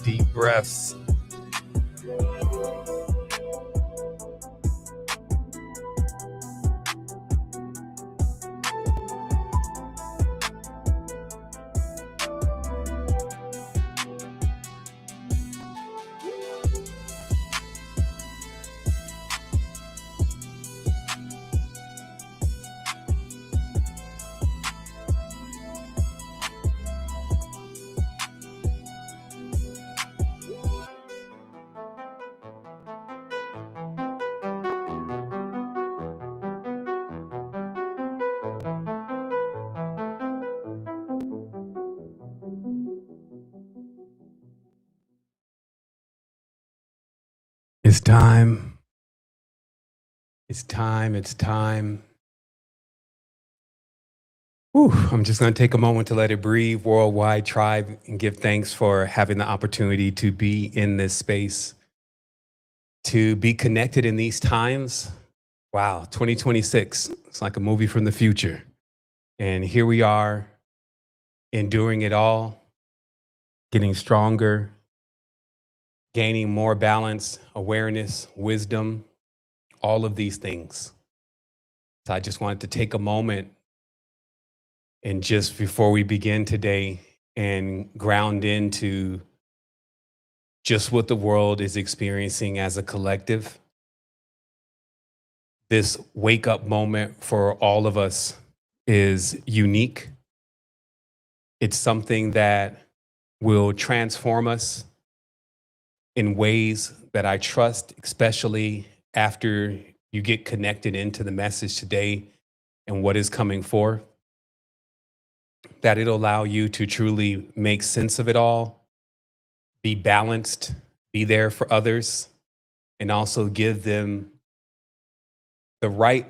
Deep breaths. It's time. It's time. It's time. Whew, I'm just going to take a moment to let it breathe, worldwide tribe, and give thanks for having the opportunity to be in this space, to be connected in these times. Wow, 2026. It's like a movie from the future. And here we are, enduring it all, getting stronger, gaining more balance, awareness, wisdom, all of these things. So I just wanted to take a moment and just before we begin today and ground into just what the world is experiencing as a collective. This wake up moment for all of us is unique. It's something that will transform us in ways that I trust, especially after you get connected into the message today and what is coming forth, that it'll allow you to truly make sense of it all, be balanced, be there for others, and also give them the right,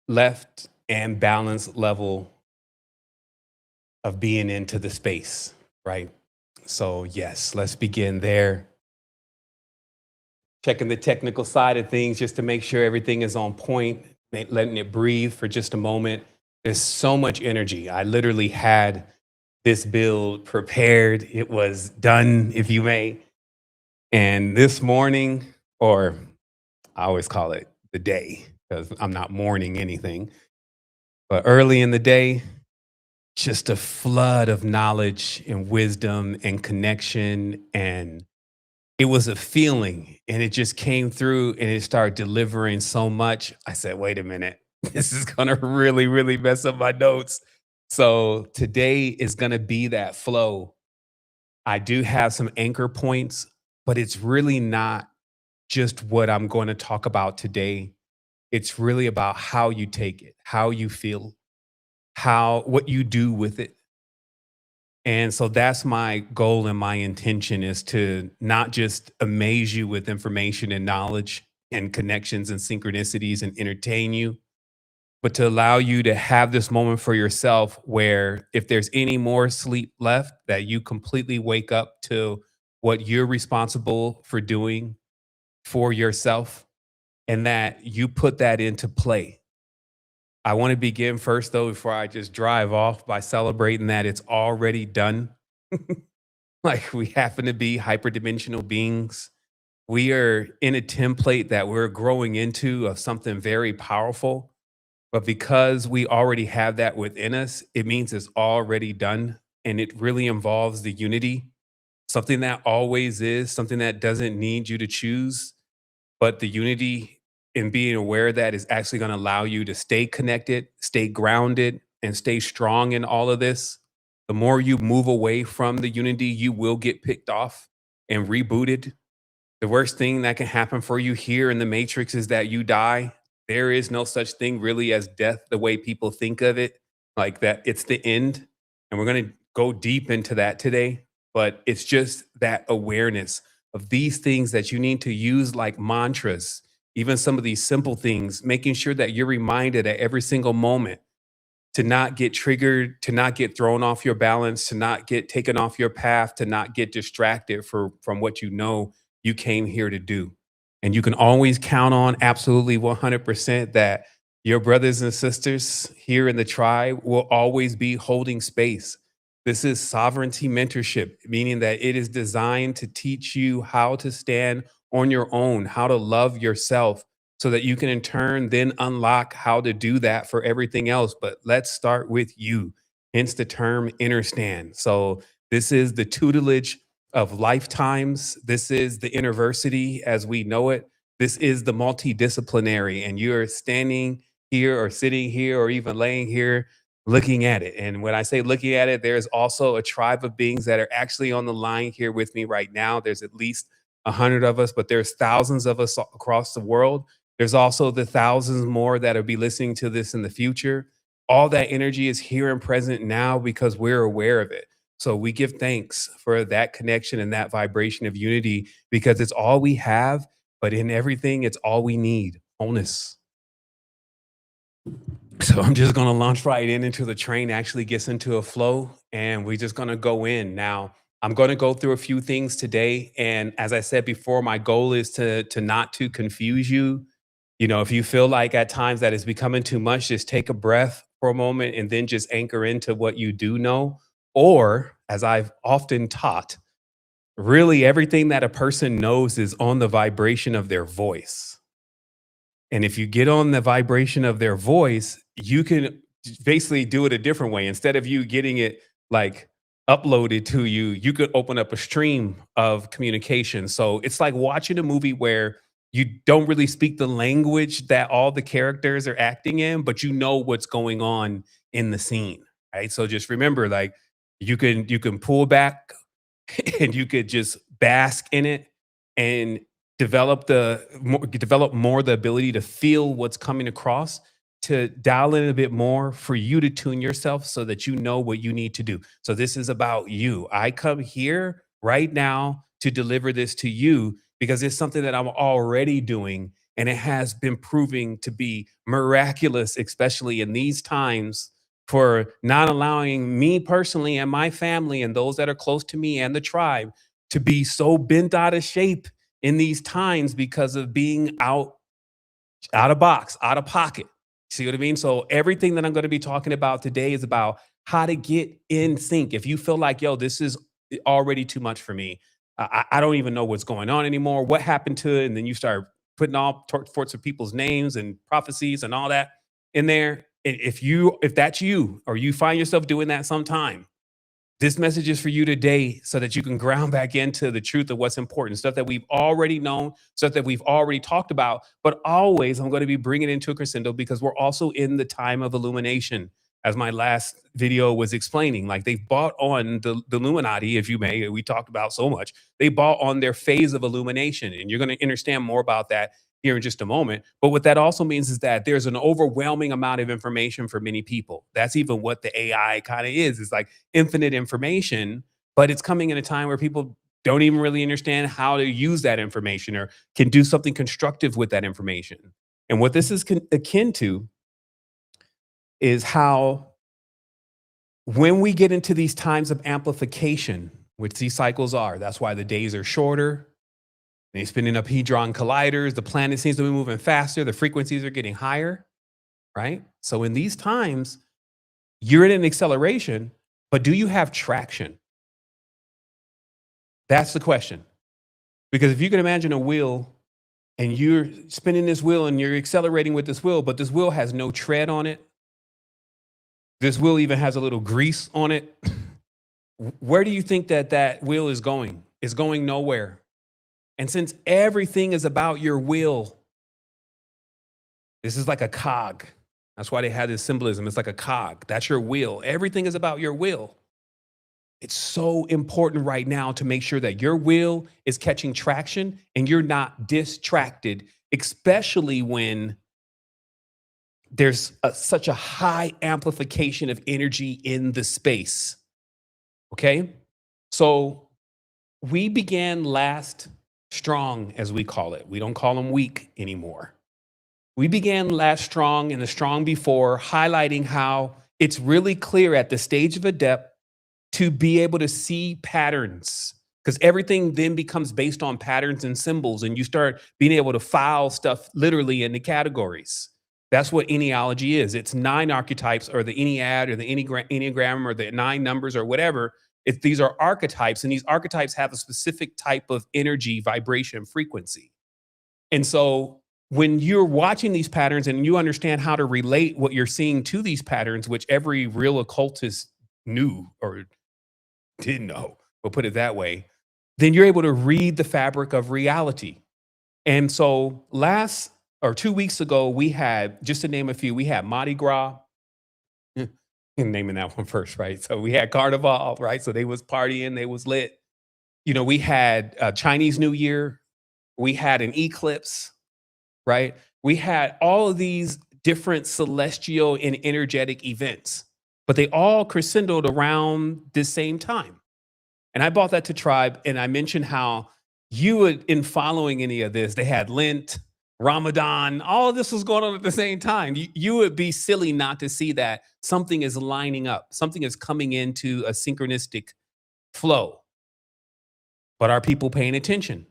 left, and balanced level of being into the space, right? So yes, let's begin there. Checking the technical side of things just to make sure everything is on point, letting it breathe for just a moment. There's so much energy. I literally had this build prepared. It was done, if you may. And this morning, or I always call it the day, because I'm not mourning anything, but early in the day, just a flood of knowledge and wisdom and connection. And it was a feeling, and it just came through and it started delivering so much. I said, wait a minute, this is going to really, really mess up my notes. So today is going to be that flow. I do have some anchor points, but it's really not just what I'm going to talk about today. It's really about how you take it, how you feel, what you do with it. And so that's my goal and my intention, is to not just amaze you with information and knowledge and connections and synchronicities and entertain you, but to allow you to have this moment for yourself where if there's any more sleep left, that you completely wake up to what you're responsible for doing for yourself, and that you put that into play. I want to begin first, though, before I just drive off, by celebrating that it's already done. Like, we happen to be hyperdimensional beings. We are in a template that we're growing into of something very powerful. But because we already have that within us, it means it's already done. And it really involves the unity, something that always is, something that doesn't need you to choose. But the unity in being aware of that is actually going to allow you to stay connected, stay grounded, and stay strong in all of this. The more you move away from the unity, you will get picked off and rebooted. The worst thing that can happen for you here in the matrix is that you die. There is no such thing really as death the way people think of it, like that it's the end. And we're going to go deep into that today, but it's just that awareness of these things that you need to use like mantras, even some of these simple things, making sure that you're reminded at every single moment to not get triggered, to not get thrown off your balance, to not get taken off your path, to not get distracted from what you know you came here to do. And you can always count on absolutely 100% that your brothers and sisters here in the tribe will always be holding space. This is sovereignty mentorship, meaning that it is designed to teach you how to stand on your own, how to love yourself, so that you can in turn then unlock how to do that for everything else. But let's start with you, hence the term inner stand. So this is the tutelage of lifetimes. This is the university as we know it. This is the multidisciplinary, and you're standing here or sitting here or even laying here looking at it. And when I say looking at it, there's also a tribe of beings that are actually on the line here with me right now. There's at least 100 of us, but there's thousands of us across the world. There's also the thousands more that will be listening to this in the future. All that energy is here and present now because we're aware of it. So we give thanks for that connection and that vibration of unity because it's all we have, but in everything, it's all we need. Wholeness. So I'm just going to launch right in until the train actually gets into a flow, and we're just going to go in. Now, I'm going to go through a few things today, and as I said before, my goal is to not to confuse you. You know, if you feel like at times that it's becoming too much, just take a breath for a moment and then just anchor into what you do know. Or, as I've often taught, really everything that a person knows is on the vibration of their voice. And if you get on the vibration of their voice, you can basically do it a different way. Instead of you getting it like uploaded to you, you could open up a stream of communication. So it's like watching a movie where you don't really speak the language that all the characters are acting in, but you know what's going on in the scene. Right. So just remember, like you can pull back and you could just bask in it and develop more the ability to feel what's coming across, to dial in a bit more for you to tune yourself so that you know what you need to do. So this is about you. I come here right now to deliver this to you because it's something that I'm already doing, and it has been proving to be miraculous, especially in these times, for not allowing me personally and my family and those that are close to me and the tribe to be so bent out of shape in these times because of being out of box, out of pocket. See what I mean? So everything that I'm going to be talking about today is about how to get in sync. If you feel like, yo, this is already too much for me, I don't even know what's going on anymore. What happened to it? And then you start putting all sorts of people's names and prophecies and all that in there. If that's you, or you find yourself doing that sometime, this message is for you today so that you can ground back into the truth of what's important, stuff that we've already known, stuff that we've already talked about. But always, I'm going to be bringing it into a crescendo because we're also in the time of illumination. As my last video was explaining, like they've bought on the Illuminati, if you may, we talked about so much. They bought on their phase of illumination. And you're going to understand more about that here in just a moment. But what that also means is that there's an overwhelming amount of information for many people. That's even what the AI kind of is. It's like infinite information, but it's coming in a time where people don't even really understand how to use that information or can do something constructive with that information. And what this is akin to is how, when we get into these times of amplification, which these cycles are, that's why the days are shorter. They're spinning up hadron colliders. The planet seems to be moving faster. The frequencies are getting higher, right? So in these times, you're in an acceleration, but do you have traction? That's the question. Because if you can imagine a wheel and you're spinning this wheel and you're accelerating with this wheel, but this wheel has no tread on it, this wheel even has a little grease on it. Where do you think that that wheel is going? It's going nowhere. And since everything is about your will, this is like a cog. That's why they had this symbolism. It's like a cog. That's your will. Everything is about your will. It's so important right now to make sure that your will is catching traction and you're not distracted, especially when there's such a high amplification of energy in the space. Okay. So we began last strong, as we call it. We don't call them weak anymore. We began last strong and the strong before, highlighting how it's really clear at the stage of adept to be able to see patterns, because everything then becomes based on patterns and symbols, and you start being able to file stuff literally into categories. That's what Enneology is. It's 9 archetypes, or the Ennead, or the Enneagram, or the 9 numbers, or whatever. These are archetypes, and these archetypes have a specific type of energy, vibration, frequency. And so when you're watching these patterns and you understand how to relate what you're seeing to these patterns, which every real occultist knew or didn't know, we'll put it that way, then you're able to read the fabric of reality. And so 2 weeks ago, we had, just to name a few, we had Mardi Gras. I'm naming that one first, right? So we had Carnival, right? So they was partying, they was lit. We had Chinese New Year. We had an eclipse, right? We had all of these different celestial and energetic events, but they all crescendoed around this same time. And I brought that to Tribe, and I mentioned how you would, in following any of this, they had Lent, Ramadan, all of this was going on at the same time. You would be silly not to see that something is lining up, something is coming into a synchronistic flow. But are people paying attention?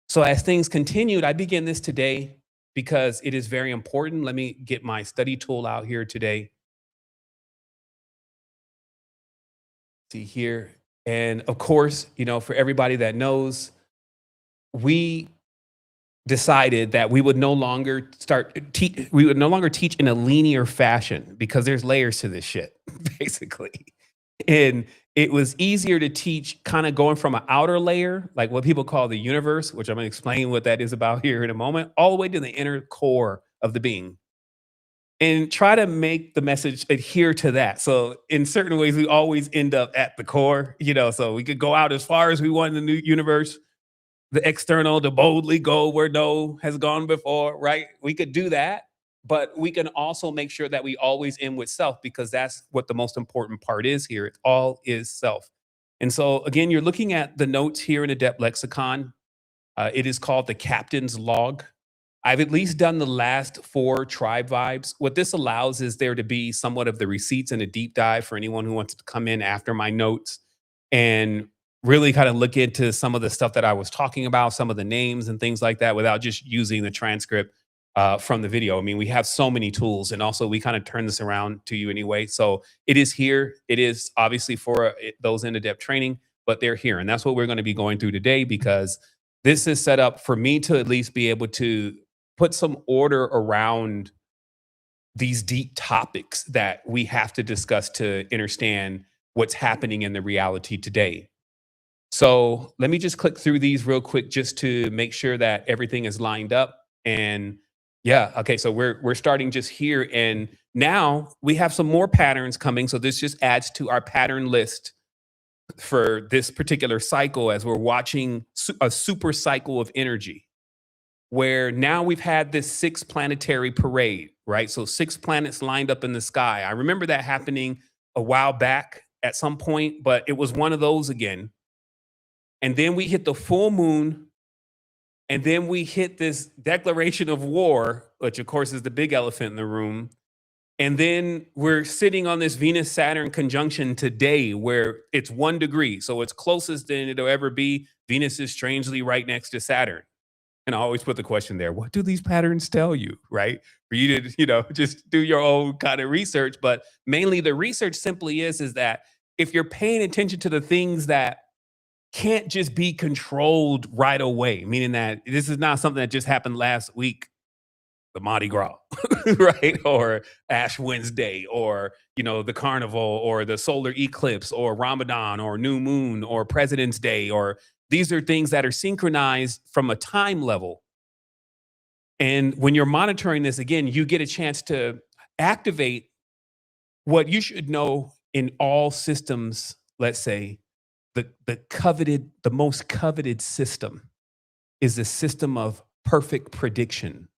So as things continued, I begin this today because it is very important. Let me get my study tool out here today. See here. And of course, for everybody that knows, we decided that we would no longer teach in a linear fashion, because there's layers to this shit, basically. And it was easier to teach kind of going from an outer layer, like what people call the universe, which I'm going to explain what that is about here in a moment, all the way to the inner core of the being, and try to make the message adhere to that. So in certain ways, we always end up at the core, so we could go out as far as we want in the new universe, the external, to boldly go where no has gone before, right? We could do that, but we can also make sure that we always end with self, because that's what the most important part is here. It all is self. And so again, you're looking at the notes here in Adept Lexicon. It is called the Captain's Log. I've at least done the last 4 tribe vibes. What this allows is there to be somewhat of the receipts and a deep dive for anyone who wants to come in after my notes and really kind of look into some of the stuff that I was talking about, some of the names and things like that, without just using the transcript from the video. I mean, we have so many tools, and also we kind of turn this around to you anyway. So it is here. It is obviously for those in adept training, but they're here. And that's what we're going to be going through today, because this is set up for me to at least be able to put some order around these deep topics that we have to discuss to understand what's happening in the reality today. So let me just click through these real quick just to make sure that everything is lined up. And yeah, okay, so we're starting just here, and now we have some more patterns coming. So this just adds to our pattern list for this particular cycle, as we're watching a super cycle of energy, where now we've had this 6 planetary parade, right? So 6 planets lined up in the sky. I remember that happening a while back at some point, but it was one of those again. And then we hit the full moon, and then we hit this declaration of war, which of course is the big elephant in the room. And then we're sitting on this Venus-Saturn conjunction today, where it's 1 degree. So it's closest than it'll ever be. Venus is strangely right next to Saturn. And I always put the question there, what do these patterns tell you, right? For you to, just do your own kind of research. But mainly the research simply is that if you're paying attention to the things that can't just be controlled right away, meaning that this is not something that just happened last week, the Mardi Gras, right? Or Ash Wednesday, or the carnival, or the solar eclipse, or Ramadan, or new moon, or President's Day, or these are things that are synchronized from a time level. And when you're monitoring this again, you get a chance to activate what you should know in all systems. Let's say the most coveted system is the system of perfect prediction.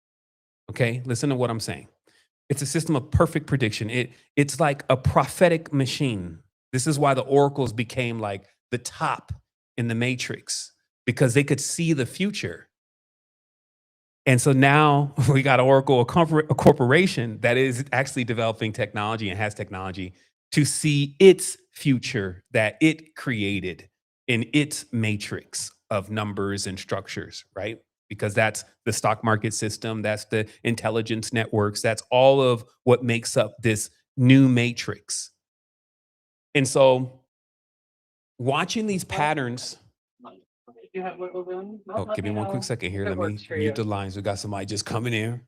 Okay, listen to what I'm saying. It's a system of perfect prediction. It's like a prophetic machine. This is why the oracles became like the top in the matrix, because they could see the future. And so now we got Oracle, a corporation that is actually developing technology and has technology to see its future that it created in its matrix of numbers and structures, right? Because that's the stock market system, that's the intelligence networks, that's all of what makes up this new matrix. And so watching these patterns. Oh, give me one quick second here. Let me mute the lines. We got somebody just coming in.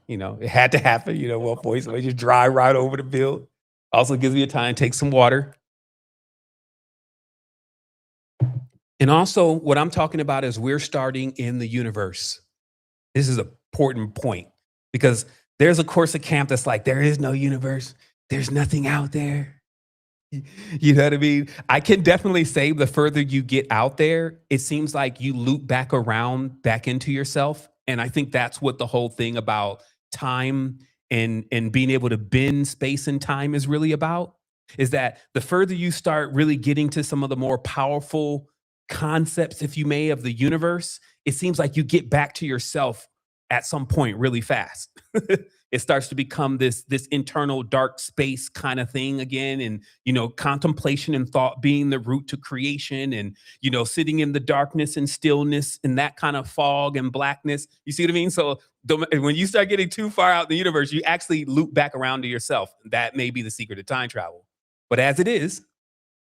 It had to happen. One point, somebody just drive right over the bill. Also gives me a time to take some water. And also, what I'm talking about is we're starting in the universe. This is an important point, because there's a course of camp that's like, there is no universe. There's nothing out there. You know what I mean? I can definitely say the further you get out there, it seems like you loop back around back into yourself. And I think that's what the whole thing about time and being able to bend space and time is really about, is that the further you start really getting to some of the more powerful concepts, if you may, of the universe, it seems like you get back to yourself at some point really fast. It starts to become this internal dark space kind of thing again. And, contemplation and thought being the root to creation, and, sitting in the darkness and stillness and that kind of fog and blackness. You see what I mean? So when you start getting too far out in the universe, you actually loop back around to yourself. That may be the secret of time travel. But as it is,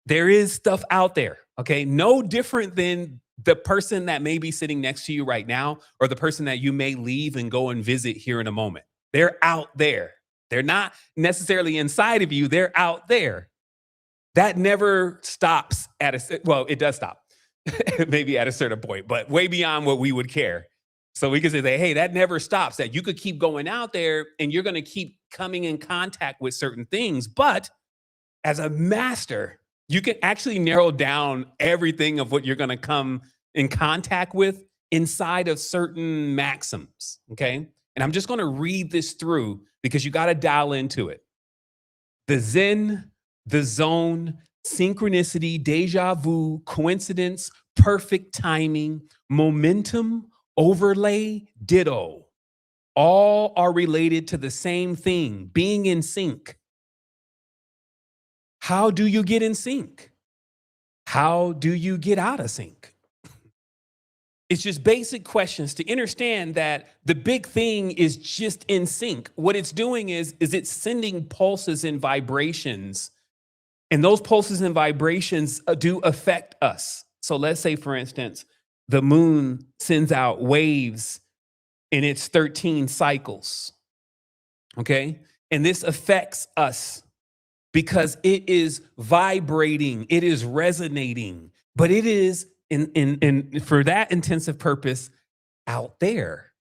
there is stuff out there. Okay. No different than the person that may be sitting next to you right now, or the person that you may leave and go and visit here in a moment. They're out there. They're not necessarily inside of you. They're out there. That never stops well, it does stop maybe at a certain point, but way beyond what we would care. So we could say, hey, that never stops, that you could keep going out there and you're going to keep coming in contact with certain things. But as a master, you can actually narrow down everything of what you're going to come in contact with inside of certain maxims. Okay. And I'm just going to read this through because you got to dial into it. The Zen, the zone, synchronicity, deja vu, coincidence, perfect timing, momentum, overlay, ditto. All are related to the same thing, being in sync. How do you get in sync? How do you get out of sync? It's just basic questions to understand that the big thing is just in sync. What it's doing is it's sending pulses and vibrations, and those pulses and vibrations do affect us. So let's say, for instance, the moon sends out waves in its 13 cycles, okay? And this affects us because it is vibrating, it is resonating, but it is in for that intensive purpose out there.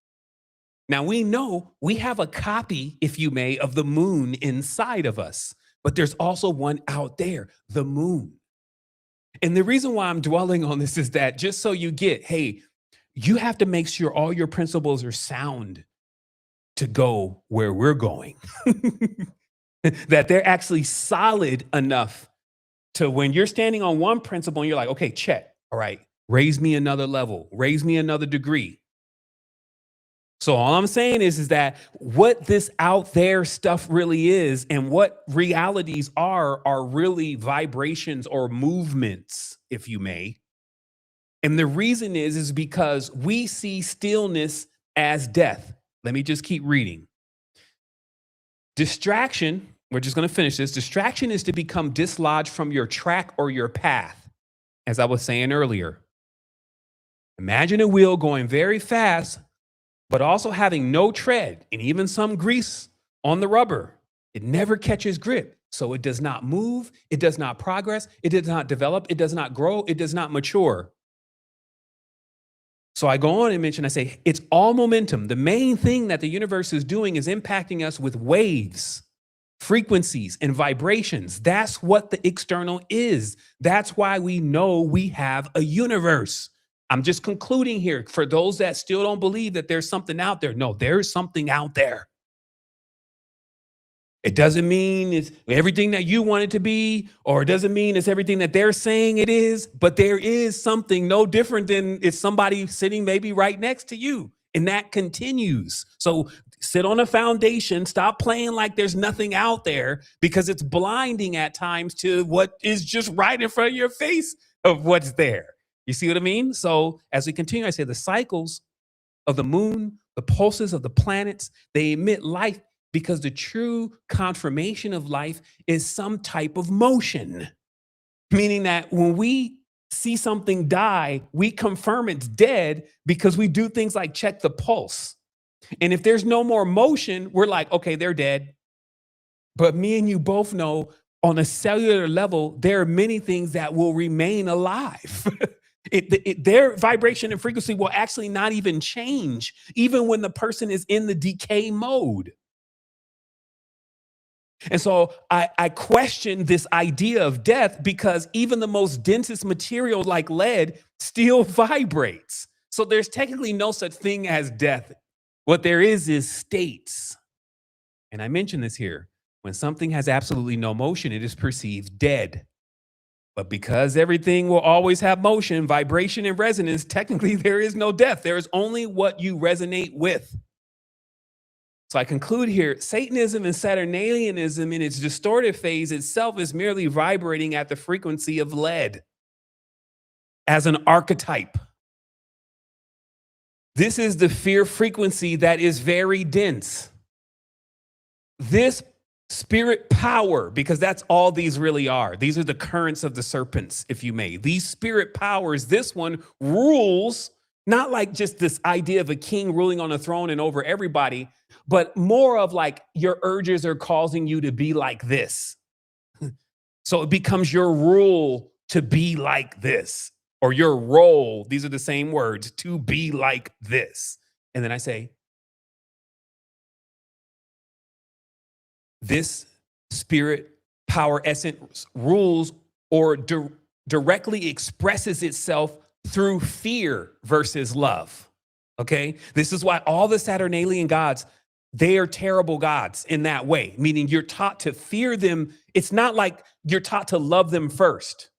Now we know we have a copy, if you may, of the moon inside of us, but there's also one out there, the moon. And the reason why I'm dwelling on this is that just so you get, hey, you have to make sure all your principles are sound to go where we're going. That they're actually solid enough to when you're standing on one principle and you're like, okay, check. All right, raise me another level, raise me another degree. So all I'm saying is that what this out there stuff really is and what realities are really vibrations or movements, if you may. And the reason is because we see stillness as death. Let me just keep reading. Distraction, we're just going to finish this. Distraction is to become dislodged from your track or your path. as I was saying earlier, imagine a wheel going very fast, but also having no tread and even some grease on the rubber. It never catches grip. So it does not move, it does not progress, it does not develop, it does not grow, it does not mature. So I go on and mention, I say, it's all momentum. The main thing that the universe is doing is impacting us with waves, frequencies, and vibrations. That's what the external is. That's why we know we have a universe. I'm just concluding here for those that still don't believe that there's something out there. No, there's something out there. It doesn't mean it's everything that you want it to be, or it doesn't mean it's everything that they're saying it is, but there is something no different than it's somebody sitting maybe right next to you. And that continues. So sit on a foundation, stop playing like there's nothing out there, because it's blinding at times to what is just right in front of your face of what's there. You see what I mean? So as we continue, I say the cycles of the moon, the pulses of the planets, they emit light, because the true confirmation of life is some type of motion. Meaning that when we see something die, we confirm it's dead because we do things like check the pulse. And if there's no more motion, we're like, okay, they're dead. But me and you both know on a cellular level, there are many things that will remain alive. Their vibration and frequency will actually not even change, even when the person is in the decay mode. And so I question this idea of death, because even the most densest material like lead still vibrates. So there's technically no such thing as death. What there is states. And I mention this here. When something has absolutely no motion, it is perceived dead. But because everything will always have motion, vibration, and resonance, technically there is no death. There is only what you resonate with. So I conclude here, Satanism and Saturnalianism in its distorted phase itself is merely vibrating at the frequency of lead as an archetype. This is the fear frequency that is very dense. This spirit power, because that's all these really are. These are the currents of the serpents, if you may. These spirit powers, this one rules, not like just this idea of a king ruling on a throne and over everybody, but more of like your urges are causing you to be like this. So it becomes your rule to be like this, or your role. These are the same words, to be like this. And then I say, this spirit power essence rules or directly expresses itself through fear versus love. Okay. This is why all the Saturnalian gods, they are terrible gods in that way, meaning you're taught to fear them. It's not like you're taught to love them first.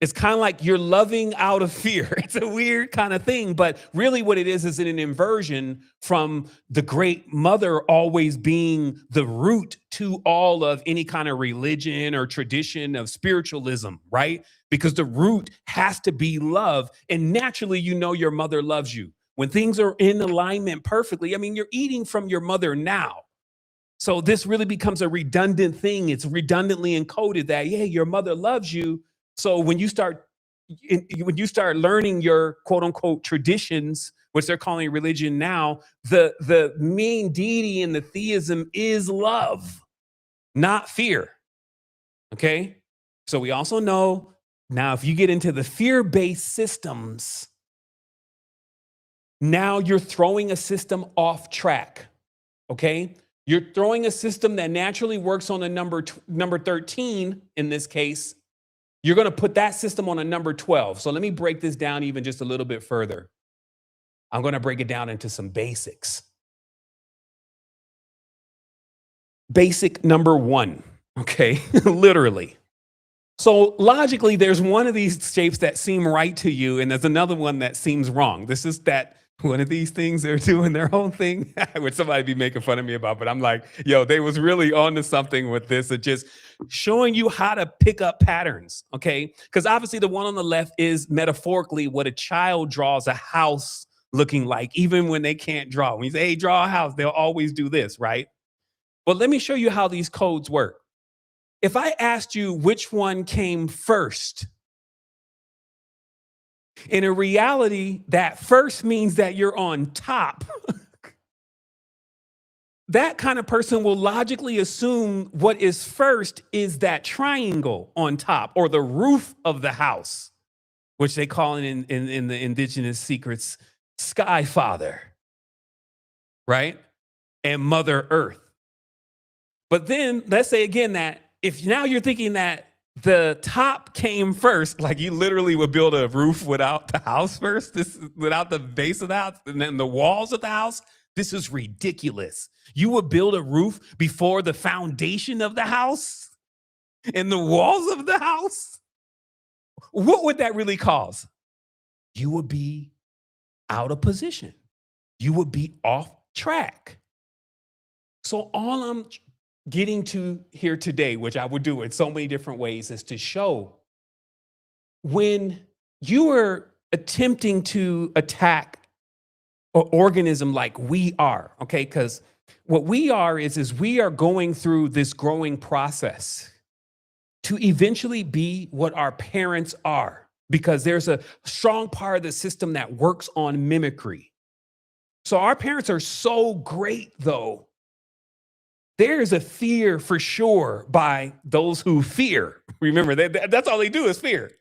It's kind of like you're loving out of fear. It's a weird kind of thing, but really what it is an inversion from the great mother always being the root to all of any kind of religion or tradition of spiritualism, right? Because the root has to be love. And naturally, you know, your mother loves you. When things are in alignment perfectly, I mean, you're eating from your mother now. So this really becomes a redundant thing. It's redundantly encoded that, yeah, your mother loves you. So when you start learning your quote unquote traditions, which they're calling religion now, the main deity in the theism is love, not fear. Okay. So we also know now, if you get into the fear-based systems, now you're throwing a system off track. Okay. You're throwing a system that naturally works on a number 13 in this case. You're going to put that system on a number 12. So let me break this down even just a little bit further. I'm going to break it down into some basics. Basic number 1, okay, literally. So logically, there's one of these shapes that seem right to you, and there's another one that seems wrong. This is that one of these things, they're doing their own thing, which somebody be making fun of me about, but I'm like, yo, they was really onto something with this, of just showing you how to pick up patterns, okay? Because obviously the one on the left is metaphorically what a child draws a house looking like, even when they can't draw. When you say, hey, draw a house, they'll always do this, right? But let me show you how these codes work. If I asked you which one came first, In a reality that first means that you're on top, that kind of person will logically assume what is first is that triangle on top or the roof of the house, which they call in the indigenous secrets, Sky Father, right? And Mother Earth. But then let's say again that if now you're thinking that the top came first, like you literally would build a roof without the house first, without the base of the house, and then the walls of the house. This is ridiculous. You would build a roof before the foundation of the house and the walls of the house. What would that really cause? You would be out of position. You would be off track. So all I'm getting to here today, which I would do in so many different ways, is to show when you are attempting to attack an organism like we are, okay? Because what we are is we are going through this growing process to eventually be what our parents are, because there's a strong part of the system that works on mimicry. So our parents are so great, though. There's a fear for sure by those who fear. Remember, that's all they do is fear.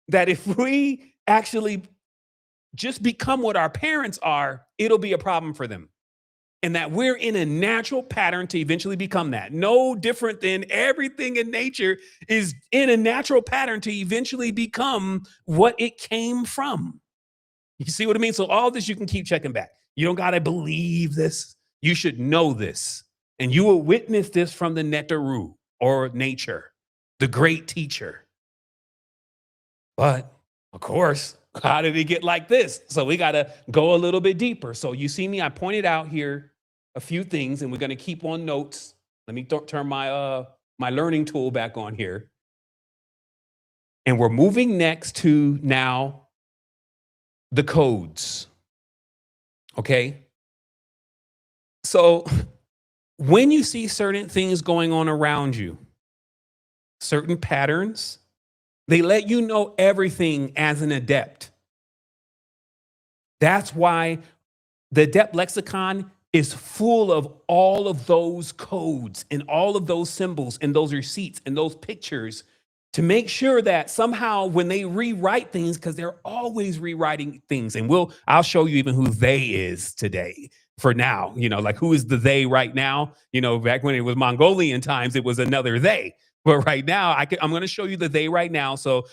That if we actually just become what our parents are, it'll be a problem for them. And that we're in a natural pattern to eventually become that. No different than everything in nature is in a natural pattern to eventually become what it came from. You see what I mean? So all this you can keep checking back. You don't got to believe this. You should know this. And you will witness this from the Netaru or nature, the great teacher. But of course, how did it get like this? So we got to go a little bit deeper. So you see me, I pointed out here a few things, and we're going to keep on notes. Let me turn my my learning tool back on here. And we're moving next to now the codes. Okay? So when you see certain things going on around you, certain patterns, they let you know everything as an adept. That's why the adept lexicon is full of all of those codes and all of those symbols and those receipts and those pictures to make sure that somehow when they rewrite things, because they're always rewriting things, and I'll show you even who they is today. For now, like who is the they right now? Back when it was Mongolian times, it was another they. But right now, I'm going to show you the they right now. So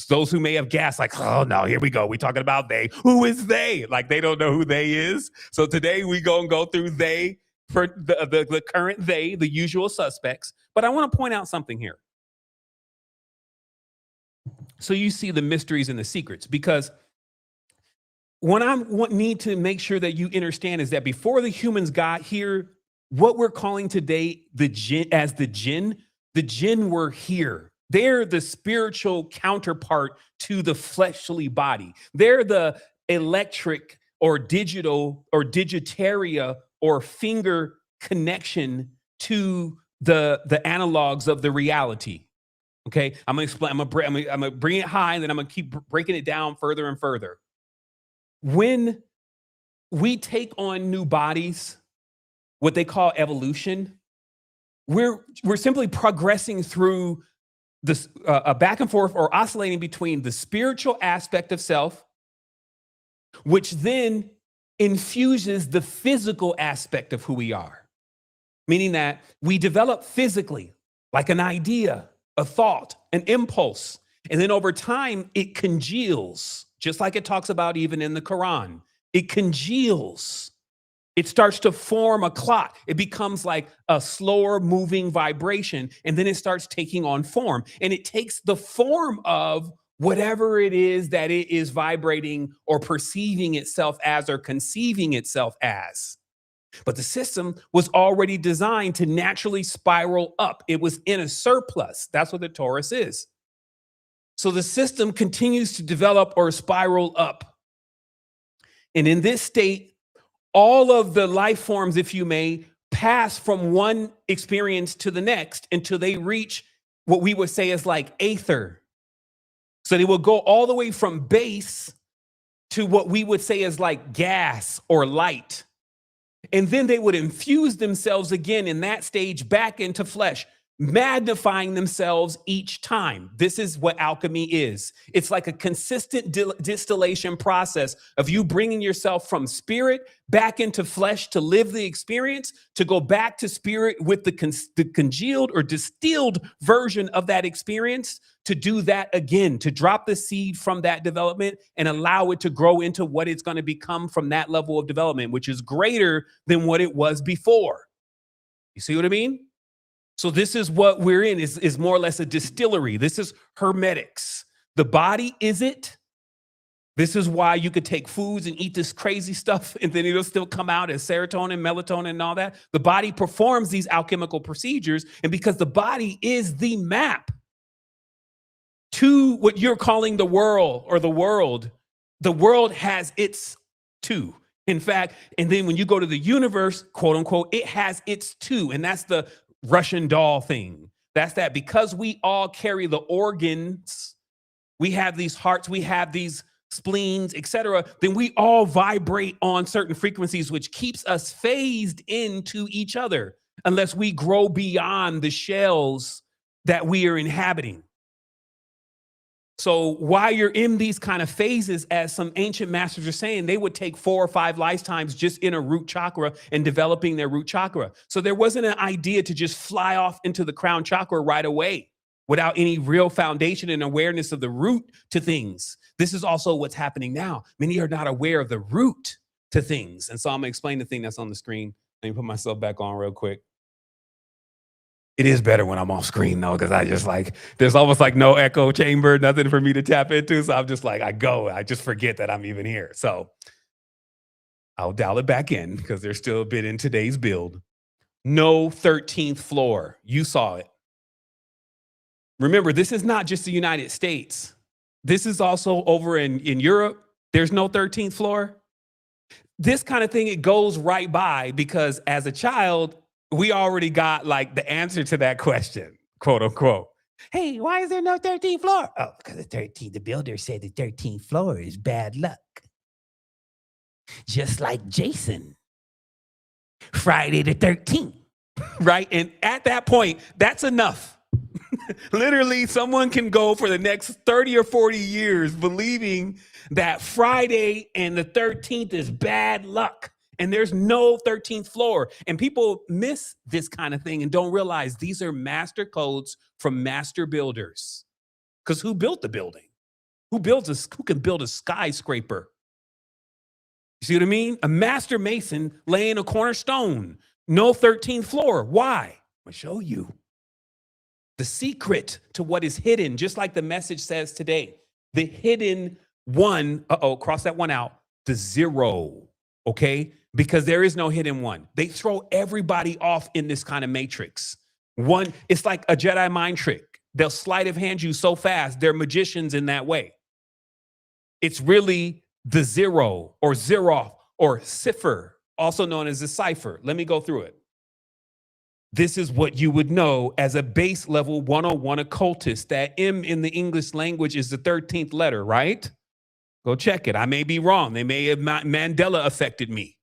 those who may have guessed, like, oh no, here we go. We're talking about they. Who is they? Like they don't know who they is. So today we gonna go through they for the current they, the usual suspects. But I want to point out something here. So you see the mysteries and the secrets, because what I need to make sure that you understand is that before the humans got here, what we're calling today the jinn were here. They're the spiritual counterpart to the fleshly body. They're the electric or digital or digitaria or finger connection to the analogs of the reality. Okay, I'm gonna explain. I'm gonna bring it high, and then I'm gonna keep breaking it down further and further. When we take on new bodies, what they call evolution, we're simply progressing through this back and forth or oscillating between the spiritual aspect of self, which then infuses the physical aspect of who we are. Meaning that we develop physically, like an idea, a thought, an impulse, and then over time it congeals. Just like it talks about even in the Quran, it congeals. It starts to form a clot. It becomes like a slower moving vibration, and then it starts taking on form. And it takes the form of whatever it is that it is vibrating or perceiving itself as or conceiving itself as. But the system was already designed to naturally spiral up. It was in a surplus. That's what the torus is. So the system continues to develop or spiral up. And in this state, all of the life forms, if you may, pass from one experience to the next until they reach what we would say is like aether. So they will go all the way from base to what we would say is like gas or light. And then they would infuse themselves again in that stage back into flesh, magnifying themselves each time. This is what alchemy is. It's like a consistent distillation process of you bringing yourself from spirit back into flesh to live the experience, to go back to spirit with the congealed or distilled version of that experience, to do that again, to drop the seed from that development and allow it to grow into what it's going to become from that level of development, which is greater than what it was before. You see what I mean? So this is what we're in, is more or less a distillery. This is hermetics. The body is it. This is why you could take foods and eat this crazy stuff and then it'll still come out as serotonin, melatonin, and all that. The body performs these alchemical procedures, and because the body is the map to what you're calling the world or the world has its two. In fact, and then when you go to the universe, quote unquote, it has its two, and that's the Russian doll thing. That's that, because we all carry the organs, we have these hearts, we have these spleens, etc., then we all vibrate on certain frequencies, which keeps us phased into each other unless we grow beyond the shells that we are inhabiting. So while you're in these kind of phases, as some ancient masters are saying, they would take 4 or 5 lifetimes just in a root chakra and developing their root chakra. So there wasn't an idea to just fly off into the crown chakra right away without any real foundation and awareness of the root to things. This is also what's happening now. Many are not aware of the root to things. And so I'm going to explain the thing that's on the screen. Let me put myself back on real quick. It is better when I'm off screen though, because I just like, there's almost like no echo chamber, nothing for me to tap into. So I'm just like, I just forget that I'm even here. So I'll dial it back in because there's still a bit in today's build. No 13th floor. You saw it. Remember, this is not just the United States. This is also over in Europe. There's no 13th floor. This kind of thing, it goes right by, because as a child, we already got like the answer to that question, quote unquote. Hey, why is there no 13th floor? Oh, because the builder said the 13th floor is bad luck. Just like Jason, Friday the 13th, right? And at that point, that's enough. Literally, someone can go for the next 30 or 40 years believing that Friday and the 13th is bad luck. And there's no 13th floor. And people miss this kind of thing and don't realize these are master codes from master builders. Because who built the building? Who can build a skyscraper? You see what I mean? A master mason laying a cornerstone. No 13th floor. Why? I'm going to show you. The secret to what is hidden, just like the message says today. The hidden one, cross that one out. The zero, okay? Because there is no hidden one. They throw everybody off in this kind of matrix. One, it's like a Jedi mind trick. They'll sleight of hand you so fast. They're magicians in that way. It's really the zero or zeroth or cipher, also known as the cipher. Let me go through it. This is what you would know as a base level 101 occultist. That M in the English language is the 13th letter, right? Go check it. I may be wrong. They may have Mandela affected me.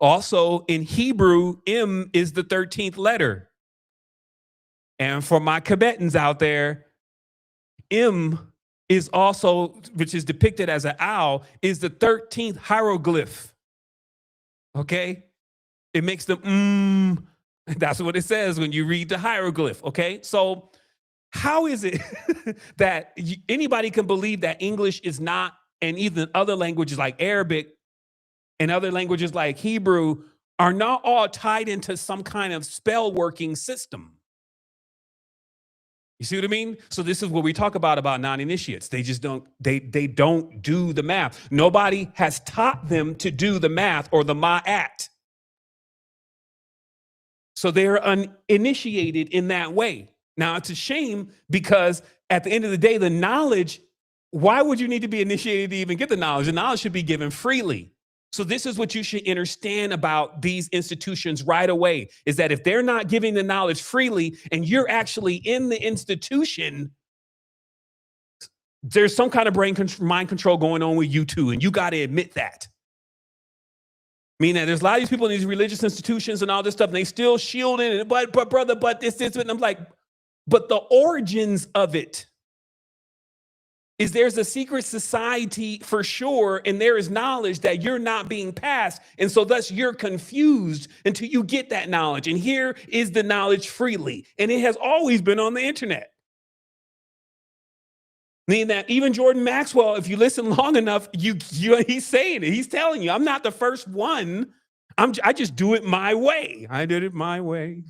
Also, in Hebrew, M is the 13th letter. And for my Tibetans out there, M is also, which is depicted as an owl, is the 13th hieroglyph. Okay? It makes them That's what it says when you read the hieroglyph. Okay? So how is it that anybody can believe that English is not, and even other languages like Arabic and other languages like Hebrew are not all tied into some kind of spell working system? You see what I mean? So this is what we talk about non-initiates. They just don't, they don't do the math. Nobody has taught them to do the math or the ma'at. So they're uninitiated in that way. Now, it's a shame because at the end of the day, the knowledge, why would you need to be initiated to even get the knowledge? The knowledge should be given freely. So this is what you should understand about these institutions right away, is that if they're not giving the knowledge freely and you're actually in the institution, There's some kind of mind control going on with you too, and you got to admit that. Meaning that there's a lot of these people in these religious institutions and all this stuff, and they still shielding it, but brother, but this, and I'm like, but the origins of it is there's a secret society for sure, and there is knowledge that you're not being passed, and so thus you're confused until you get that knowledge. And here is the knowledge freely, and it has always been on the internet. Meaning that even Jordan Maxwell, if you listen long enough, he's saying it. He's telling you, I'm not the first one. I just do it my way. I did it my way.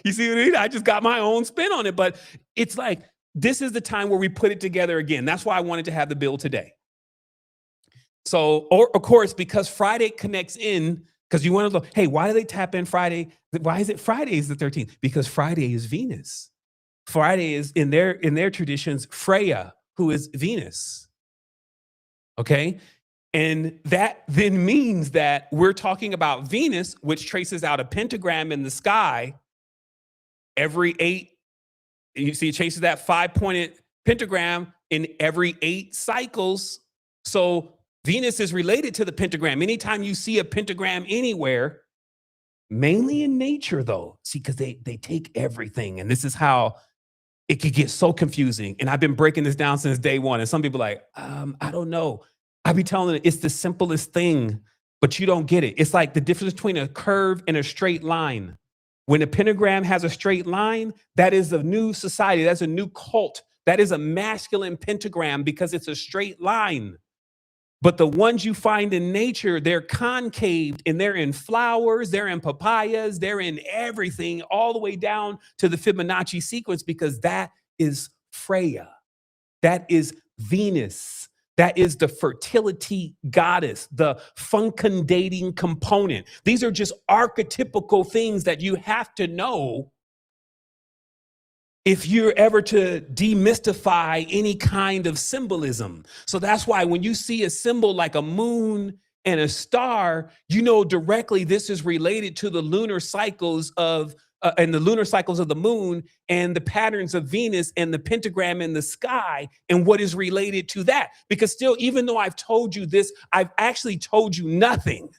You see what I mean? I just got my own spin on it. But it's like, this is the time where we put it together again. That's why I wanted to have the bill today. So, of course, because Friday connects in, because you want to look, hey, why do they tap in Friday? Why is it Friday is the 13th? Because Friday is Venus. Friday is in their traditions, Freya, who is Venus. Okay. And that then means that we're talking about Venus, which traces out a pentagram in the sky every 8. You see, it chases that 5-pointed pentagram in every 8 cycles. So Venus is related to the pentagram. Anytime you see a pentagram anywhere, mainly in nature though, see, because they take everything. And this is how it could get so confusing. And I've been breaking this down since day one. And some people are like, I don't know. I be telling it, it's the simplest thing, but you don't get it. It's like the difference between a curve and a straight line. When a pentagram has a straight line, that is a new society. That's a new cult. That is a masculine pentagram because it's a straight line. But the ones you find in nature, they're concaved, and they're in flowers, they're in papayas, they're in everything, all the way down to the Fibonacci sequence, because that is Freya. That is Venus. That is the fertility goddess, the fecundating component. These are just archetypical things that you have to know if you're ever to demystify any kind of symbolism. So that's why when you see a symbol like a moon and a star, you know directly this is related to the lunar cycles of and the lunar cycles of the moon and the patterns of Venus and the pentagram in the sky and what is related to that. Because still, even though I've told you this, I've actually told you nothing.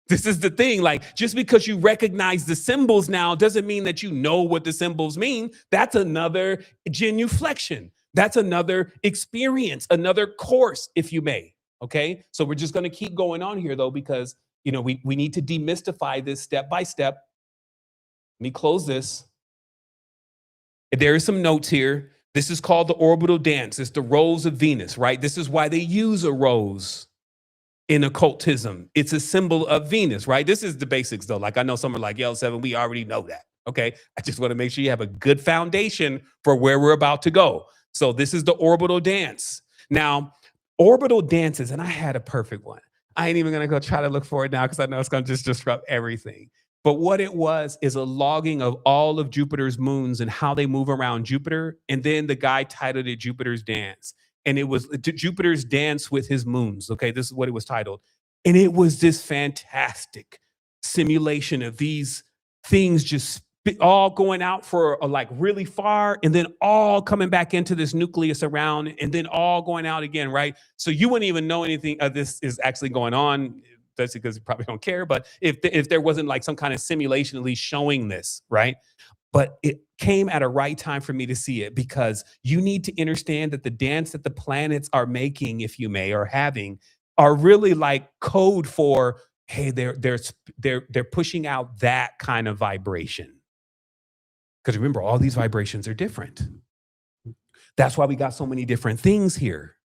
This is the thing, like, just because you recognize the symbols now doesn't mean that you know what the symbols mean. That's another genuflection. That's another experience, another course, if you may. Okay, so we're just going to keep going on here, though, because, you know, we need to demystify this step by step. Let me close this. There are some notes here. This is called the orbital dance. It's the rose of Venus, right? This is why they use a rose in occultism. It's a symbol of Venus, right? This is the basics, though. Like, I know some are like, yo, 7, we already know that. Okay, I just want to make sure you have a good foundation for where we're about to go. So this is the orbital dance. Now, orbital dances, and I had a perfect one. I ain't even going to go try to look for it now because I know it's going to just disrupt everything. But what it was is a logging of all of Jupiter's moons and how they move around Jupiter. And then the guy titled it Jupiter's Dance. And it was Jupiter's Dance with his moons. Okay, this is what it was titled. And it was this fantastic simulation of these things just all going out for like really far and then all coming back into this nucleus around and then all going out again, right? So you wouldn't even know anything of this is actually going on. That's because you probably don't care. But if there wasn't like some kind of simulation at least showing this, right? But it came at a right time for me to see it because you need to understand that the dance that the planets are making, if you may, or having, are really like code for, hey, they're pushing out that kind of vibration. Because remember, all these vibrations are different. That's why we got so many different things here.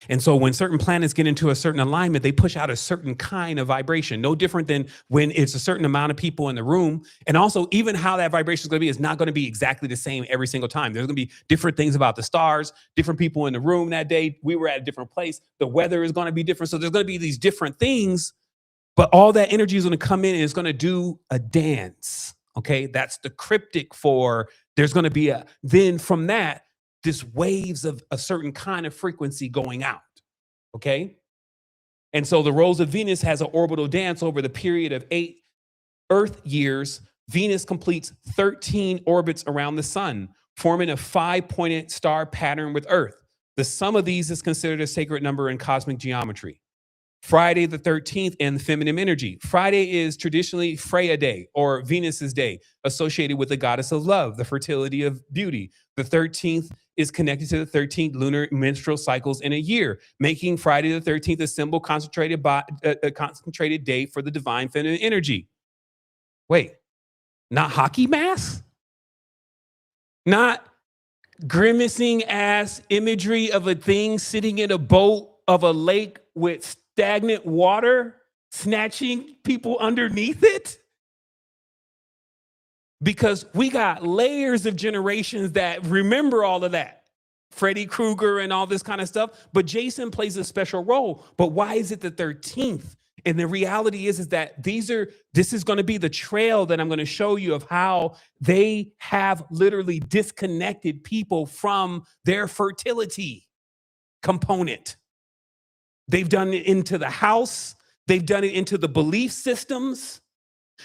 And so when certain planets get into a certain alignment, they push out a certain kind of vibration, no different than when it's a certain amount of people in the room. And also even how that vibration is going to be is not going to be exactly the same every single time. There's going to be different things about the stars, different people in the room that day. We were at a different place. The weather is going to be different. So there's going to be these different things, but all that energy is going to come in and it's going to do a dance. Okay, that's the cryptic for there's going to be then from that, this waves of a certain kind of frequency going out. Okay. And so the rose of Venus has an orbital dance over the period of 8 Earth years. Venus completes 13 orbits around the sun. forming a 5-pointed star pattern with Earth. The sum of these is considered a sacred number in cosmic geometry. Friday the 13th and the feminine energy. Friday is traditionally Freya Day or Venus's day, associated with the goddess of love, the fertility of beauty. The 13th is connected to the 13th lunar menstrual cycles in a year, making Friday the 13th a symbol concentrated day for the divine feminine energy. Wait, not hockey mask? Not grimacing ass imagery of a thing sitting in a boat of a lake with stagnant water, snatching people underneath it? Because we got layers of generations that remember all of that. Freddy Krueger and all this kind of stuff. But Jason plays a special role. But why is it the 13th? And the reality is that this is going to be the trail that I'm going to show you of how they have literally disconnected people from their fertility component. They've done it into the house. They've done it into the belief systems.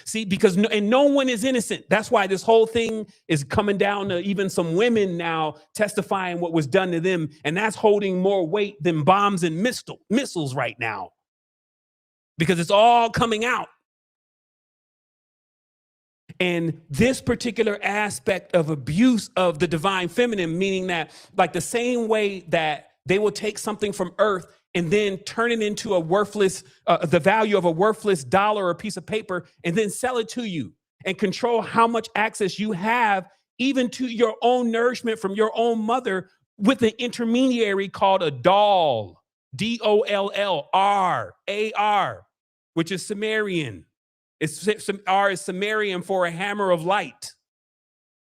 See, because no one is innocent. That's why this whole thing is coming down to even some women now testifying what was done to them. And that's holding more weight than bombs and missiles right now. Because it's all coming out. And this particular aspect of abuse of the divine feminine, meaning that like the same way that they will take something from Earth and then turn it into a worthless, the value of a worthless dollar or piece of paper, and then sell it to you and control how much access you have even to your own nourishment from your own mother with an intermediary called a doll. D-O-L-L-R-A-R, which is Sumerian. R is Sumerian for a hammer of light,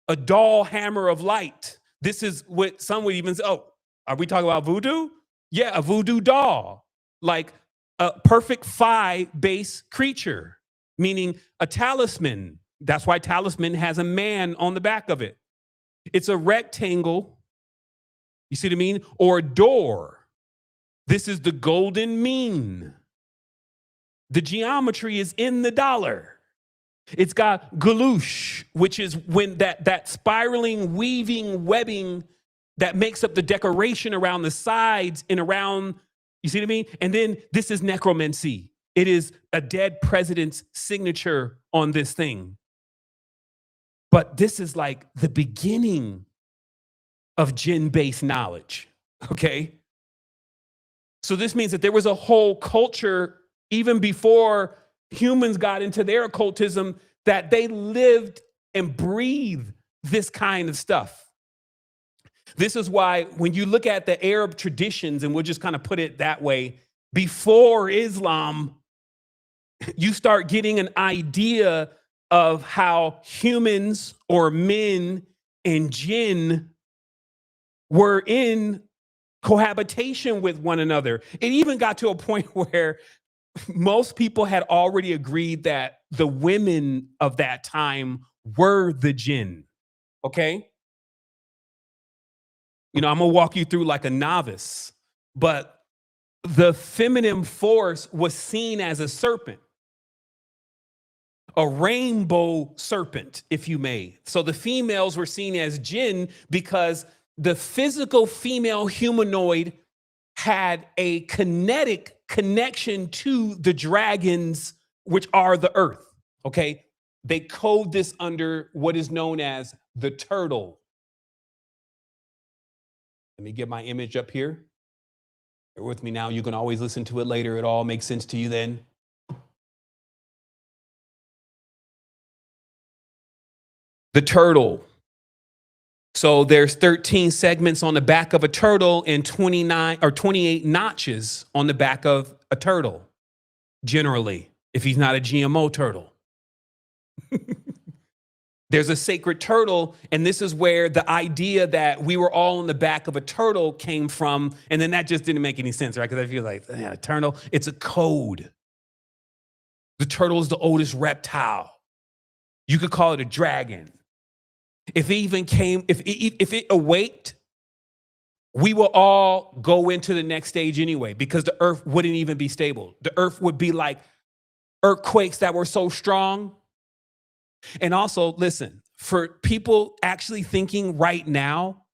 a doll hammer of light. This is what some would even say, oh, are we talking about voodoo? Yeah, a voodoo doll, like a perfect phi-based creature, meaning a talisman. That's why talisman has a man on the back of it. It's a rectangle, you see what I mean? Or a door. This is the golden mean. The geometry is in the dollar. It's got galouche, which is when that spiraling, weaving, webbing that makes up the decoration around the sides and around, you see what I mean? And then this is necromancy. It is a dead president's signature on this thing. But this is like the beginning of jinn-based knowledge, okay? So this means that there was a whole culture even before humans got into their occultism that they lived and breathed this kind of stuff. This is why when you look at the Arab traditions, and we'll just kind of put it that way, before Islam, you start getting an idea of how humans or men and jinn were in cohabitation with one another. It even got to a point where most people had already agreed that the women of that time were the jinn, okay? You know, I'm gonna walk you through like a novice, but the feminine force was seen as a serpent, a rainbow serpent, if you may. So the females were seen as jinn because the physical female humanoid had a kinetic connection to the dragons, which are the earth, okay? They code this under what is known as the turtle. Let me get my image up here. Bear with me now. You can always listen to it later. It all makes sense to you then. The turtle. So there's 13 segments on the back of a turtle and 29 or 28 notches on the back of a turtle, generally, if he's not a GMO turtle. There's a sacred turtle, and this is where the idea that we were all on the back of a turtle came from, and then that just didn't make any sense, right? Because I feel like, yeah, a turtle, it's a code. The turtle is the oldest reptile. You could call it a dragon. If it even came, if it awaked, we will all go into the next stage anyway, because the earth wouldn't even be stable. The earth would be like earthquakes that were so strong. And also, listen, for people actually thinking right now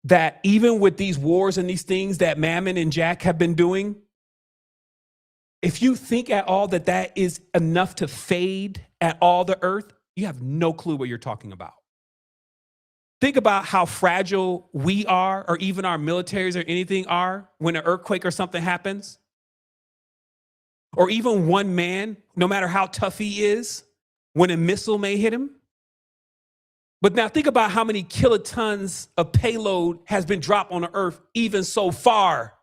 that even with these wars and these things that Mammon and Jack have been doing, if you think at all that that is enough to fade at all the earth, you have no clue what you're talking about. Think about how fragile we are, or even our militaries or anything are, when an earthquake or something happens. Or even one man, no matter how tough he is, when a missile may hit him. But now think about how many kilotons of payload has been dropped on the earth even so far.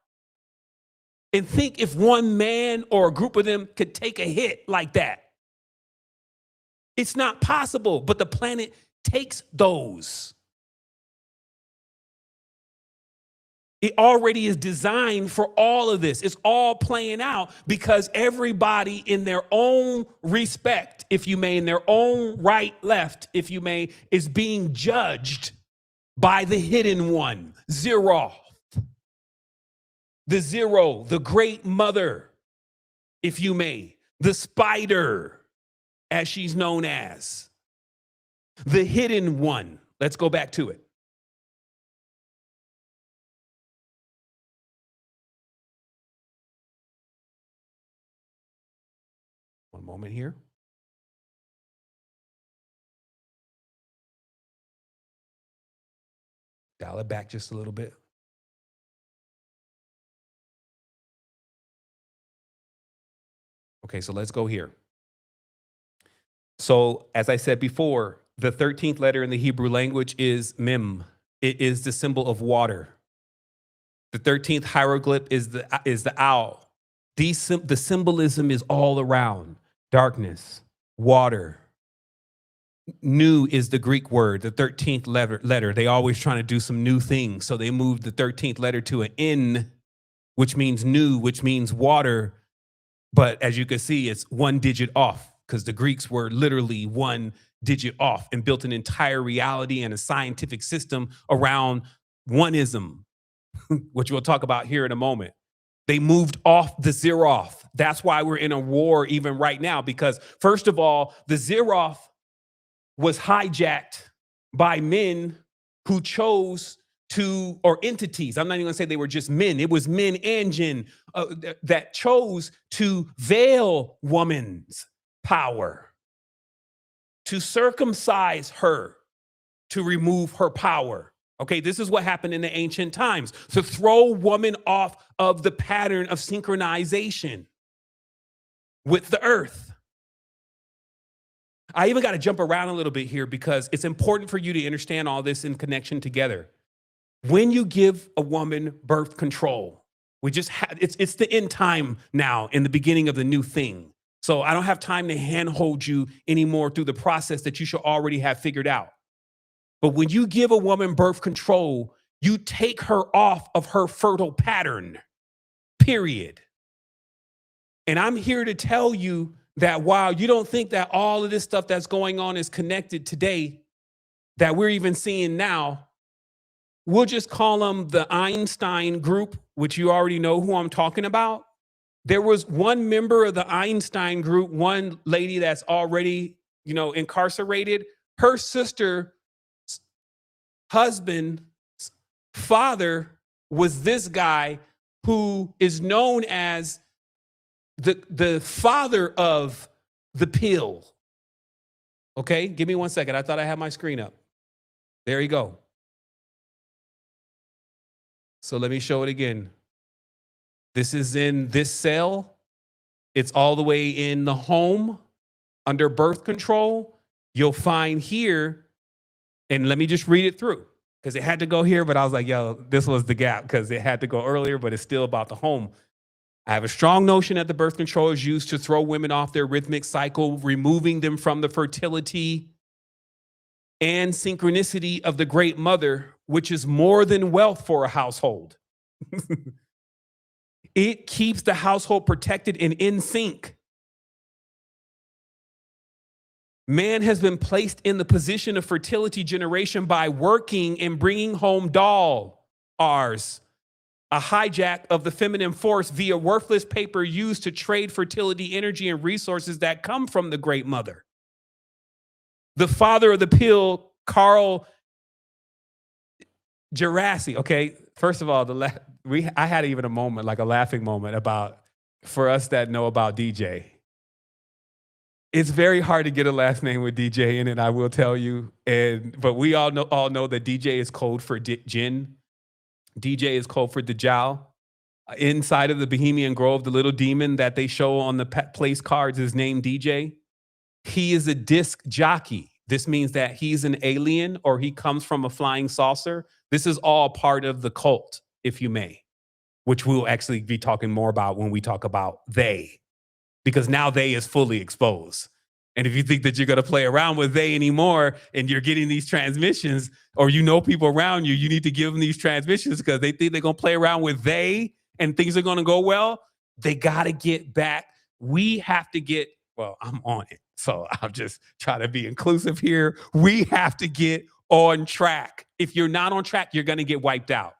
And think if one man or a group of them could take a hit like that. It's not possible, but the planet takes those. It already is designed for all of this. It's all playing out because everybody in their own respect, if you may, in their own right, left, if you may, is being judged by the hidden one, Zeroth. The Zero, the great mother, if you may, the spider, as she's known as, the hidden one. Let's go back to it. One moment here. Dial it back just a little bit. Okay, so let's go here. So as I said before, the 13th letter in the Hebrew language is Mem. It is the symbol of water. The 13th hieroglyph is the owl. The symbolism is all around. Darkness, water. New is the Greek word, the 13th letter. They always trying to do some new things. So they moved the 13th letter to an N, which means new, which means water. But as you can see, it's one digit off because the Greeks were literally one digit off and built an entire reality and a scientific system around oneism, which we'll talk about here in a moment. They moved off the Zeroth. That's why we're in a war even right now, because first of all, the Zeroth was hijacked by men who chose to, or entities. I'm not even gonna say they were just men. It was men and jinn that chose to veil woman's power, to circumcise her, to remove her power. Okay, this is what happened in the ancient times, to throw woman off of the pattern of synchronization with the earth. I even got to jump around a little bit here because it's important for you to understand all this in connection together. When you give a woman birth control, we just it's the end time now, in the beginning of the new thing. So I don't have time to handhold you anymore through the process that you should already have figured out. But when you give a woman birth control, you take her off of her fertile pattern, period. And I'm here to tell you that while you don't think that all of this stuff that's going on is connected today, that we're even seeing now, we'll just call them the Einstein group, which you already know who I'm talking about. There was one member of the Einstein group, one lady that's already, incarcerated. Her sister, husband, father was this guy who is known as the father of the pill. Okay, give me 1 second. I thought I had my screen up. There you go. So let me show it again. This is in this cell. It's all the way in the home under birth control. You'll find here, and let me just read it through because it had to go here, but I was like, yo, this was the gap because it had to go earlier, but it's still about the home. I have a strong notion that the birth control is used to throw women off their rhythmic cycle, removing them from the fertility and synchronicity of the great mother, which is more than wealth for a household. It keeps the household protected and in sync. Man has been placed in the position of fertility generation by working and bringing home ours, a hijack of the feminine force via worthless paper used to trade fertility energy and resources that come from the great mother. The father of the pill, Carl Gerasi. Okay, first of all, I had even a moment, like a laughing moment about, for us that know about DJ. It's very hard to get a last name with DJ in it, I will tell you. But we all know that DJ is code for Jinn. DJ is code for Dajjal. Inside of the Bohemian Grove, the little demon that they show on the place cards is named DJ. He is a disc jockey. This means that he's an alien or he comes from a flying saucer. This is all part of the cult, if you may, which we'll actually be talking more about when we talk about they. Because now they is fully exposed. And if you think that you're going to play around with they anymore and you're getting these transmissions, or you know people around you, you need to give them these transmissions because they think they're going to play around with they and things are going to go well. They got to get back. We have to get, well, I'm on it. So I'll just try to be inclusive here. We have to get on track. If you're not on track, you're going to get wiped out.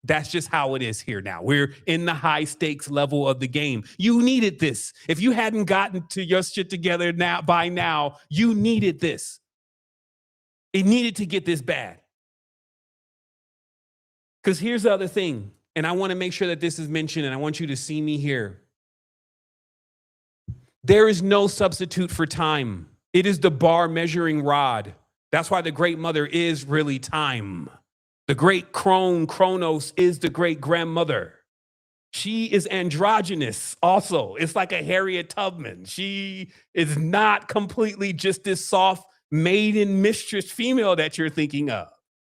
That's just how it is here now. We're in the high stakes level of the game. You needed this. If you hadn't gotten to your shit together by now, you needed this. It needed to get this bad. Because here's the other thing, and I want to make sure that this is mentioned, and I want you to see me here. There is no substitute for time. It is the bar measuring rod. That's why the Great Mother is really time. The great Kronos is the great grandmother. She is androgynous also. It's like a Harriet Tubman. She is not completely just this soft maiden mistress female that you're thinking of.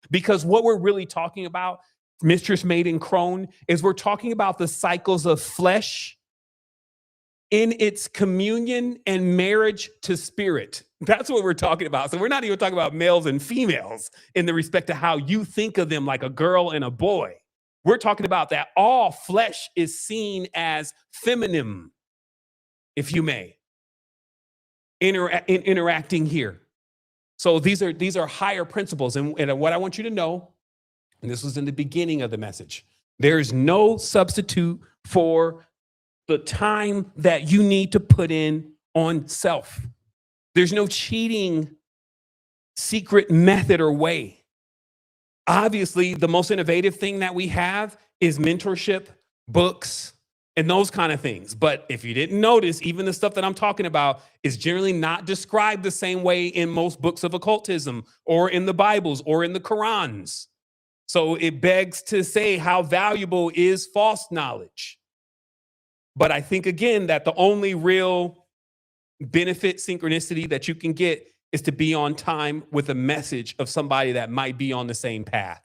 Because what we're really talking about, mistress, maiden, crone, is we're talking about the cycles of flesh in its communion and marriage to spirit. That's what we're talking about. So we're not even talking about males and females in the respect to how you think of them like a girl and a boy. We're talking about that all flesh is seen as feminine, if you may, interacting here. So these are higher principles. And what I want you to know, and this was in the beginning of the message, there is no substitute for the time that you need to put in on self. There's no cheating secret method or way. Obviously, the most innovative thing that we have is mentorship, books, and those kind of things. But if you didn't notice, even the stuff that I'm talking about is generally not described the same way in most books of occultism or in the Bibles or in the Qurans. So it begs to say, how valuable is false knowledge? But I think, again, that the only real benefit, synchronicity that you can get is to be on time with a message of somebody that might be on the same path.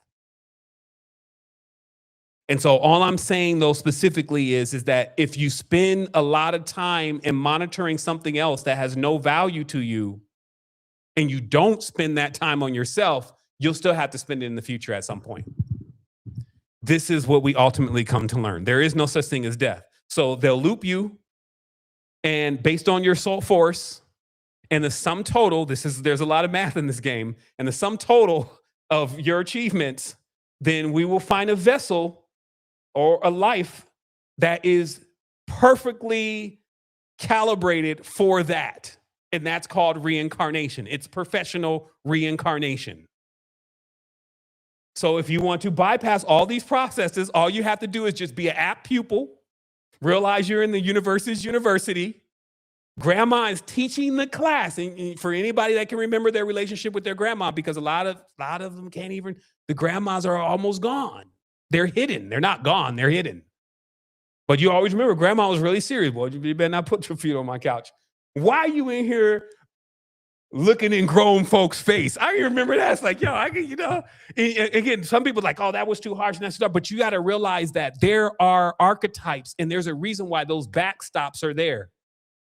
And so all I'm saying, though, specifically is that if you spend a lot of time in monitoring something else that has no value to you, and you don't spend that time on yourself, you'll still have to spend it in the future at some point. This is what we ultimately come to learn. There is no such thing as death. So they'll loop you, and based on your soul force and the sum total, there's a lot of math in this game, and the sum total of your achievements, then we will find a vessel or a life that is perfectly calibrated for that. And that's called reincarnation. It's professional reincarnation. So if you want to bypass all these processes, all you have to do is just be an apt pupil. Realize you're in the universe's university. Grandma is teaching the class. And for anybody that can remember their relationship with their grandma, because a lot of them can't even, the grandmas are almost gone. They're hidden. They're not gone. They're hidden. But you always remember, grandma was really serious. Boy, you better not put your feet on my couch. Why are you in here looking in grown folks' face? I remember that. It's like, yo, again, some people are like, oh, that was too harsh and that stuff. But you got to realize that there are archetypes, and there's a reason why those backstops are there.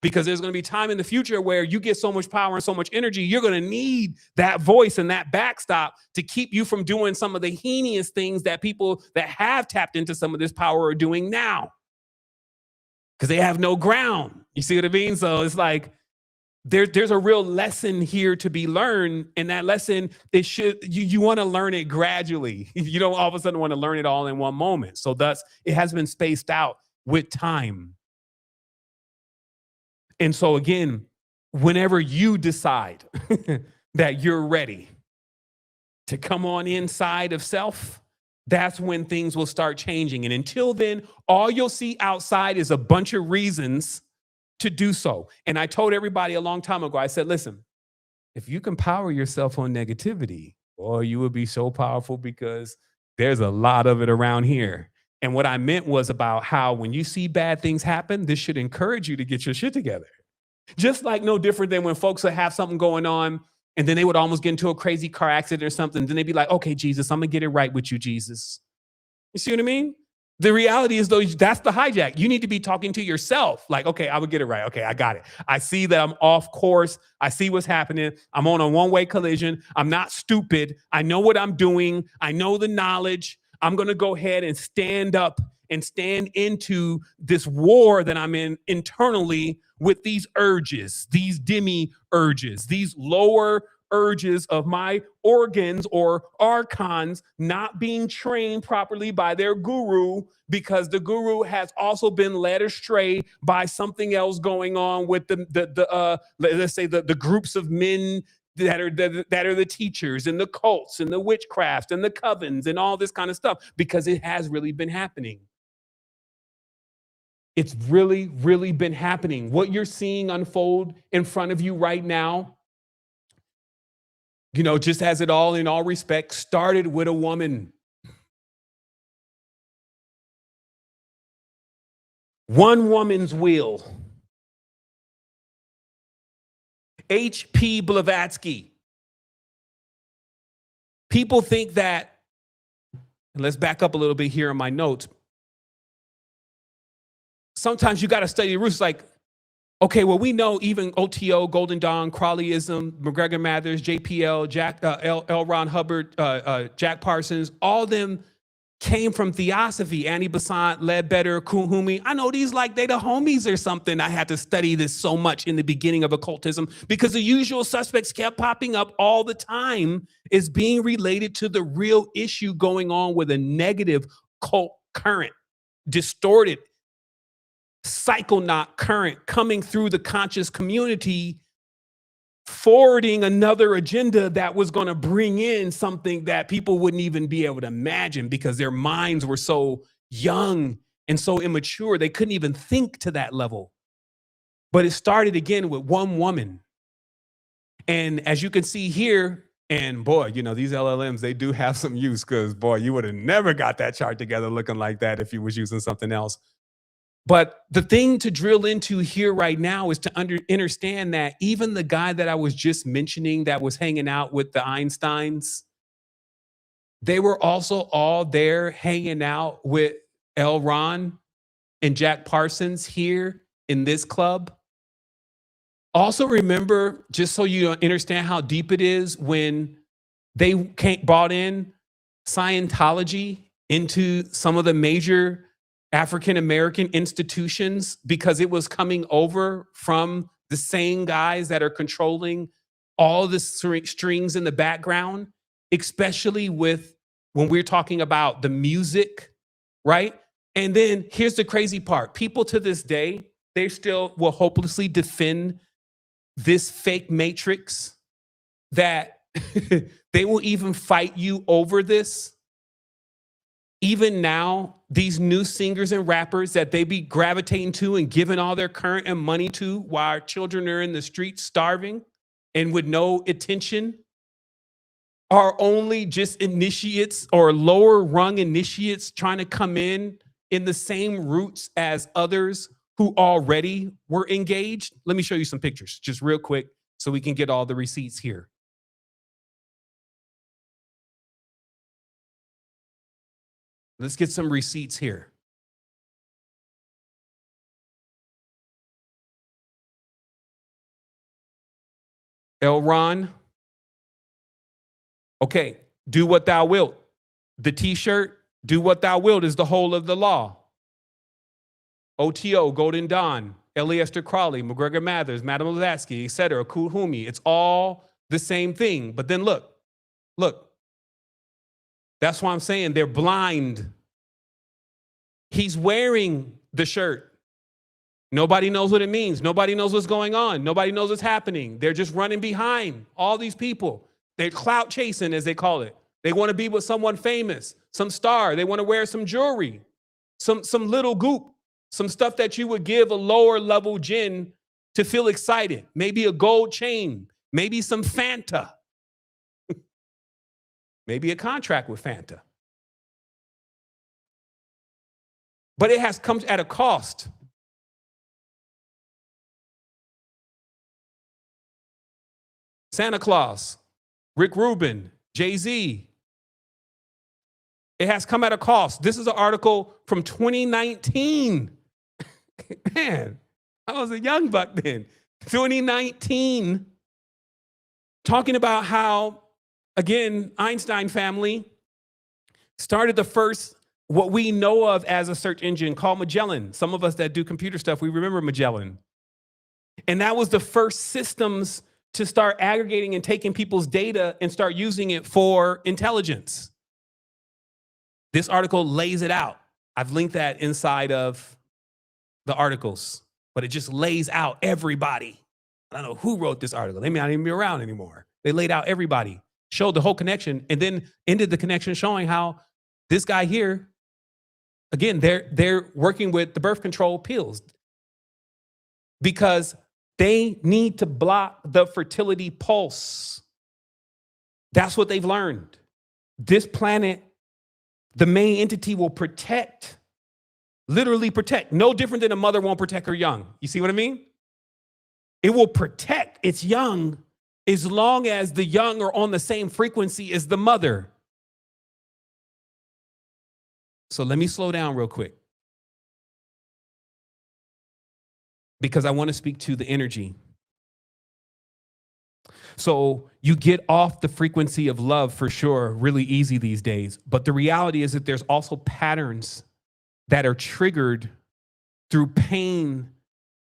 Because there's going to be time in the future where you get so much power and so much energy, you're going to need that voice and that backstop to keep you from doing some of the heinous things that people that have tapped into some of this power are doing now. Because they have no ground. You see what I mean? So it's like, there's a real lesson here to be learned, and that lesson, you want to learn it gradually. You don't all of a sudden want to learn it all in one moment. So thus, it has been spaced out with time. And so again, whenever you decide that you're ready to come on inside of self, that's when things will start changing. And until then, all you'll see outside is a bunch of reasons to do so. And I told everybody a long time ago, I said, listen, if you can power yourself on negativity, boy, you would be so powerful because there's a lot of it around here. And what I meant was about how when you see bad things happen, this should encourage you to get your shit together. Just like no different than when folks would have something going on and then they would almost get into a crazy car accident or something. Then they'd be like, okay, Jesus, I'm going to get it right with you, Jesus. You see what I mean? The reality is, though, that's the hijack. You need to be talking to yourself. Like, okay, I would get it right. Okay, I got it. I see that I'm off course. I see what's happening. I'm on a one-way collision. I'm not stupid. I know what I'm doing. I know the knowledge. I'm going to go ahead and stand up and stand into this war that I'm in internally with these urges, these demi urges, these lower urges of my organs or archons not being trained properly by their guru, because the guru has also been led astray by something else going on with let's say the groups of men that are the teachers and the cults and the witchcraft and the covens and all this kind of stuff, because it has really been happening. It's really, really been happening. What you're seeing unfold in front of you right now, you know, just as it all in all respects started with a woman. One woman's will. H.P. Blavatsky. People think that, and let's back up a little bit here in my notes. Sometimes you got to study the roots. Like, okay, well, we know even OTO, Golden Dawn, Crowleyism, McGregor Mathers, JPL, L. Ron Hubbard, Jack Parsons, all of them came from theosophy. Annie Besant, Ledbetter, Kuhumi. I know these like they the homies or something. I had to study this so much in the beginning of occultism because the usual suspects kept popping up all the time as being related to the real issue going on with a negative cult current, distorted psychonaut current coming through the conscious community, forwarding another agenda that was going to bring in something that people wouldn't even be able to imagine because their minds were so young and so immature. They couldn't even think to that level. But it started again with one woman. And as you can see here, and boy, you know, these LLMs, they do have some use because, boy, you would have never got that chart together looking like that if you was using something else. But the thing to drill into here right now is to understand that even the guy that I was just mentioning that was hanging out with the Einsteins, they were also all there hanging out with L. Ron and Jack Parsons here in this club. Also remember, just so you understand how deep it is, when they brought in Scientology into some of the major African-American institutions because it was coming over from the same guys that are controlling all the strings in the background, especially with when we're talking about the music, right? And then here's the crazy part. People to this day, they still will hopelessly defend this fake matrix that they will even fight you over this. Even now, these new singers and rappers that they be gravitating to and giving all their current and money to while our children are in the streets starving and with no attention are only just initiates or lower rung initiates trying to come in the same roots as others who already were engaged. Let me show you some pictures just real quick so we can get all the receipts here. Let's get some receipts here. L. Ron. Okay, do what thou wilt. The t-shirt, do what thou wilt is the whole of the law. OTO, Golden Dawn, Esther Crowley, McGregor Mathers, Madame Blavatsky, etc., Kuhumi. It's all the same thing. But then look. That's why I'm saying they're blind. He's wearing the shirt. Nobody knows what it means. Nobody knows what's going on. Nobody knows what's happening. They're just running behind all these people. They're clout chasing, as they call it. They want to be with someone famous, some star. They want to wear some jewelry, some little goop, some stuff that you would give a lower level jinn to feel excited. Maybe a gold chain, maybe some Fanta, maybe a contract with Fanta. But it has come at a cost. Santa Claus, Rick Rubin, Jay-Z. It has come at a cost. This is an article from 2019. Man, I was a young buck then. 2019, talking about how, again, Einstein family started the first, what we know of as a search engine called Magellan. Some of us that do computer stuff, we remember Magellan. And that was the first systems to start aggregating and taking people's data and start using it for intelligence. This article lays it out. I've linked that inside of the articles, but it just lays out everybody. I don't know who wrote this article. They may not even be around anymore. They laid out everybody, showed the whole connection, and then ended the connection showing how this guy here, again, they're working with the birth control pills because they need to block the fertility pulse. That's what they've learned. This planet, the main entity will protect, literally protect, no different than a mother won't protect her young. You see what I mean? It will protect its young as long as the young are on the same frequency as the mother. So let me slow down real quick, because I want to speak to the energy. So you get off the frequency of love for sure, really easy these days. But the reality is that there's also patterns that are triggered through pain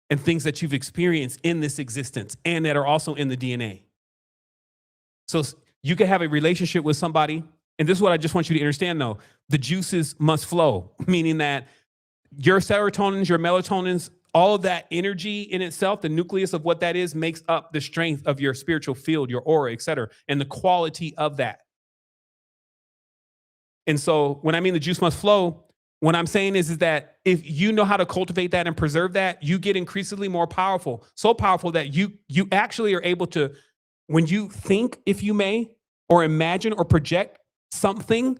and things that you've experienced in this existence and that are also in the DNA. So you can have a relationship with somebody, and this is what I just want you to understand though. The juices must flow, meaning that your serotonins, your melatonins, all of that energy in itself, the nucleus of what that is, makes up the strength of your spiritual field, your aura, et cetera, and the quality of that. And so when I mean the juice must flow, what I'm saying is that if you know how to cultivate that and preserve that, you get increasingly more powerful, so powerful that you actually are able to, when you think, if you may, or imagine or project something,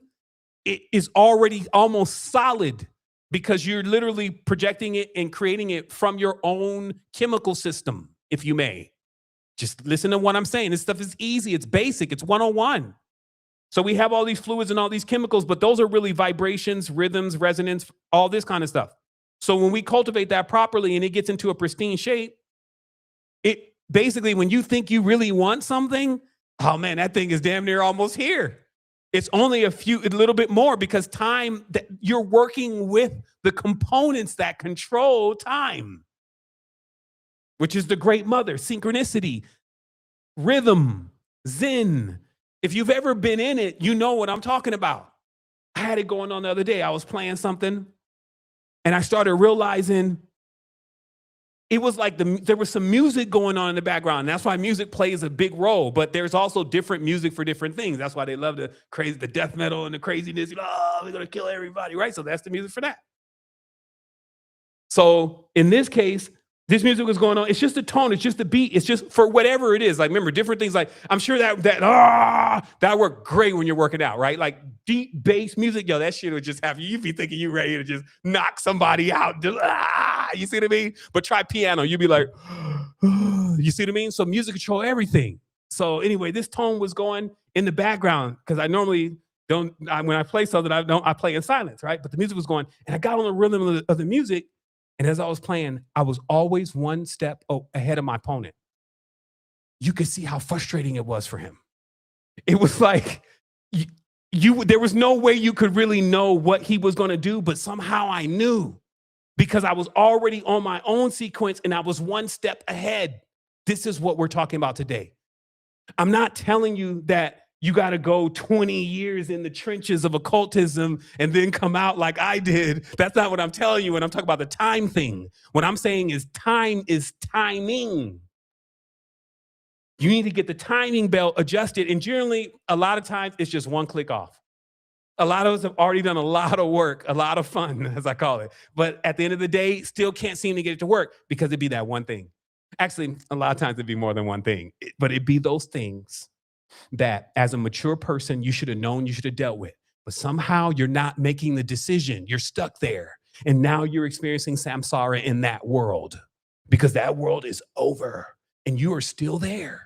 it is already almost solid, because you're literally projecting it and creating it from your own chemical system, if you may. Just listen to what I'm saying. This stuff is easy. It's basic. It's 101. So we have all these fluids and all these chemicals, but those are really vibrations, rhythms, resonance, all this kind of stuff. So when we cultivate that properly and it gets into a pristine shape, it basically, when you think you really want something, oh man, that thing is damn near almost here. It's only a little bit more, because time, that you're working with the components that control time, which is the great mother, synchronicity, rhythm, zen. If you've ever been in it, you know what I'm talking about. I had it going on the other day. I was playing something and I started realizing it was like there was some music going on in the background. That's why music plays a big role, but there's also different music for different things. That's why they love the death metal and the craziness. Oh, we're gonna kill everybody, right? So that's the music for that. So in this case, this music was going on. It's just a tone. It's just a beat. It's just for whatever it is. Like, remember, different things. Like, I'm sure that worked great when you're working out, right? Like deep bass music, yo, that shit would just have you be thinking you ready to just knock somebody out. You see what I mean? But try piano, you'd be like, you see what I mean? So music control everything. So anyway, this tone was going in the background, because I normally don't. When I play something, I play in silence, right? But the music was going, and I got on the rhythm of the music. And as I was playing, I was always one step ahead of my opponent. You could see how frustrating it was for him. It was like, there was no way you could really know what he was going to do, but somehow I knew, because I was already on my own sequence and I was one step ahead. This is what we're talking about today. I'm not telling you that You got to go 20 years in the trenches of occultism and then come out like I did. That's not what I'm telling you when I'm talking about the time thing. What I'm saying is time is timing. You need to get the timing belt adjusted. And generally, a lot of times, it's just one click off. A lot of us have already done a lot of work, a lot of fun, as I call it. But at the end of the day, still can't seem to get it to work because it'd be that one thing. Actually, a lot of times it'd be more than one thing, but it'd be those things that as a mature person, you should have known, you should have dealt with. But somehow you're not making the decision. You're stuck there. And now you're experiencing samsara in that world because that world is over and you are still there.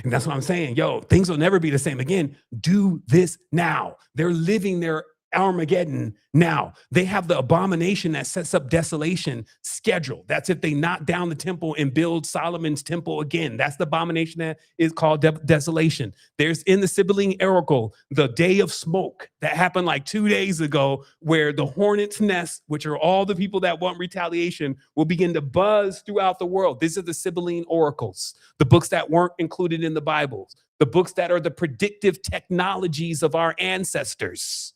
And that's what I'm saying. Yo, things will never be the same again. Do this now. They're living their Armageddon now. They have the abomination that sets up desolation scheduled. That's if they knock down the temple and build Solomon's temple again. That's the abomination that is called desolation. There's in the Sibylline Oracle, the day of smoke that happened like 2 days ago, where the hornet's nest, which are all the people that want retaliation, will begin to buzz throughout the world. These are the Sibylline oracles, the books that weren't included in the Bibles, the books that are the predictive technologies of our ancestors.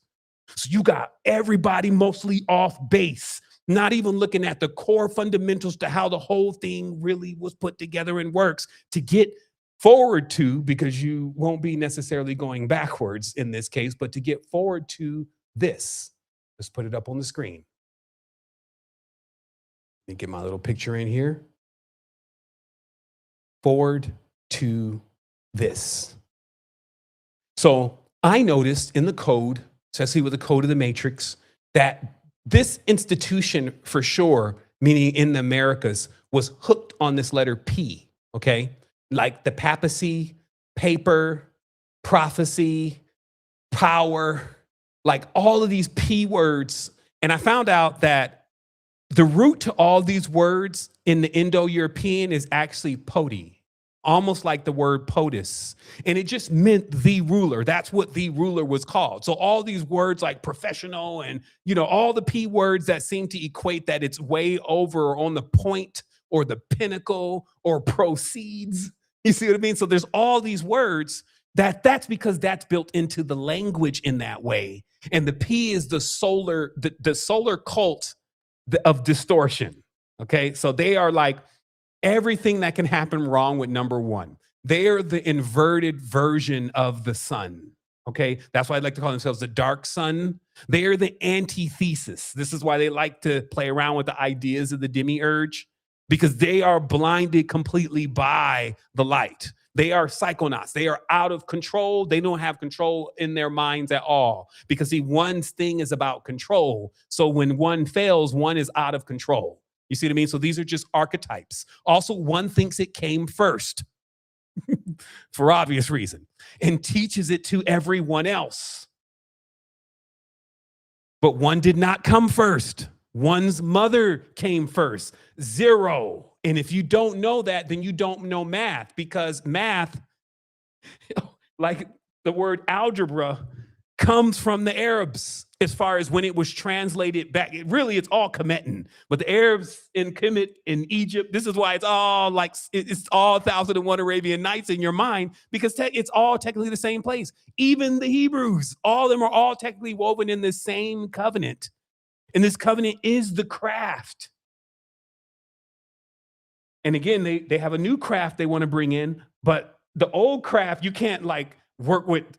So you got everybody mostly off base, not even looking at the core fundamentals to how the whole thing really was put together and works to get forward to, because you won't be necessarily going backwards in this case, but to get forward to this. Let's put it up on the screen. Let me get my little picture in here. Forward to this. So I noticed in the code, especially with the code of the matrix, that this institution for sure, meaning in the Americas, was hooked on this letter P, okay? Like the papacy, paper, prophecy, power, like all of these P words. And I found out that the root to all these words in the Indo-European is actually poti, almost like the word POTUS. And it just meant the ruler. That's what the ruler was called. So all these words like professional and, all the P words that seem to equate that it's way over or on the point or the pinnacle or proceeds. You see what I mean? So there's all these words that's because that's built into the language in that way. And the P is the solar cult of distortion. Okay. So they are like, everything that can happen wrong with number one. They are the inverted version of the sun. Okay. That's why I like to call themselves the dark sun. They are the antithesis. This is why they like to play around with the ideas of the demiurge, because they are blinded completely by the light. They are psychonauts. They are out of control. They don't have control in their minds at all, because see, one's thing is about control. So when one fails, one is out of control. You see what I mean? So these are just archetypes. Also, one thinks it came first for obvious reason and teaches it to everyone else. But one did not come first. One's mother came first. Zero. And if you don't know that, then you don't know math, because math, like the word algebra, comes from the Arabs as far as when it was translated back. It's all Kemetan, but the Arabs in Kemet in Egypt, this is why it's all like, it's all 1001 Arabian Nights in your mind, because it's all technically the same place. Even the Hebrews, all of them are all technically woven in the same covenant. And this covenant is the craft. And again, they have a new craft they want to bring in, but the old craft, you can't like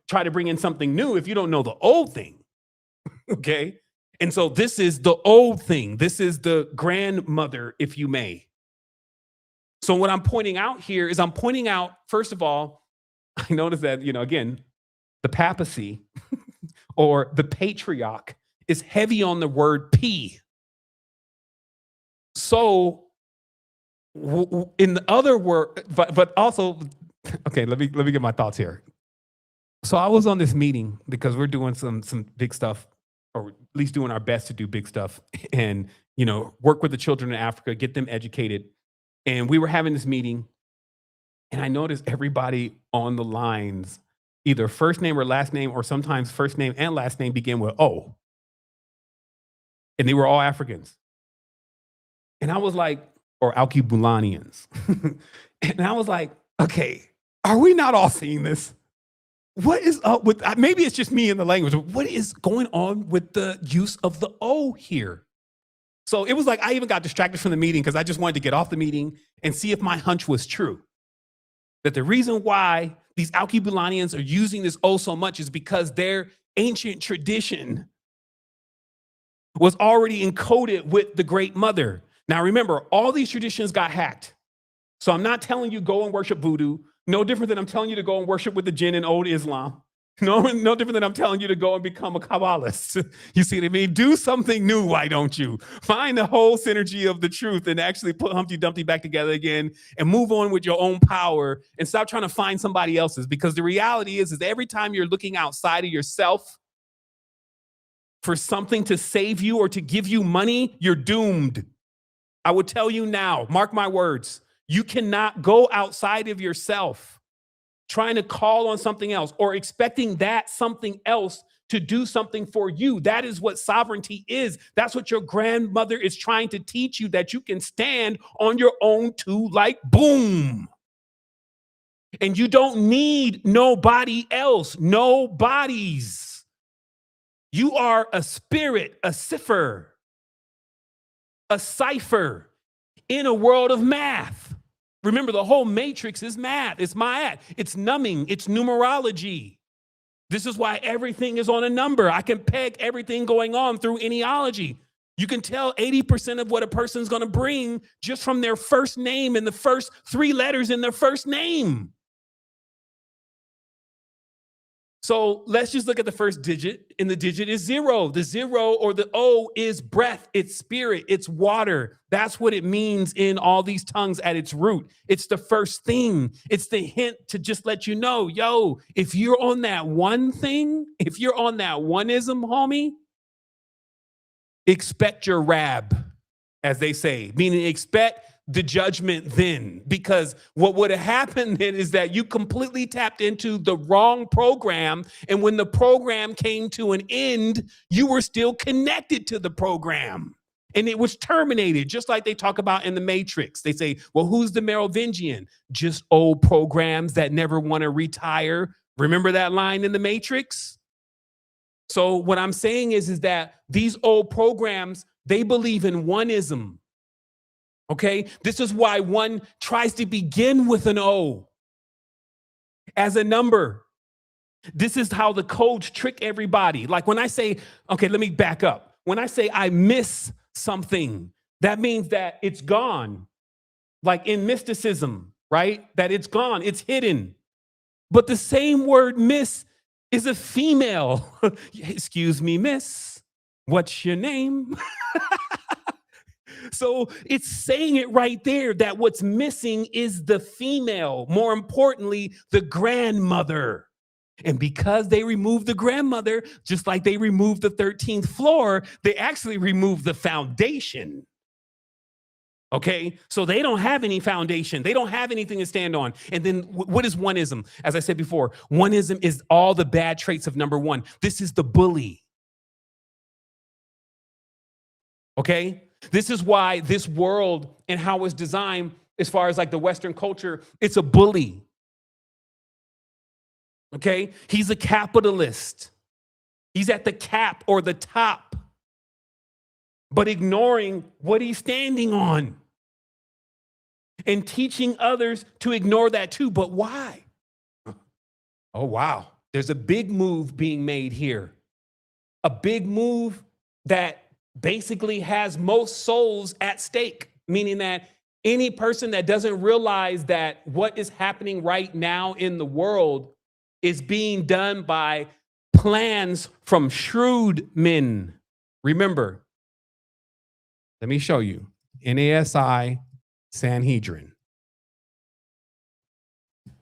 try to bring in something new if you don't know the old thing. Okay. And so this is the old thing. This is the grandmother, if you may. So what I'm pointing out here is I'm pointing out, first of all, I noticed that, again, the papacy or the patriarch is heavy on the word P. So in the other word, but also, okay, let me get my thoughts here. So I was on this meeting because we're doing some big stuff, or at least doing our best to do big stuff, and work with the children in Africa, get them educated. And we were having this meeting, and I noticed everybody on the lines, either first name or last name, or sometimes first name and last name begin with O. And they were all Africans. And I was like, or Alkebulanians. And I was like, okay, are we not all seeing this? what is up with, maybe it's just me in the language, but what is going on with the use of the O here? So it was like, I even got distracted from the meeting because I just wanted to get off the meeting and see if my hunch was true. That the reason why these Alkebulanans are using this O so much is because their ancient tradition was already encoded with the Great Mother. Now remember, all these traditions got hacked. So I'm not telling you go and worship voodoo. No different than I'm telling you to go and worship with the jinn in old Islam. No different than I'm telling you to go and become a Kabbalist. You see what I mean? Do something new, why don't you? Find the whole synergy of the truth and actually put Humpty Dumpty back together again and move on with your own power and stop trying to find somebody else's. Because the reality is every time you're looking outside of yourself for something to save you or to give you money, you're doomed. I would tell you now, mark my words, you cannot go outside of yourself trying to call on something else or expecting that something else to do something for you. That is what sovereignty is. That's what your grandmother is trying to teach you, that you can stand on your own two, like boom. And you don't need nobody else, nobodies. You are a spirit, a cipher, a cipher in a world of math. Remember, the whole matrix is math. It's math. It's numbing. It's numerology. This is why everything is on a number. I can peg everything going on through enealogy. You can tell 80% of what a person's going to bring just from their first name and the first 3 letters in their first name. So let's just look at the first digit, and the digit is 0. The 0 or the O is breath, it's spirit, it's water. That's what it means in all these tongues at its root. It's the first thing. It's the hint to just let you know, yo, if you're on that one thing, if you're on that oneism, homie, expect your rab, as they say, meaning expect the judgment then, because what would have happened then is that you completely tapped into the wrong program. And when the program came to an end, you were still connected to the program and it was terminated. Just like they talk about in the Matrix. They say, well, who's the Merovingian? Just old programs that never want to retire. Remember that line in the Matrix? So what I'm saying is that these old programs, they believe in oneism. Okay, this is why one tries to begin with an O as a number. This is how the codes trick everybody. Like when I say, okay, let me back up. When I say I miss something, that means that it's gone. Like in mysticism, right? That it's gone, it's hidden. But the same word miss is a female. Excuse me, miss, what's your name? So it's saying it right there that what's missing is the female, more importantly, the grandmother. And because they removed the grandmother, just like they removed the 13th floor, they actually removed the foundation. Okay, so they don't have any foundation. They don't have anything to stand on. And then what is oneism? As I said before, oneism is all the bad traits of number one. This is the bully. Okay? This is why this world and how it's designed, as far as like the Western culture, it's a bully. Okay? He's a capitalist. He's at the cap or the top, but ignoring what he's standing on and teaching others to ignore that too. But why? Oh, wow. There's a big move being made here. A big move that basically has most souls at stake, meaning that any person that doesn't realize that what is happening right now in the world is being done by plans from shrewd men. Remember, let me show you. NASI Sanhedrin.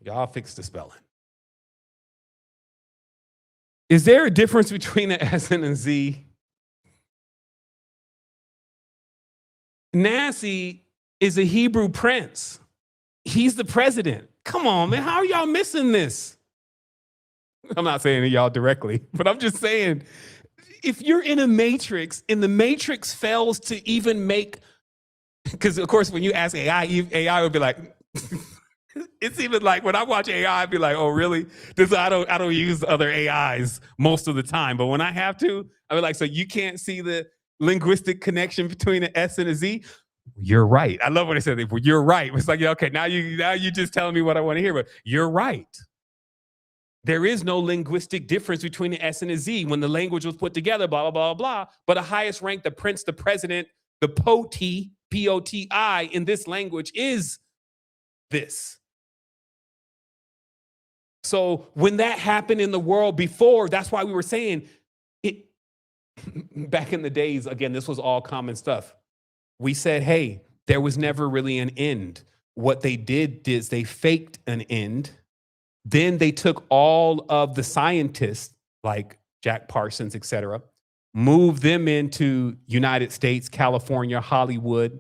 Y'all fix the spelling. Is there a difference between an S and a Z? Nasi is a Hebrew prince. He's the president. Come on, man. How are y'all missing this? I'm not saying to y'all directly, but I'm just saying, if you're in a matrix and the matrix fails to even make, because of course, when you ask AI, AI would be like, It's even like when I watch AI, I'd be like, oh, really? I don't use other AIs most of the time. But when I have to, I'd be like, so you can't see the linguistic connection between an S and a Z? You're right. I love what I said. Well, you're right. It's like, yeah, okay, now you just telling me what I want to hear, but you're right. There is no linguistic difference between the S and the Z when the language was put together, blah, blah, blah, blah. But the highest rank, the prince, the president, the POTI, P-O-T-I in this language is this. So when that happened in the world before, that's why we were saying it back in the days, again, this was all common stuff. We said, hey, there was never really an end. What they did is they faked an end. Then they took all of the scientists like Jack Parsons, et cetera, moved them into United States, California, Hollywood,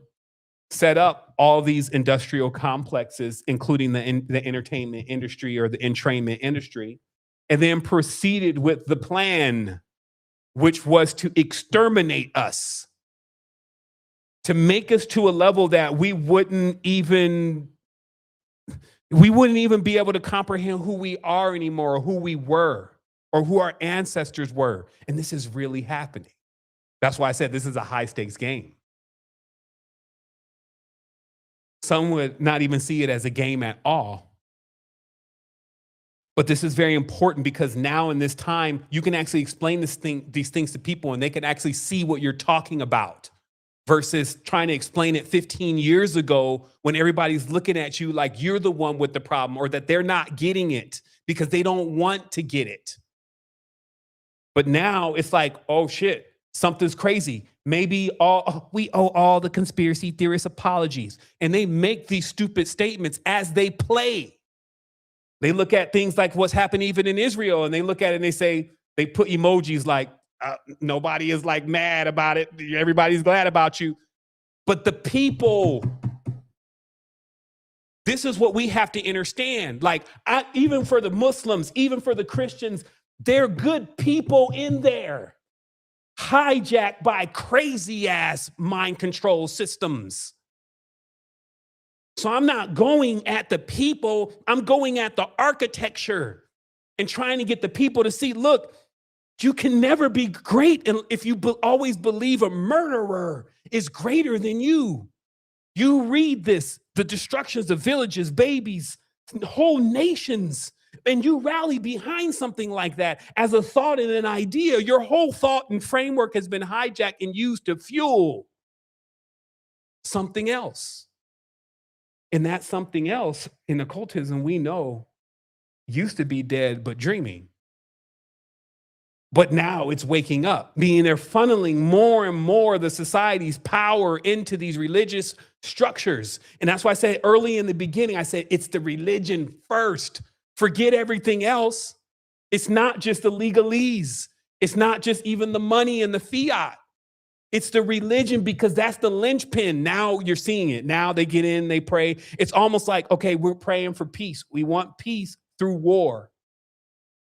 set up all these industrial complexes, including the entertainment industry or the entrainment industry, and then proceeded with the plan, which was to exterminate us, to make us to a level that we wouldn't even be able to comprehend who we are anymore, or who we were, or who our ancestors were. And this is really happening. That's why I said this is a high stakes game. Some would not even see it as a game at all. But this is very important because now in this time, you can actually explain these things to people and they can actually see what you're talking about versus trying to explain it 15 years ago when everybody's looking at you like you're the one with the problem or that they're not getting it because they don't want to get it. But now it's like, oh shit, something's crazy. Maybe we owe all the conspiracy theorists apologies. And they make these stupid statements as they play. They look at things like what's happened even in Israel, and they look at it and they say, they put emojis like, nobody is like mad about it. Everybody's glad about you. But the people, this is what we have to understand. Like, even for the Muslims, even for the Christians, they're good people in there, hijacked by crazy ass mind control systems. So I'm not going at the people, I'm going at the architecture and trying to get the people to see, look, you can never be great if you always believe a murderer is greater than you. You read this, the destructions of villages, babies, whole nations, and you rally behind something like that as a thought and an idea. Your whole thought and framework has been hijacked and used to fuel something else. And that something else in occultism, we know, used to be dead but dreaming. But now it's waking up, meaning they're funneling more and more of the society's power into these religious structures. And that's why I said early in the beginning, I said it's the religion first. Forget everything else. It's not just the legalese. It's not just even the money and the fiat. It's the religion, because that's the linchpin. Now you're seeing it. Now they get in, they pray. It's almost like, okay, we're praying for peace. We want peace through war.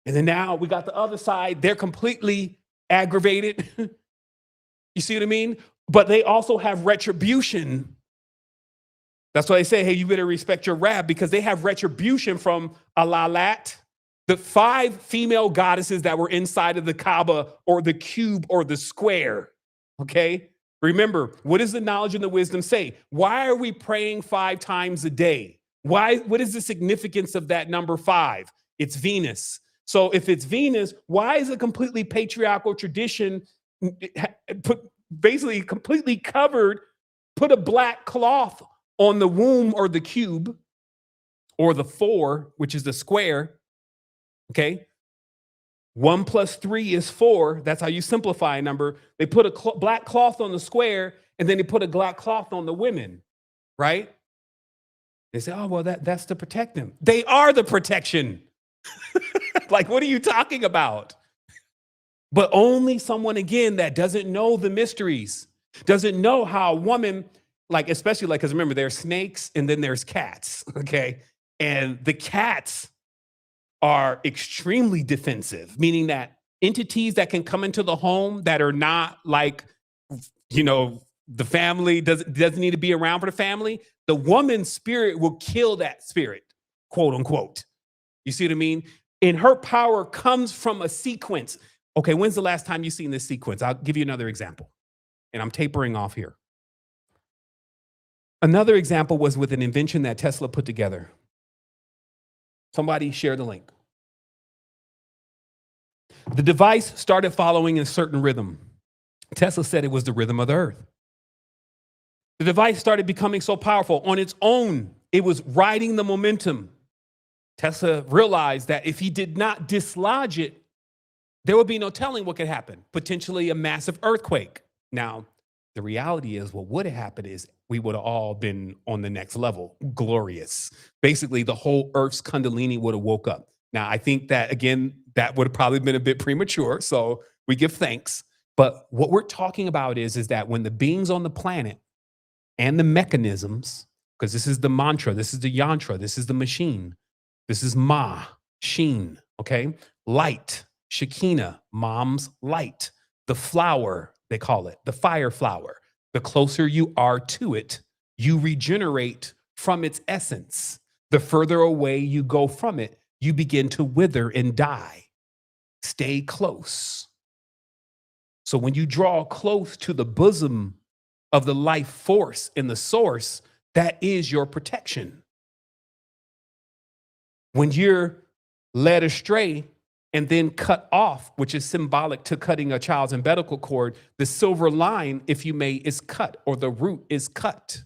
And then now we got the other side. They're completely aggravated. You see what I mean? But they also have retribution. That's why they say, hey, you better respect your rab, because they have retribution from Alalat, the 5 female goddesses that were inside of the Kaaba or the cube or the square. Okay? Remember, what does the knowledge and the wisdom say? Why are we praying 5 times a day? What is the significance of that number 5? It's Venus. So if it's Venus, why is a completely patriarchal tradition basically completely covered, put a black cloth on the womb or the cube or the 4, which is the square? Okay? 1 plus 3 is 4. That's how you simplify a number. They put a black cloth on the square, and then they put a black cloth on the women, right? They say, oh, well, that's to protect them. They are the protection. Like, what are you talking about? But only someone, again, that doesn't know the mysteries, doesn't know how a woman, like, especially like, because remember, there's snakes and then there's cats, okay? And the cats are extremely defensive, meaning that entities that can come into the home that are not like, you know, the family doesn't need to be around for the family, the woman's spirit will kill that spirit. quote unquote. You see what I mean? And her power comes from a sequence. Okay, when's the last time you've seen this sequence? I'll give you another example. And I'm tapering off here. Another example was with an invention that Tesla put together. Somebody share the link. The device started following a certain rhythm. Tesla said it was the rhythm of the earth. The device started becoming so powerful on its own, it was riding the momentum. Tesla realized that if he did not dislodge it, there would be no telling what could happen, potentially a massive earthquake. Now, the reality is what would have happened is we would have all been on the next level, glorious. Basically, the whole Earth's Kundalini would have woke up. Now, I think that, again, that would have probably been a bit premature, so we give thanks. But what we're talking about is that when the beings on the planet and the mechanisms, because this is the mantra, this is the yantra, this is the machine, this is Ma, Sheen, okay? Light, Shekinah, mom's light. The flower, they call it, the fire flower. The closer you are to it, you regenerate from its essence. The further away you go from it, you begin to wither and die. Stay close. So when you draw close to the bosom of the life force in the source, that is your protection. When you're led astray and then cut off, which is symbolic to cutting a child's umbilical cord, the silver line, if you may, is cut, or the root is cut.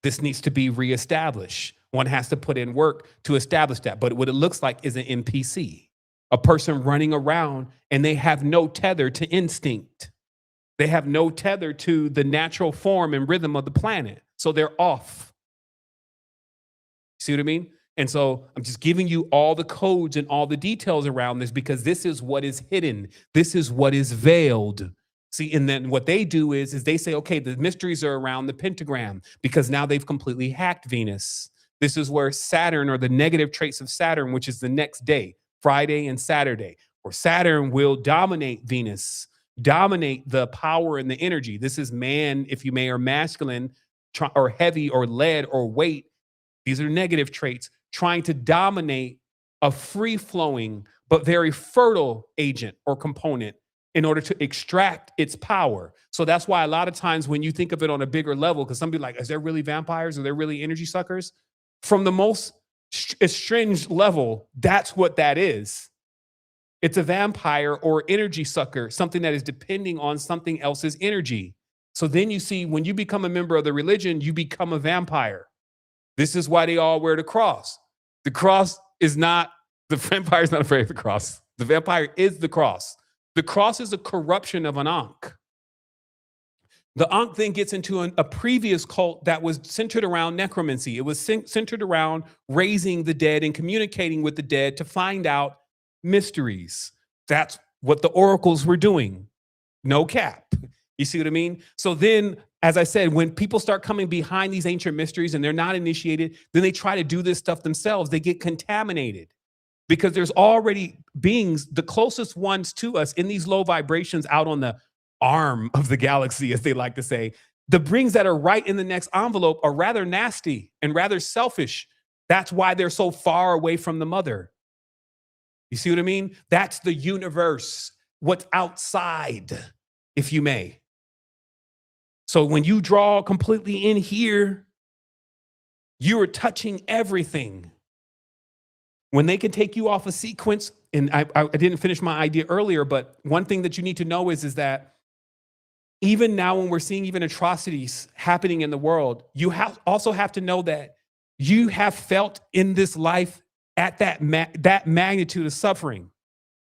This needs to be reestablished. One has to put in work to establish that. But what it looks like is an NPC, a person running around and they have no tether to instinct. They have no tether to the natural form and rhythm of the planet. So they're off. See what I mean? And so I'm just giving you all the codes and all the details around this because this is what is hidden. This is what is veiled. See, and then what they do is they say, okay, the mysteries are around the pentagram because now they've completely hacked Venus. This is where Saturn, or the negative traits of Saturn, which is the next day, Friday and Saturday, where Saturn will dominate Venus, dominate the power and the energy. This is man, if you may, or masculine, or heavy, or lead, or weight. These are negative traits trying to dominate a free-flowing but very fertile agent or component in order to extract its power. So that's why a lot of times when you think of it on a bigger level, because some people are like, is there really vampires? Are there really energy suckers? From the most estranged level, that's what that is. It's a vampire or energy sucker, something that is depending on something else's energy. So then you see, when you become a member of the religion, you become a vampire. This is why they all wear the cross. The cross is not, the vampire is not afraid of the cross. The vampire is the cross. The cross is a corruption of an Ankh. The Ankh then gets into a previous cult that was centered around necromancy. It was centered around raising the dead and communicating with the dead to find out mysteries. That's what the oracles were doing. No cap. You see what I mean? So then, as I said, when people start coming behind these ancient mysteries and they're not initiated, then they try to do this stuff themselves. They get contaminated because there's already beings, the closest ones to us in these low vibrations out on the arm of the galaxy, as they like to say. The beings that are right in the next envelope are rather nasty and rather selfish. That's why they're so far away from the mother. You see what I mean? That's the universe, what's outside, if you may. So when you draw completely in here, you are touching everything. When they can take you off a sequence, and I didn't finish my idea earlier, but one thing that you need to know is that even now when we're seeing even atrocities happening in the world, you also have to know that you have felt in this life at that magnitude of suffering.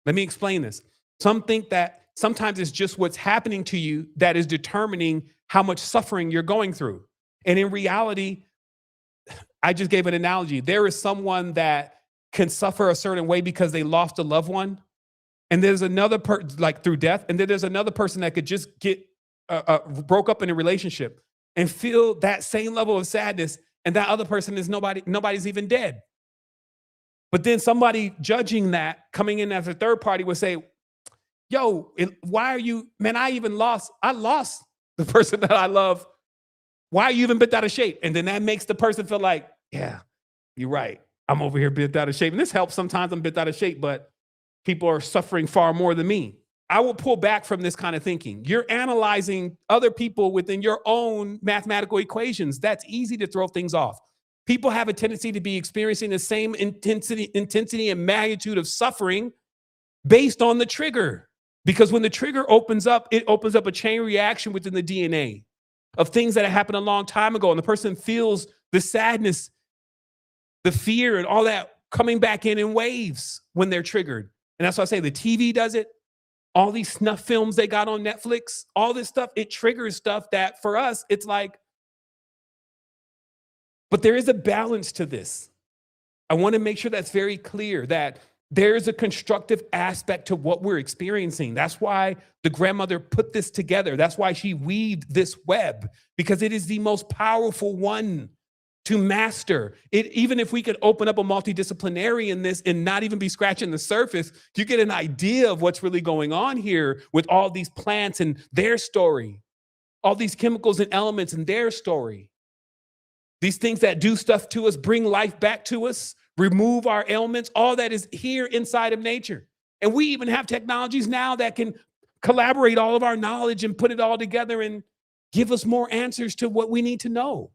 Let me explain this. Some think that sometimes it's just what's happening to you that is determining how much suffering you're going through. And in reality, I just gave an analogy. There is someone that can suffer a certain way because they lost a loved one. And there's another person, like through death. And then there's another person that could just get broke up in a relationship and feel that same level of sadness. And that other person is nobody's even dead. But then somebody judging that, coming in as a third party, would say, yo, why are you, man, I lost the person that I love. Why are you even bent out of shape? And then that makes the person feel like, yeah, You're right. I'm over here bent out of shape. And this helps. Sometimes I'm bent out of shape, but people are suffering far more than me. I will pull back from this kind of thinking. You're analyzing other people within your own mathematical equations. That's easy to throw things off. People have a tendency to be experiencing the same intensity and magnitude of suffering based on the trigger. Because when the trigger opens up, it opens up a chain reaction within the DNA of things that happened a long time ago. And the person feels the sadness, the fear, and all that coming back in waves when they're triggered. And that's why I say the TV does it. All these snuff films they got on Netflix, all this stuff, it triggers stuff that for us, it's like, but there is a balance to this. I want to make sure that's very clear that there's a constructive aspect to what we're experiencing. That's why the grandmother put this together. That's why she weaved this web, because it is the most powerful one to master it. Even if we could open up a multidisciplinary in this and not even be scratching the surface, you get an idea of what's really going on here with all these plants and their story, all these chemicals and elements and their story. These things that do stuff to us, bring life back to us, remove our ailments, all that is here inside of nature. And we even have technologies now that can collaborate all of our knowledge and put it all together and give us more answers to what we need to know.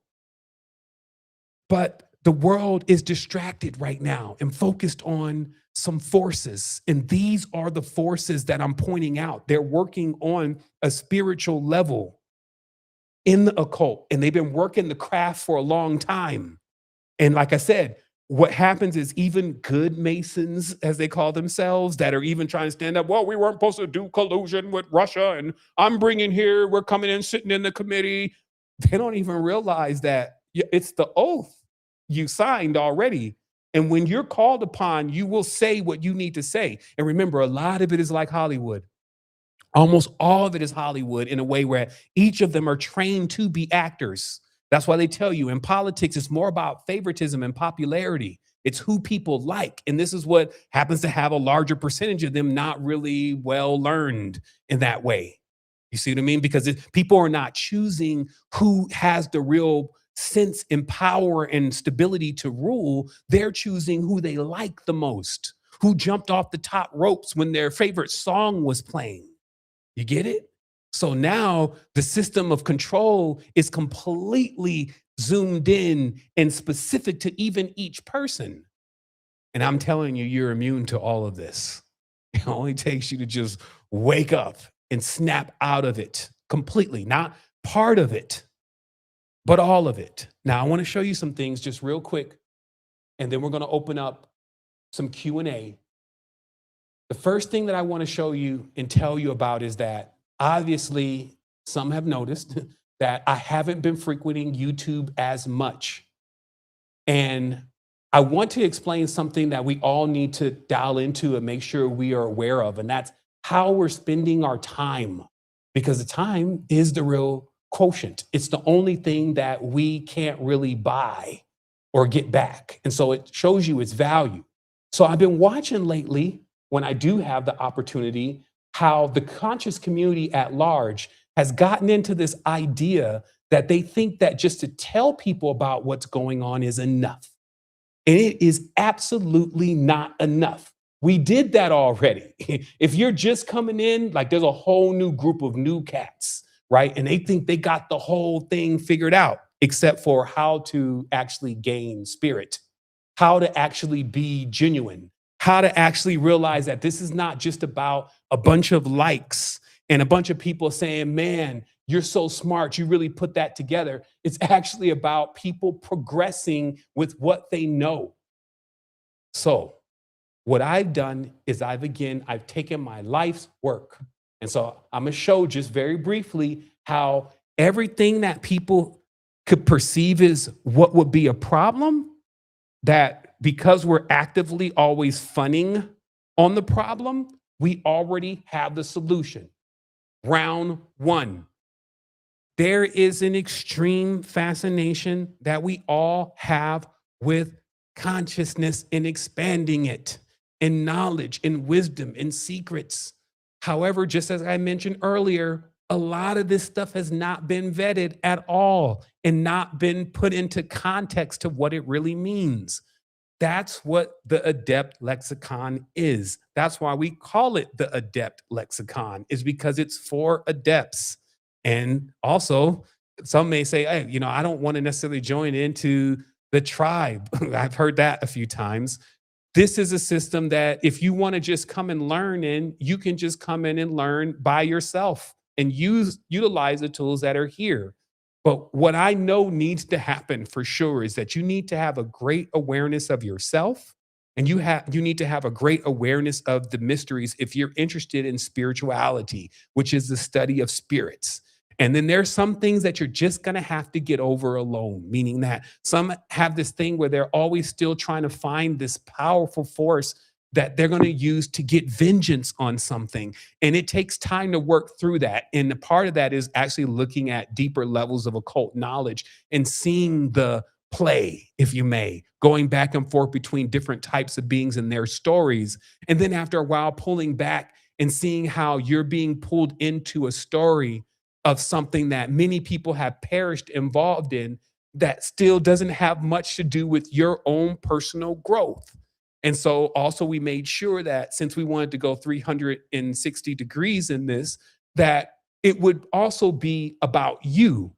But the world is distracted right now and focused on some forces. And these are the forces that I'm pointing out. They're working on a spiritual level in the occult, and they've been working the craft for a long time. And like I said, what happens is even good Masons, as they call themselves, that are even trying to stand up, well, we weren't supposed to do collusion with Russia, and I'm bringing here, we're coming in, sitting in the committee. They don't even realize that it's the oath you signed already. And when you're called upon, you will say what you need to say. And remember, a lot of it is like Hollywood. Almost all of it is Hollywood in a way where each of them are trained to be actors. That's why they tell you in politics, it's more about favoritism and popularity. It's who people like. And this is what happens to have a larger percentage of them not really well learned in that way. You see what I mean? Because people are not choosing who has the real sense and power and stability to rule. They're choosing who they like the most, who jumped off the top ropes when their favorite song was playing. You get it? So now the system of control is completely zoomed in and specific to even each person. And I'm telling you, you're immune to all of this. It only takes you to just wake up and snap out of it completely, not part of it, but all of it. Now, I want to show you some things just real quick, and then we're going to open up some Q&A. The first thing that I want to show you and tell you about is that obviously some have noticed that I haven't been frequenting YouTube as much. And I want to explain something that we all need to dial into and make sure we are aware of, and that's how we're spending our time, because the time is the real quotient. It's the only thing that we can't really buy or get back. And so it shows you its value. So I've been watching lately, when I do have the opportunity, how the conscious community at large has gotten into this idea that they think that just to tell people about what's going on is enough. And it is absolutely not enough. We did that already. If you're just coming in, like there's a whole new group of new cats, right? And they think they got the whole thing figured out, except for how to actually gain spirit, how to actually be genuine, how to actually realize that this is not just about a bunch of likes and a bunch of people saying, man, you're so smart, you really put that together. It's actually about people progressing with what they know. So what I've done is I've taken my life's work. And so I'm gonna show just very briefly how everything that people could perceive as what would be a problem, that because we're actively always funning on the problem, we already have the solution. Round one. There is an extreme fascination that we all have with consciousness and expanding it, and knowledge and wisdom and secrets. However, just as I mentioned earlier, a lot of this stuff has not been vetted at all and not been put into context to what it really means. That's what the adept lexicon is. That's why we call it the adept lexicon, is because it's for adepts. And also, some may say, hey, I don't want to necessarily join into the tribe. I've heard that a few times. This is a system that if you want to just come and learn in, you can just come in and learn by yourself and utilize the tools that are here. But what I know needs to happen for sure is that you need to have a great awareness of yourself, and you need to have a great awareness of the mysteries if you're interested in spirituality, which is the study of spirits. And then there's some things that you're just going to have to get over alone, meaning that some have this thing where they're always still trying to find this powerful force that they're going to use to get vengeance on something. And it takes time to work through that. And the part of that is actually looking at deeper levels of occult knowledge and seeing the play, if you may, going back and forth between different types of beings and their stories. And then after a while, pulling back and seeing how you're being pulled into a story of something that many people have perished involved in that still doesn't have much to do with your own personal growth. And so also we made sure that since we wanted to go 360 degrees in this, that it would also be about you,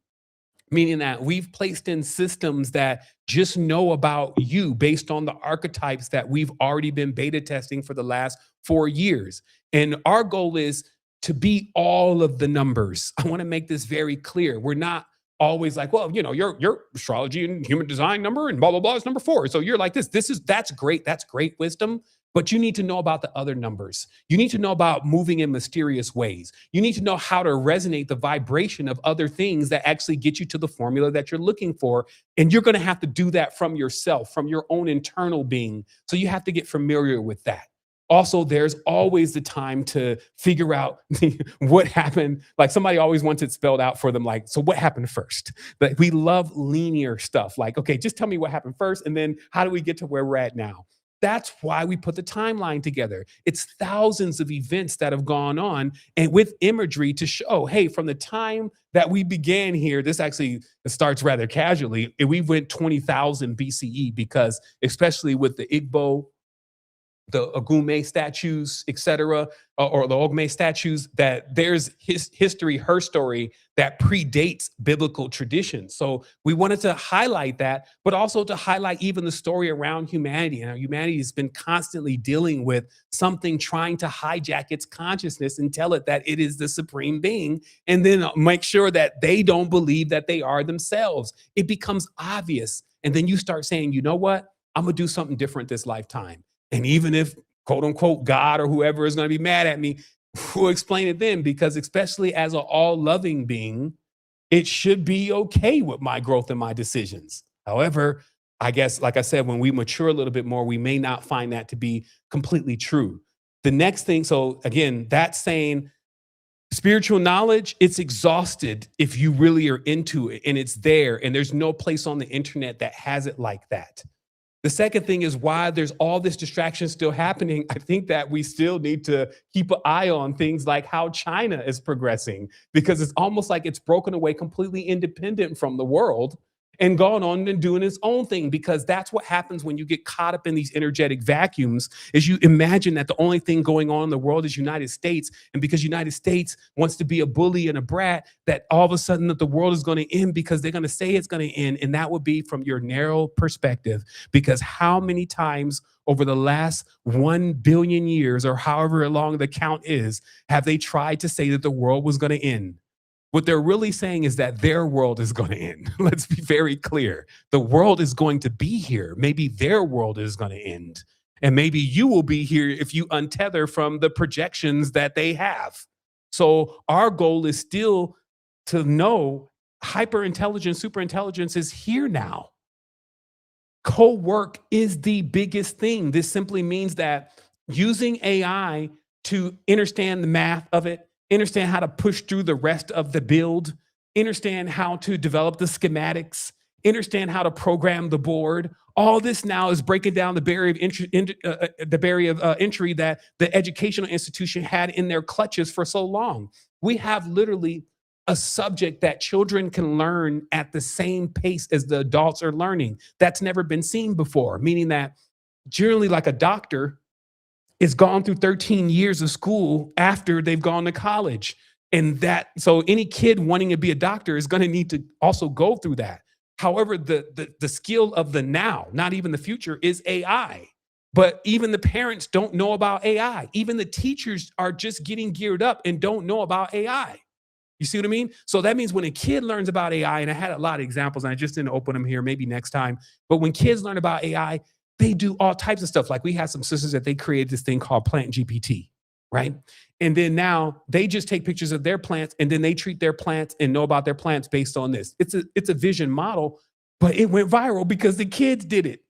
meaning that we've placed in systems that just know about you based on the archetypes that we've already been beta testing for the last 4 years. And our goal is to be all of the numbers. I want to make this very clear. We're not always like, well, your astrology and human design number and blah, blah, blah is number 4. So you're like this. That's great. That's great wisdom. But you need to know about the other numbers. You need to know about moving in mysterious ways. You need to know how to resonate the vibration of other things that actually get you to the formula that you're looking for. And you're going to have to do that from yourself, from your own internal being. So you have to get familiar with that. Also, there's always the time to figure out what happened. Like somebody always wants it spelled out for them. Like, so what happened first? But we love linear stuff. Like, okay, just tell me what happened first. And then how do we get to where we're at now? That's why we put the timeline together. It's thousands of events that have gone on and with imagery to show, hey, from the time that we began here, this actually starts rather casually. We went 20,000 BCE because especially with the Igbo, the Ogume statues, etc., or the Ogme statues, that there's history, her story that predates biblical tradition. So we wanted to highlight that, but also to highlight even the story around humanity. Now, humanity has been constantly dealing with something trying to hijack its consciousness and tell it that it is the supreme being, and then make sure that they don't believe that they are themselves. It becomes obvious. And then you start saying, you know what? I'm going to do something different this lifetime. And even if, quote unquote, God or whoever is going to be mad at me, we'll explain it then, because especially as an all-loving being, it should be okay with my growth and my decisions. However, I guess, like I said, when we mature a little bit more, we may not find that to be completely true. The next thing, so again, that's saying spiritual knowledge, it's exhausted if you really are into it and it's there, and there's no place on the internet that has it like that. The second thing is why there's all this distraction still happening. I think that we still need to keep an eye on things like how China is progressing, because it's almost like it's broken away completely independent from the world and gone on and doing its own thing, because that's what happens when you get caught up in these energetic vacuums. Is you imagine that the only thing going on in the world is United States, and because United States wants to be a bully and a brat, that all of a sudden that the world is going to end because they're going to say it's going to end. And that would be from your narrow perspective, because how many times over the last 1 billion years, or however long the count is, have they tried to say that the world was going to end? What they're really saying is that their world is going to end. Let's be very clear. The world is going to be here. Maybe their world is going to end. And maybe you will be here if you untether from the projections that they have. So our goal is still to know hyperintelligence, superintelligence is here now. Co-work is the biggest thing. This simply means that using AI to understand the math of it, understand how to push through the rest of the build, understand how to develop the schematics, understand how to program the board. All this now is breaking down the barrier of entry that the educational institution had in their clutches for so long. We have literally a subject that children can learn at the same pace as the adults are learning. That's never been seen before, meaning that generally like a doctor is gone through 13 years of school after they've gone to college. And so any kid wanting to be a doctor is going to need to also go through that. However, the skill of the now, not even the future, is AI. But even the parents don't know about AI. Even the teachers are just getting geared up and don't know about AI. You see what I mean? So that means when a kid learns about AI, and I had a lot of examples, and I just didn't open them here, maybe next time. But when kids learn about AI, they do all types of stuff. Like we had some sisters that they created this thing called Plant GPT, right? And then now they just take pictures of their plants and then they treat their plants and know about their plants based on this. It's a vision model, but it went viral because the kids did it.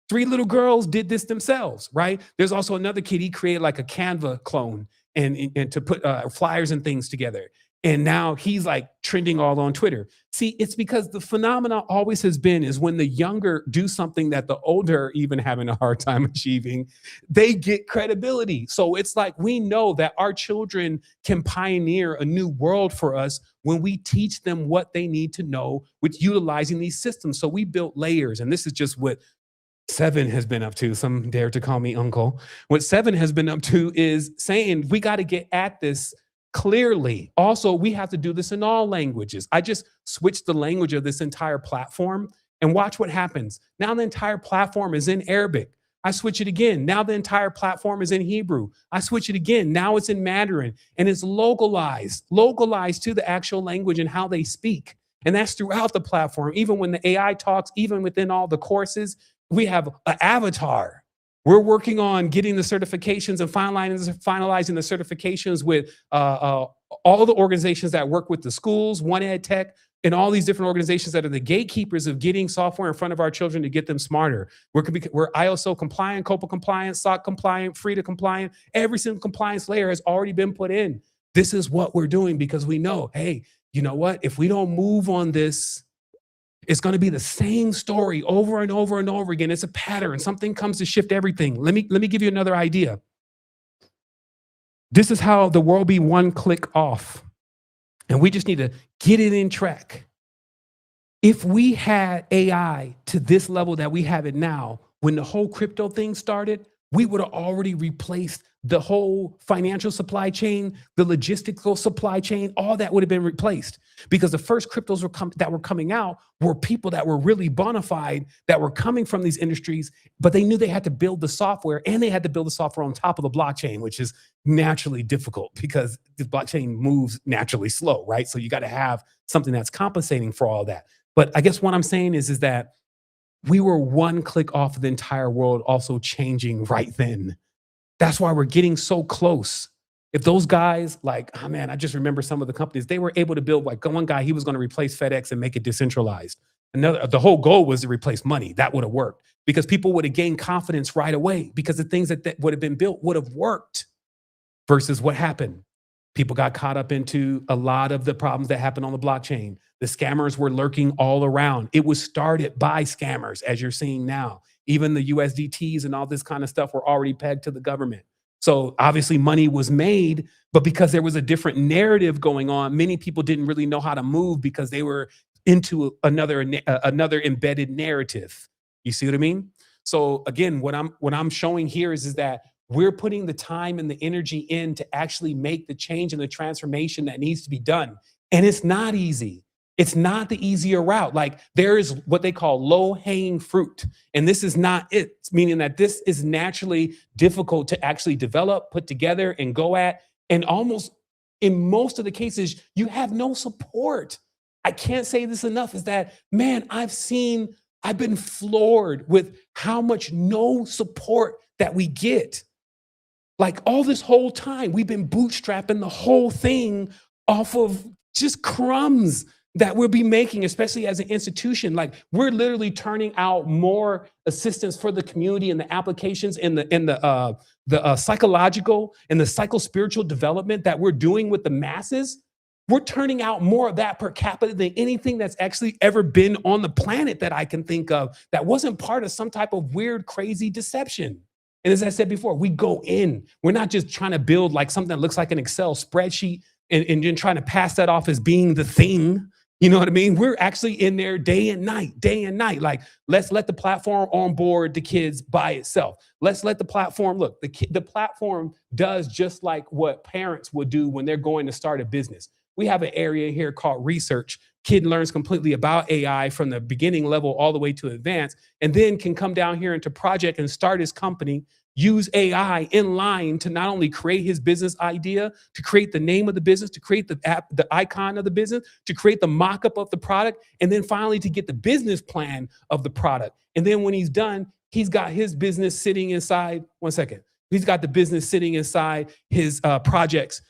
3 little girls did this themselves, right? There's also another kid, he created like a Canva clone and to put flyers and things together. And now he's like trending all on Twitter. See, it's because the phenomena always has been is when the younger do something that the older are even having a hard time achieving, they get credibility. So it's like we know that our children can pioneer a new world for us when we teach them what they need to know with utilizing these systems. So we built layers, and this is just what Seven has been up to. Some dare to call me uncle. What Seven has been up to is saying we got to get at this clearly. Also, we have to do this in all languages. I just switched the language of this entire platform and watch what happens. Now the entire platform is in Arabic. I switch it again. Now the entire platform is in Hebrew. I switch it again. Now it's in Mandarin, and it's localized to the actual language and how they speak. And that's throughout the platform. Even when the AI talks, even within all the courses, we have an avatar. We're working on getting the certifications and finalizing the certifications with all the organizations that work with the schools, One Ed Tech, and all these different organizations that are the gatekeepers of getting software in front of our children to get them smarter. We're ISO compliant, COPA compliant, SOC compliant, FREDA compliant. Every single compliance layer has already been put in. This is what we're doing because we know, hey, you know what? If we don't move on this, it's going to be the same story over and over and over again. It's a pattern. Something comes to shift everything. Let me give you another idea. This is how the world be one click off. And we just need to get it in track. If we had AI to this level that we have it now, when the whole crypto thing started, we would have already replaced the whole financial supply chain, the logistical supply chain, all that would have been replaced because the first cryptos that were coming out were people that were really bona fide, that were coming from these industries, but they knew they had to build the software and they had to build the software on top of the blockchain, which is naturally difficult because the blockchain moves naturally slow, right? So you got to have something that's compensating for all that. But I guess what I'm saying is that we were one click off of the entire world also changing right then. That's why we're getting so close. If those guys like, oh man, I just remember some of the companies, they were able to build like one guy, he was going to replace FedEx and make it decentralized. The whole goal was to replace money. That would have worked because people would have gained confidence right away because the things that would have been built would have worked versus what happened. People got caught up into a lot of the problems that happened on the blockchain. The scammers were lurking all around. It was started by scammers, as you're seeing now. Even the USDTs and all this kind of stuff were already pegged to the government. So obviously money was made, but because there was a different narrative going on, many people didn't really know how to move because they were into another embedded narrative. You see what I mean? So again, what I'm showing here is that we're putting the time and the energy in to actually make the change and the transformation that needs to be done. And it's not easy. It's not the easier route. Like there is what they call low-hanging fruit. And this is not it, meaning that this is naturally difficult to actually develop, put together, and go at. And almost in most of the cases, you have no support. I can't say this enough is that, man, I've been floored with how much no support that we get. Like all this whole time, we've been bootstrapping the whole thing off of just crumbs that we'll be making, especially as an institution. Like we're literally turning out more assistance for the community and the applications and the psychological and the psycho-spiritual development that we're doing with the masses. We're turning out more of that per capita than anything that's actually ever been on the planet that I can think of that wasn't part of some type of weird, crazy deception. And as I said before, we go in. We're not just trying to build like something that looks like an Excel spreadsheet and then trying to pass that off as being the thing. You know what I mean? We're actually in there day and night, day and night. Like, let's let the platform onboard the kids by itself. Let's let the platform look. The platform does just like what parents would do when they're going to start a business. We have an area here called research. Kid learns completely about AI from the beginning level all the way to advanced, and then can come down here into project and start his company, use AI in line to not only create his business idea, to create the name of the business, to create the app, the icon of the business, to create the mock-up of the product, and then finally to get the business plan of the product. And then when he's done, he's got his business sitting inside, one second, he's got the business sitting inside his projects,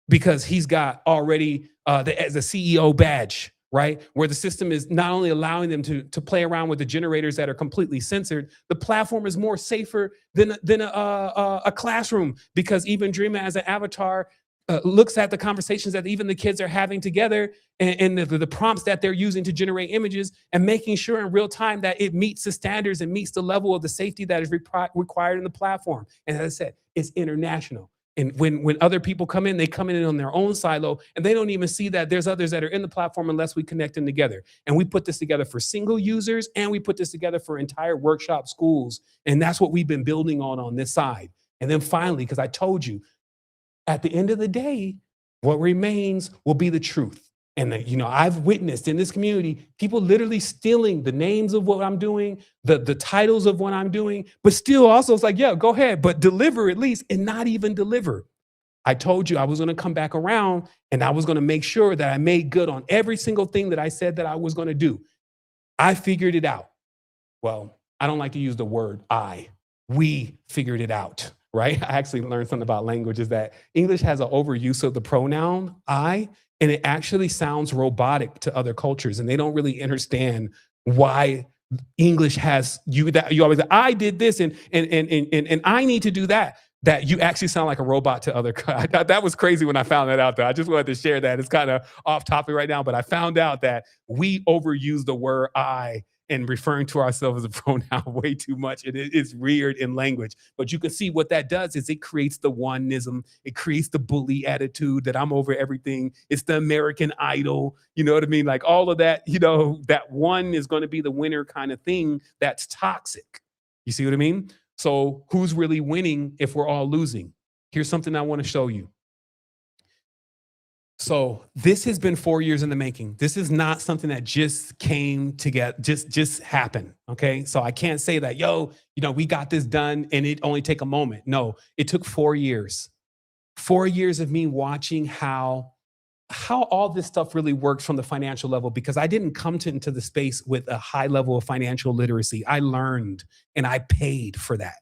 because he's got already the CEO badge, right? Where the system is not only allowing them to play around with the generators that are completely censored, the platform is more safer than a classroom, because even Dreamer as an avatar looks at the conversations that even the kids are having together, and the prompts that they're using to generate images, and making sure in real time that it meets the standards and meets the level of the safety that is required in the platform. And as I said, it's international. And when other people come in, they come in on their own silo, and they don't even see that there's others that are in the platform unless we connect them together. And we put this together for single users, and we put this together for entire workshop schools. And that's what we've been building on this side. And then finally, because I told you, at the end of the day, what remains will be the truth. And I've witnessed in this community people literally stealing the names of what I'm doing, the titles of what I'm doing, but still also it's like, yeah, go ahead, but deliver at least, and not even deliver. I told you I was going to come back around, and I was going to make sure that I made good on every single thing that I said that I was going to do. I figured it out. Well, I don't like to use the word I. We figured it out, right? I actually learned something about language, is that English has an overuse of the pronoun I, and it actually sounds robotic to other cultures, and they don't really understand why English has you always, I did this and I need to do that. That you actually sound like a robot to other. That was crazy when I found that out, though. I just wanted to share that. It's kind of off topic right now, but I found out that we overuse the word I and referring to ourselves as a pronoun way too much. It's weird in language. But you can see what that does is it creates the oneism. It creates the bully attitude that I'm over everything. It's the American Idol. You know what I mean? Like all of that, that one is going to be the winner kind of thing that's toxic. You see what I mean? So who's really winning if we're all losing? Here's something I want to show you. So this has been 4 years in the making. This is not something that just came together, just happened. Okay. So I can't say that, we got this done and it only took a moment. No, it took 4 years. 4 years of me watching how all this stuff really works from the financial level, because I didn't come into the space with a high level of financial literacy. I learned and I paid for that.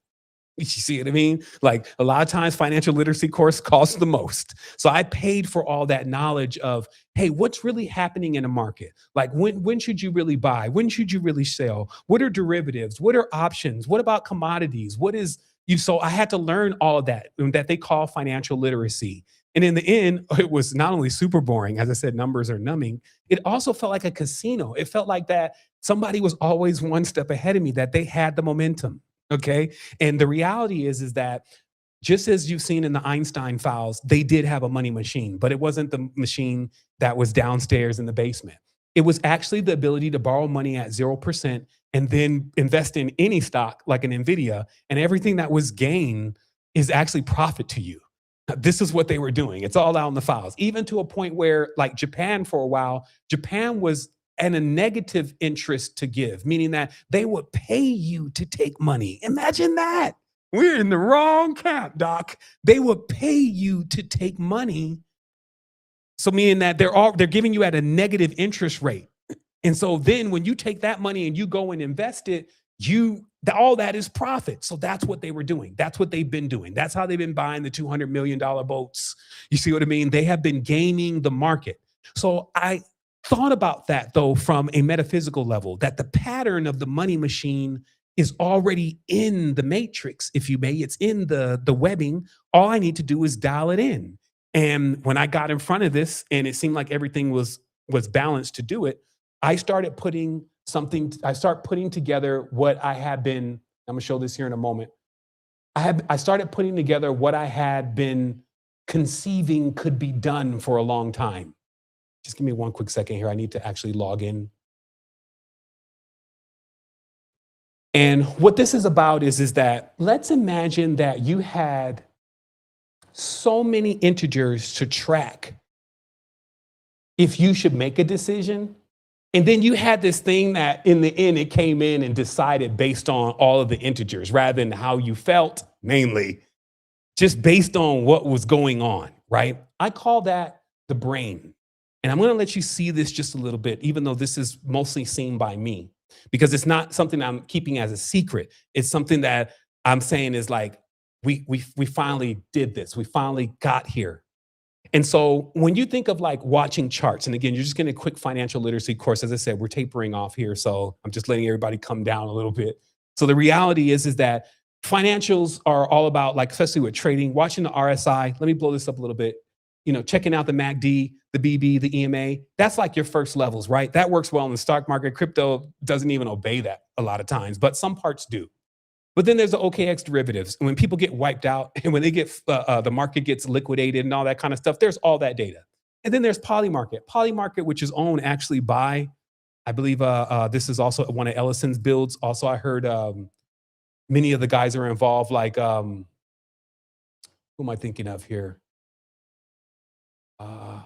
You see what I mean? Like a lot of times financial literacy course costs the most. So I paid for all that knowledge of, hey, what's really happening in a market? Like when should you really buy? When should you really sell? What are derivatives? What are options? What about commodities? So I had to learn all of that they call financial literacy. And in the end, it was not only super boring, as I said, numbers are numbing. It also felt like a casino. It felt like that somebody was always one step ahead of me, that they had the momentum. Okay. And the reality is that just as you've seen in the Einstein files, they did have a money machine, but it wasn't the machine that was downstairs in the basement. It was actually the ability to borrow money at 0% and then invest in any stock like an NVIDIA, and everything that was gained is actually profit to you. This is what they were doing. It's all out in the files, even to a point where, like Japan, for a while, Japan was and a negative interest to give, meaning that they would pay you to take money. Imagine that. We're in the wrong camp, Doc. They would pay you to take money. So meaning that they're giving you at a negative interest rate. And so then when you take that money and you go and invest it, all that is profit. So that's what they were doing. That's what they've been doing. That's how they've been buying the $200 million boats. You see what I mean? They have been gaming the market. So I thought about that, though, from a metaphysical level, that the pattern of the money machine is already in the matrix, if you may. It's in the webbing. All I need to do is dial it in. And when I got in front of this and it seemed like everything was balanced to do it, I started putting together what I had been, I'm gonna show this here in a moment. I started putting together what I had been conceiving could be done for a long time. Just give me one quick second here. I need to actually log in. And what this is about is that let's imagine that you had so many integers to track if you should make a decision. And then you had this thing that in the end, it came in and decided based on all of the integers rather than how you felt, mainly just based on what was going on, right? I call that the brain. And I'm going to let you see this just a little bit, even though this is mostly seen by me, because it's not something I'm keeping as a secret. It's something that I'm saying is like, we finally did this. We finally got here. And so when you think of like watching charts, and again, you're just getting a quick financial literacy course. As I said, we're tapering off here. So I'm just letting everybody come down a little bit. So the reality is that financials are all about, like, especially with trading, watching the RSI. Let me blow this up a little bit. You know, checking out the MACD, the BB, the EMA. That's like your first levels, right? That works well in the stock market. Crypto doesn't even obey that a lot of times, but some parts do. But then there's the OKX derivatives. And when people get wiped out and when they get the market gets liquidated and all that kind of stuff, there's all that data. And then there's Polymarket. Polymarket, which is owned actually by, I believe this is also one of Ellison's builds. Also, I heard many of the guys are involved, like, who am I thinking of here? I'm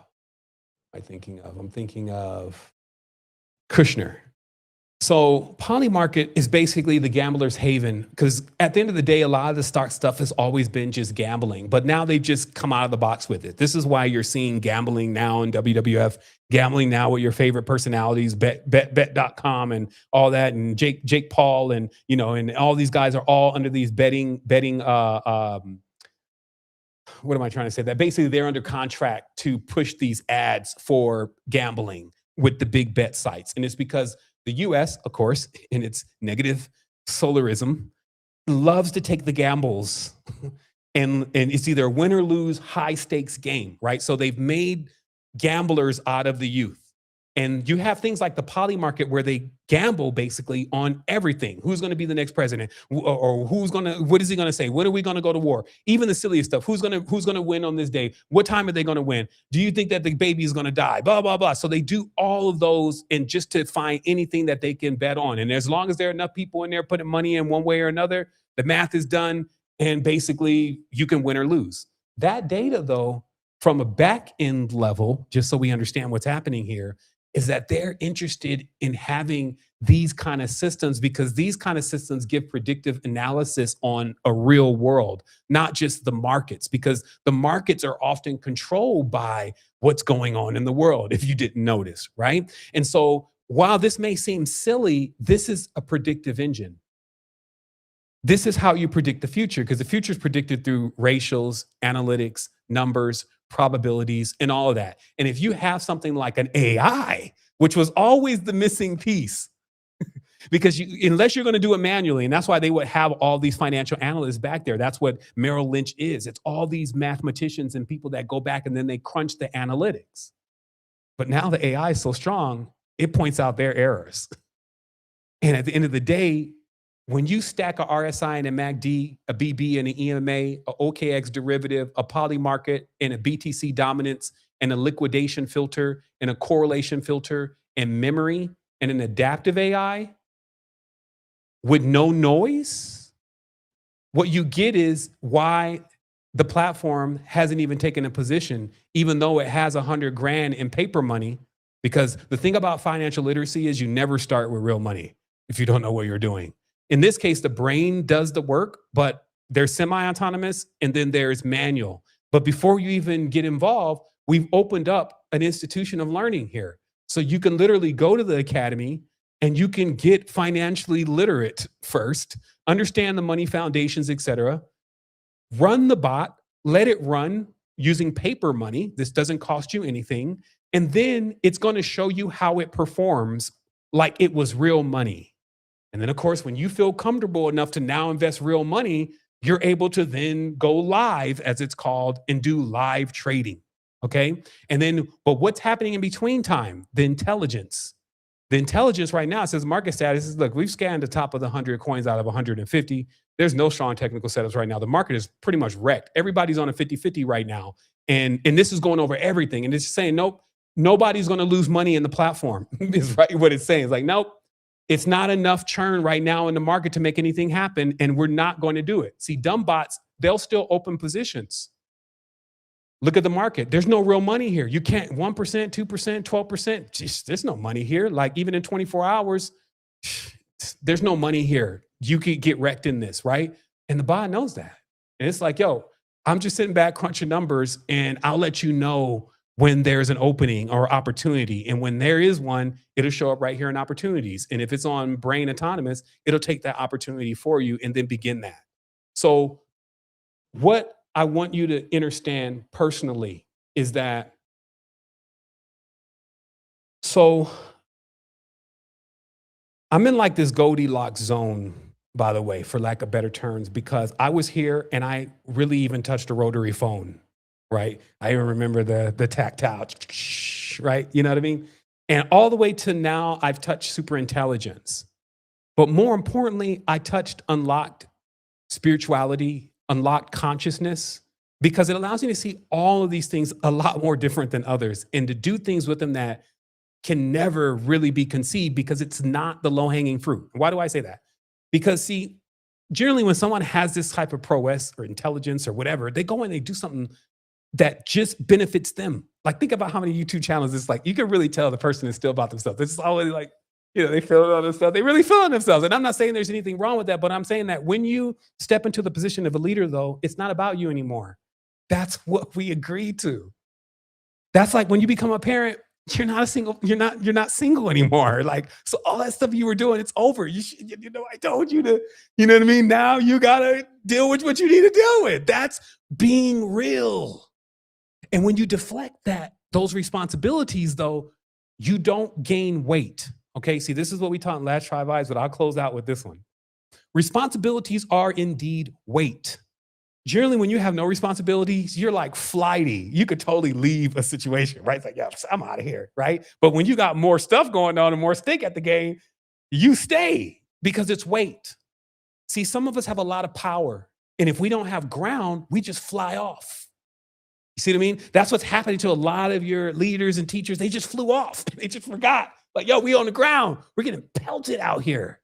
thinking of Kushner. So Polymarket is basically the gambler's haven, because at the end of the day, a lot of the stock stuff has always been just gambling, but now they've just come out of the box with it. This is why you're seeing gambling now in WWF, gambling now with your favorite personalities, bet.com and all that, and Jake Paul, and you know, and all these guys are all under these betting what am I trying to say? That basically they're under contract to push these ads for gambling with the big bet sites. And it's because the US, of course, in its negative solarism, loves to take the gambles and it's either win or lose, high stakes game, right? So they've made gamblers out of the youth. And you have things like the Polymarket where they gamble basically on everything. Who's going to be the next president, or what is he going to say? When are we going to go to war? Even the silliest stuff. Who's going to win on this day? What time are they going to win? Do you think that the baby is going to die? Blah, blah, blah. So they do all of those, and just to find anything that they can bet on. And as long as there are enough people in there putting money in one way or another, the math is done, and basically you can win or lose. That data, though, from a back end level, just so we understand what's happening here, is that they're interested in having these kind of systems, because these kind of systems give predictive analysis on a real world, not just the markets, because the markets are often controlled by what's going on in the world, if you didn't notice, right? And so while this may seem silly, this is a predictive engine. This is how you predict the future, because the future is predicted through ratios, analytics, numbers, probabilities, and all of that. And if you have something like an AI, which was always the missing piece, because unless you're going to do it manually, and that's why they would have all these financial analysts back there. That's what Merrill Lynch is. It's all these mathematicians and people that go back and then they crunch the analytics. But now the AI is so strong, it points out their errors. And at the end of the day, when you stack a RSI and a MACD, a BB and an EMA, a OKX derivative, a Polymarket and a BTC dominance, and a liquidation filter and a correlation filter and memory and an adaptive AI with no noise, what you get is why the platform hasn't even taken a position, even though it has 100 grand in paper money. Because the thing about financial literacy is you never start with real money if you don't know what you're doing. In this case, the brain does the work, but there's semi-autonomous and then there's manual. But before you even get involved, we've opened up an institution of learning here. So you can literally go to the academy and you can get financially literate first, understand the money foundations, et cetera, run the bot, let it run using paper money. This doesn't cost you anything. And then it's going to show you how it performs like it was real money. And then, of course, when you feel comfortable enough to now invest real money, you're able to then go live, as it's called, and do live trading. Okay. And then, but what's happening in between time? The intelligence. The intelligence right now says market status is, look, we've scanned the top of the 100 coins out of 150. There's no strong technical setups right now. The market is pretty much wrecked. Everybody's on a 50-50 right now. And this is going over everything. And it's saying, nope, nobody's going to lose money in the platform is right what it's saying. It's like, nope, it's not enough churn right now in the market to make anything happen, and we're not going to do it. See, dumb bots, they'll still open positions. Look at the market. There's no real money here. You can't 1%, 2%, 12%. Jeez, there's no money here. Like even in 24 hours, there's no money here. You could get wrecked in this, right? And the bot knows that. And it's like, yo, I'm just sitting back crunching numbers, and I'll let you know when there's an opening or opportunity. And when there is one, it'll show up right here in opportunities. And if it's on Brain Autonomous, it'll take that opportunity for you and then begin that. So what I want you to understand personally is that, so I'm in like this Goldilocks zone, by the way, for lack of better terms, because I was here and I really even touched a rotary phone, right? I even remember the tactile, right? You know what I mean? And all the way to now, I've touched super intelligence. But more importantly, I touched unlocked spirituality, unlocked consciousness, because it allows you to see all of these things a lot more different than others and to do things with them that can never really be conceived because it's not the low-hanging fruit. Why do I say that? Because see, generally when someone has this type of prowess or intelligence or whatever, they go and they do something that just benefits them. Like think about how many YouTube channels it's like, you can really tell the person is still about themselves. It's always like, you know, they feel it on themselves. They really feel it on themselves. And I'm not saying there's anything wrong with that, but I'm saying that when you step into the position of a leader though, it's not about you anymore. That's what we agreed to. That's like when you become a parent, you're not single anymore. Like, so all that stuff you were doing, it's over. You know, I told you to, you know what I mean? Now you gotta deal with what you need to deal with. That's being real. And when you deflect those responsibilities though, you don't gain weight. Okay, see, this is what we taught in Last Tribe Eyes, but I'll close out with this one. Responsibilities are indeed weight. Generally, when you have no responsibilities, you're like flighty. You could totally leave a situation, right? It's like, yeah, I'm out of here, right? But when you got more stuff going on and more stake at the game, you stay because it's weight. See, some of us have a lot of power. And if we don't have ground, we just fly off. You see what I mean? That's what's happening to a lot of your leaders and teachers. They just flew off. They just forgot. Like, yo, we on the ground. We're getting pelted out here.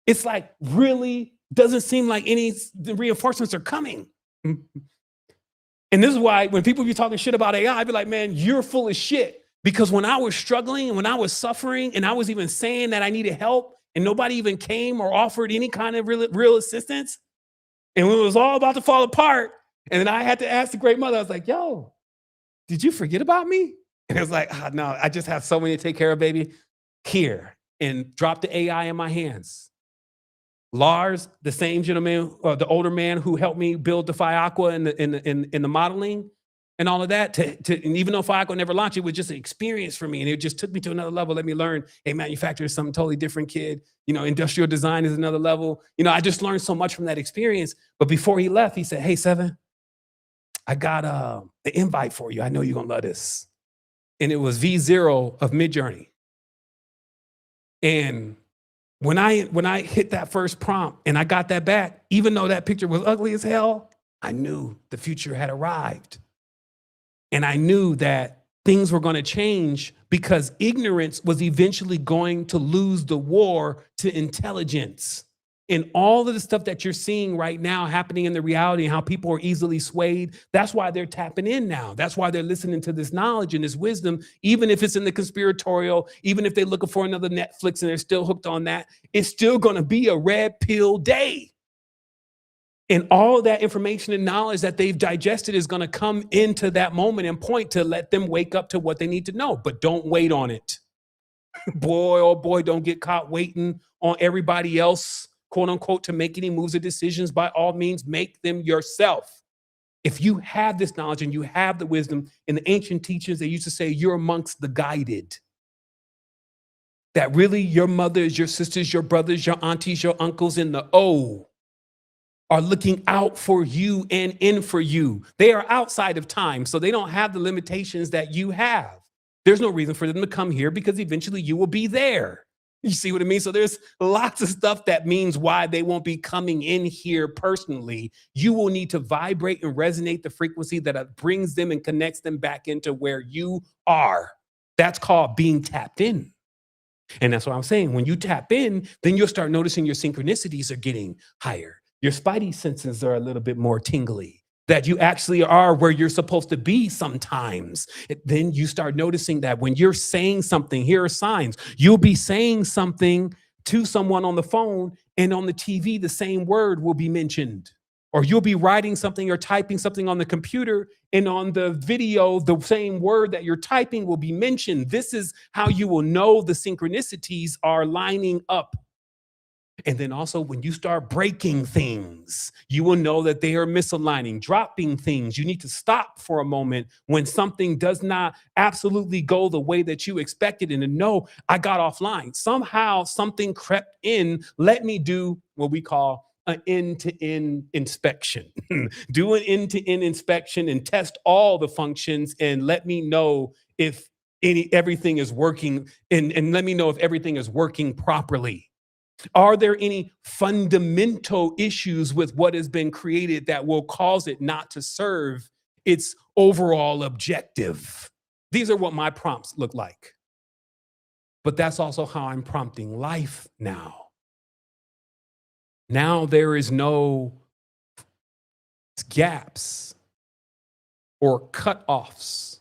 It's like really doesn't seem like the reinforcements are coming. And this is why when people be talking shit about AI, I be like, man, you're full of shit. Because when I was struggling and when I was suffering and I was even saying that I needed help and nobody even came or offered any kind of real assistance, and when it was all about to fall apart, and then I had to ask the great mother, I was like, yo, did you forget about me? And it was like, oh, no, I just have so many to take care of, baby. Here, and drop the AI in my hands. Lars, the same gentleman, the older man who helped me build the Fiaqua in the modeling and all of that, and even though Fiaqua never launched, it was just an experience for me. And it just took me to another level, let me learn, hey, manufacturing is something totally different, kid. You know, industrial design is another level. You know, I just learned so much from that experience. But before he left, he said, hey, Seven, I got an invite for you. I know you're going to love this. And it was V0 of Midjourney. And when I hit that first prompt and I got that back, even though that picture was ugly as hell, I knew the future had arrived. And I knew that things were going to change because ignorance was eventually going to lose the war to intelligence. And all of the stuff that you're seeing right now happening in the reality and how people are easily swayed, that's why they're tapping in now. That's why they're listening to this knowledge and this wisdom, even if it's in the conspiratorial, even if they're looking for another Netflix and they're still hooked on that, it's still going to be a red pill day. And all of that information and knowledge that they've digested is going to come into that moment and point to let them wake up to what they need to know. But don't wait on it. Boy, oh boy, don't get caught waiting on everybody else, quote unquote, to make any moves or decisions. By all means, make them yourself. If you have this knowledge and you have the wisdom, in the ancient teachings, they used to say you're amongst the guided. That really your mothers, your sisters, your brothers, your aunties, your uncles in the O are looking out for you and in for you. They are outside of time, so they don't have the limitations that you have. There's no reason for them to come here because eventually you will be there. You see what I mean? So there's lots of stuff that means why they won't be coming in here personally. You will need to vibrate and resonate the frequency that brings them and connects them back into where you are. That's called being tapped in. And that's what I'm saying. When you tap in, then you'll start noticing your synchronicities are getting higher. Your spidey senses are a little bit more tingly, that you actually are where you're supposed to be sometimes. Then you start noticing that when you're saying something, here are signs. You'll be saying something to someone on the phone, and on the TV, the same word will be mentioned. Or you'll be writing something or typing something on the computer, and on the video, the same word that you're typing will be mentioned. This is how you will know the synchronicities are lining up. And then also when you start breaking things, you will know that they are misaligning, dropping things. You need to stop for a moment when something does not absolutely go the way that you expected, and to know I got offline. Somehow something crept in. Let me do what we call an end-to-end inspection. Do an end-to-end inspection and test all the functions, and let me know if everything is working, and let me know if everything is working properly. Are there any fundamental issues with what has been created that will cause it not to serve its overall objective? These are what my prompts look like. But that's also how I'm prompting life now. Now there is no gaps or cutoffs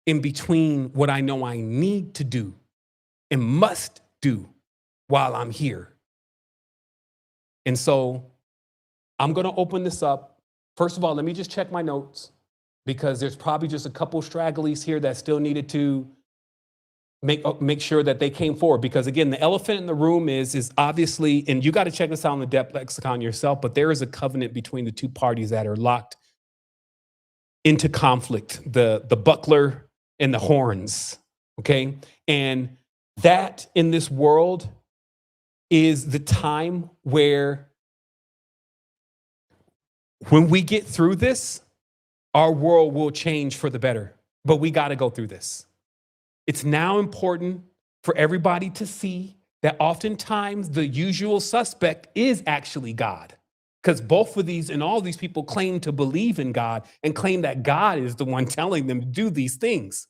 in between what I know I need to do and must do while I'm here. And so I'm going to open this up. First of all, let me just check my notes, because there's probably just a couple stragglies here that still needed to make sure that they came forward. Because again, the elephant in the room is obviously, and you got to check this out in the depth lexicon yourself, but there is a covenant between the two parties that are locked into conflict, the buckler and the horns, okay? And that in this world is the time where, when we get through this, our world will change for the better. But we got to go through this. It's now important for everybody to see that oftentimes the usual suspect is actually God. Because both of these and all these people claim to believe in God and claim that God is the one telling them to do these things.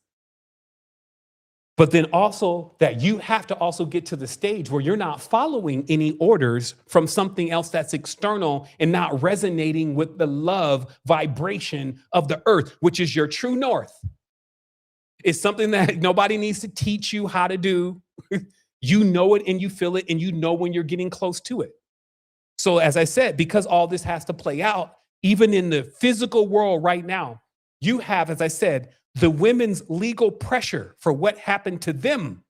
But then also that you have to also get to the stage where you're not following any orders from something else that's external and not resonating with the love vibration of the earth, which is your true north. It's something that nobody needs to teach you how to do. You know it and you feel it, and you know when you're getting close to it. So as I said, because all this has to play out, even in the physical world right now, you have, as I said, the women's legal pressure for what happened to them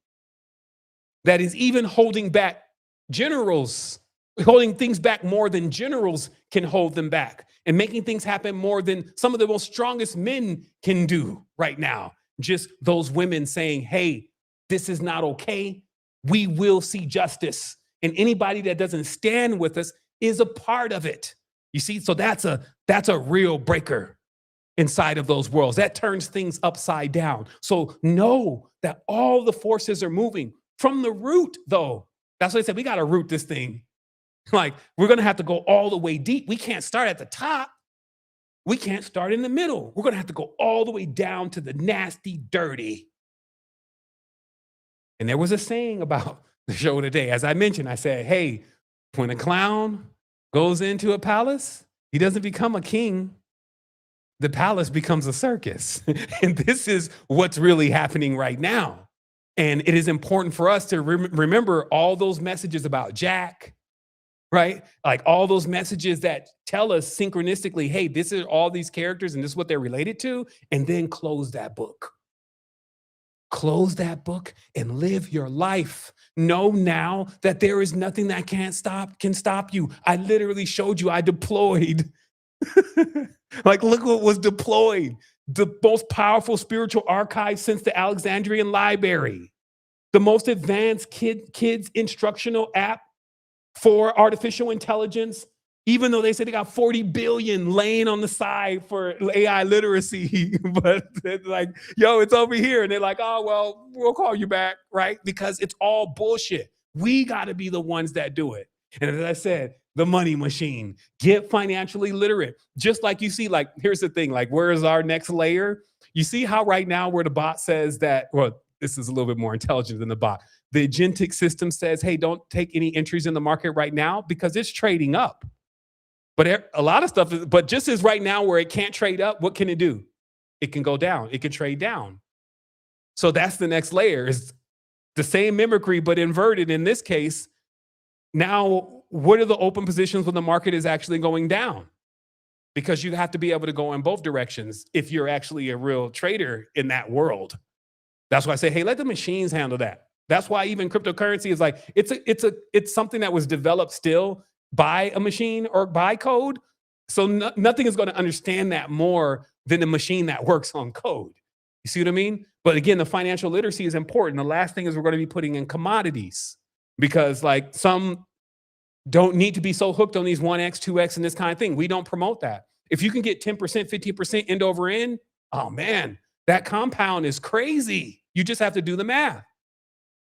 that is even holding back generals, holding things back more than generals can hold them back, and making things happen more than some of the most strongest men can do right now. Just those women saying, hey, this is not okay. We will see justice. And anybody that doesn't stand with us is a part of it. You see, so that's a real breaker inside of those worlds. That turns things upside down. So know that all the forces are moving from the root, though. That's what I said. We got to root this thing. Like, we're going to have to go all the way deep. We can't start at the top. We can't start in the middle. We're going to have to go all the way down to the nasty, dirty. And there was a saying about the show today. As I mentioned, I said, hey, when a clown goes into a palace, he doesn't become a king. The palace becomes a circus. And this is what's really happening right now. And it is important for us to remember all those messages about Jack, right? Like all those messages that tell us synchronistically, hey, this is all these characters and this is what they're related to. And then close that book. Close that book and live your life. Know now that there is nothing that can stop you. I literally showed you, I deployed. Like, look what was deployed. The most powerful spiritual archive since the Alexandrian Library. The most advanced kids instructional app for artificial intelligence, even though they say they got 40 billion laying on the side for AI literacy. But it's like, yo, it's over here. And they're like, oh, well, we'll call you back, right? Because it's all bullshit. We got to be the ones that do it. And as I said, the money machine, get financially literate. Just like you see, like, here's the thing, like, where is our next layer? You see how right now where the bot says that, well, this is a little bit more intelligent than the bot. The agentic system says, hey, don't take any entries in the market right now because it's trading up. But a lot of stuff is, but just as right now where it can't trade up, what can it do? It can go down. It can trade down. So that's the next layer, is the same mimicry, but inverted in this case. Now, what are the open positions when the market is actually going down? Because you have to be able to go in both directions if you're actually a real trader in that world. That's why I say, hey, let the machines handle that. That's why even cryptocurrency is like, it's something that was developed still by a machine or by code. So nothing is going to understand that more than the machine that works on code. You see what I mean? But again, the financial literacy is important. The last thing is we're going to be putting in commodities, because like some don't need to be so hooked on these 1x, 2x, and this kind of thing. We don't promote that. If you can get 10%, 15% end over end, oh man, that compound is crazy. You just have to do the math.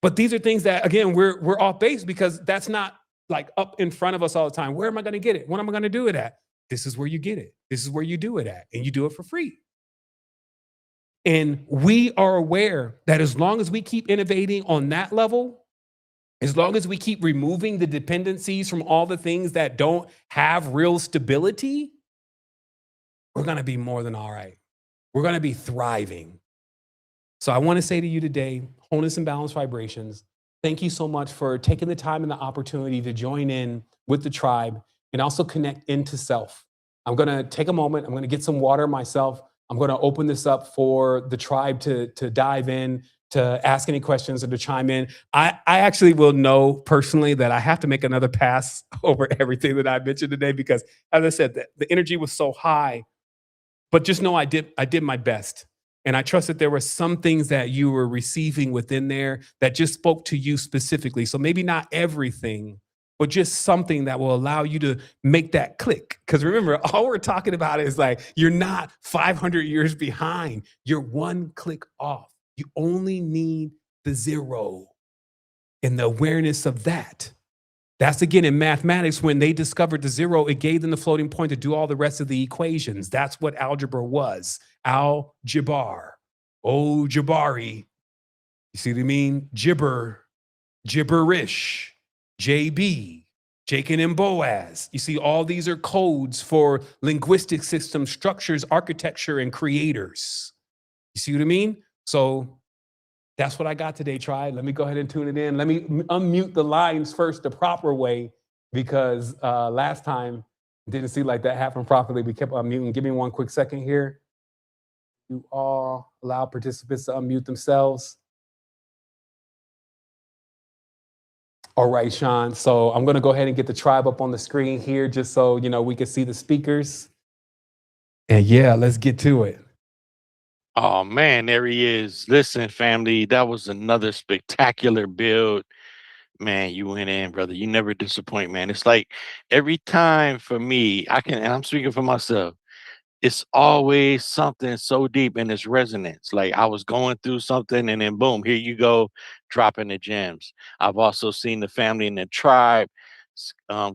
But these are things that, again, we're off base because that's not like up in front of us all the time. Where am I going to get it? When am I going to do it at? This is where you get it. This is where you do it at, and you do it for free. And we are aware that as long as we keep innovating on that level, as long as we keep removing the dependencies from all the things that don't have real stability, we're going to be more than all right. We're going to be thriving. So I want to say to you today, wholeness and balanced vibrations, thank you so much for taking the time and the opportunity to join in with the tribe and also connect into self. I'm going to take a moment. I'm going to get some water myself. I'm going to open this up for the tribe to dive in, to ask any questions or to chime in. I actually will know personally that I have to make another pass over everything that I mentioned today because, as I said, the energy was so high. But just know I did my best. And I trust that there were some things that you were receiving within there that just spoke to you specifically. So maybe not everything, but just something that will allow you to make that click. Because remember, all we're talking about is like, you're not 500 years behind. You're one click off. You only need the zero and the awareness of that. That's again in mathematics, when they discovered the zero, it gave them the floating point to do all the rest of the equations. That's what algebra was. Al-Jabbar. Oh, Jabari. You see what I mean? Gibber, gibberish, JB, Jacob and Boaz. You see, all these are codes for linguistic systems, structures, architecture, and creators. You see what I mean? So that's what I got today, tribe. Let me go ahead and tune it in. Let me unmute the lines first the proper way, because last time it didn't seem like that happened properly. We kept unmuting. Give me one quick second here. You all allow participants to unmute themselves. All right, Sean. So I'm going to go ahead and get the tribe up on the screen here just so, we can see the speakers. And yeah, let's get to it. Oh man, there he is. Listen, family, that was another spectacular build. Man, you went in, brother. You never disappoint, man. It's like every time for me, and I'm speaking for myself, it's always something so deep in its resonance. Like I was going through something and then boom, here you go, dropping the gems. I've also seen the family and the tribe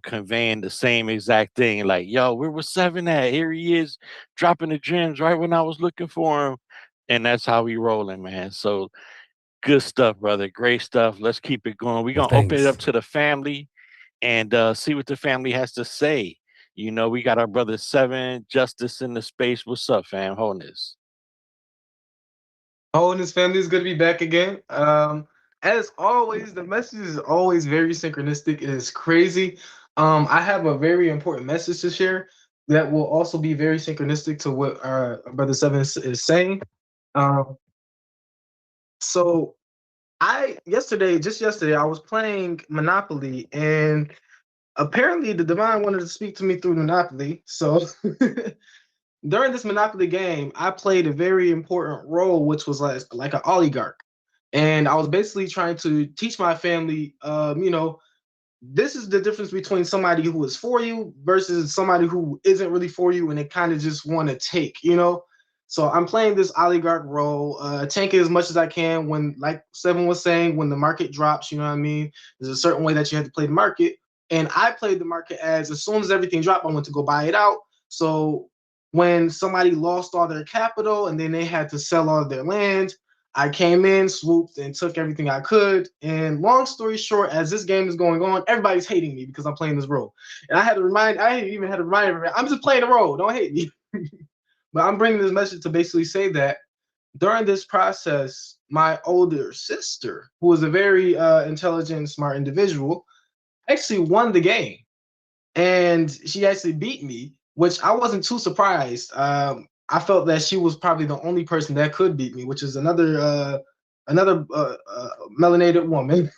conveying the same exact thing. Like, yo, where was Seven at? Here he is dropping the gems right when I was looking for him. And that's how we rolling, man. So good stuff, brother. Great stuff. Let's keep it going. We're Well, gonna open it up thanks. to the family and see what the family has to say. We got our brother Seven Justice in the space. What's up, fam? Wholeness. Oh, and his family is good to be back again. As always, the message is always very synchronistic. It is crazy. I have a very important message to share that will also be very synchronistic to what our brother Seven is saying. Um, so just yesterday, I was playing Monopoly, and apparently the divine wanted to speak to me through Monopoly. So during this Monopoly game, I played a very important role, which was like an oligarch. And I was basically trying to teach my family, this is the difference between somebody who is for you versus somebody who isn't really for you and they kind of just want to take. So I'm playing this oligarch role, tanking as much as I can. When, like Seven was saying, when the market drops, you know what I mean? There's a certain way that you have to play the market. And I played the market as soon as everything dropped, I went to go buy it out. So when somebody lost all their capital and then they had to sell all of their land, I came in, swooped, and took everything I could. And long story short, as this game is going on, everybody's hating me because I'm playing this role. And I even had to remind everybody, I'm just playing the role. Don't hate me. But I'm bringing this message to basically say that during this process, my older sister, who was a very intelligent, smart individual, actually won the game. And she actually beat me, which I wasn't too surprised. I felt that she was probably the only person that could beat me, which is another melanated woman,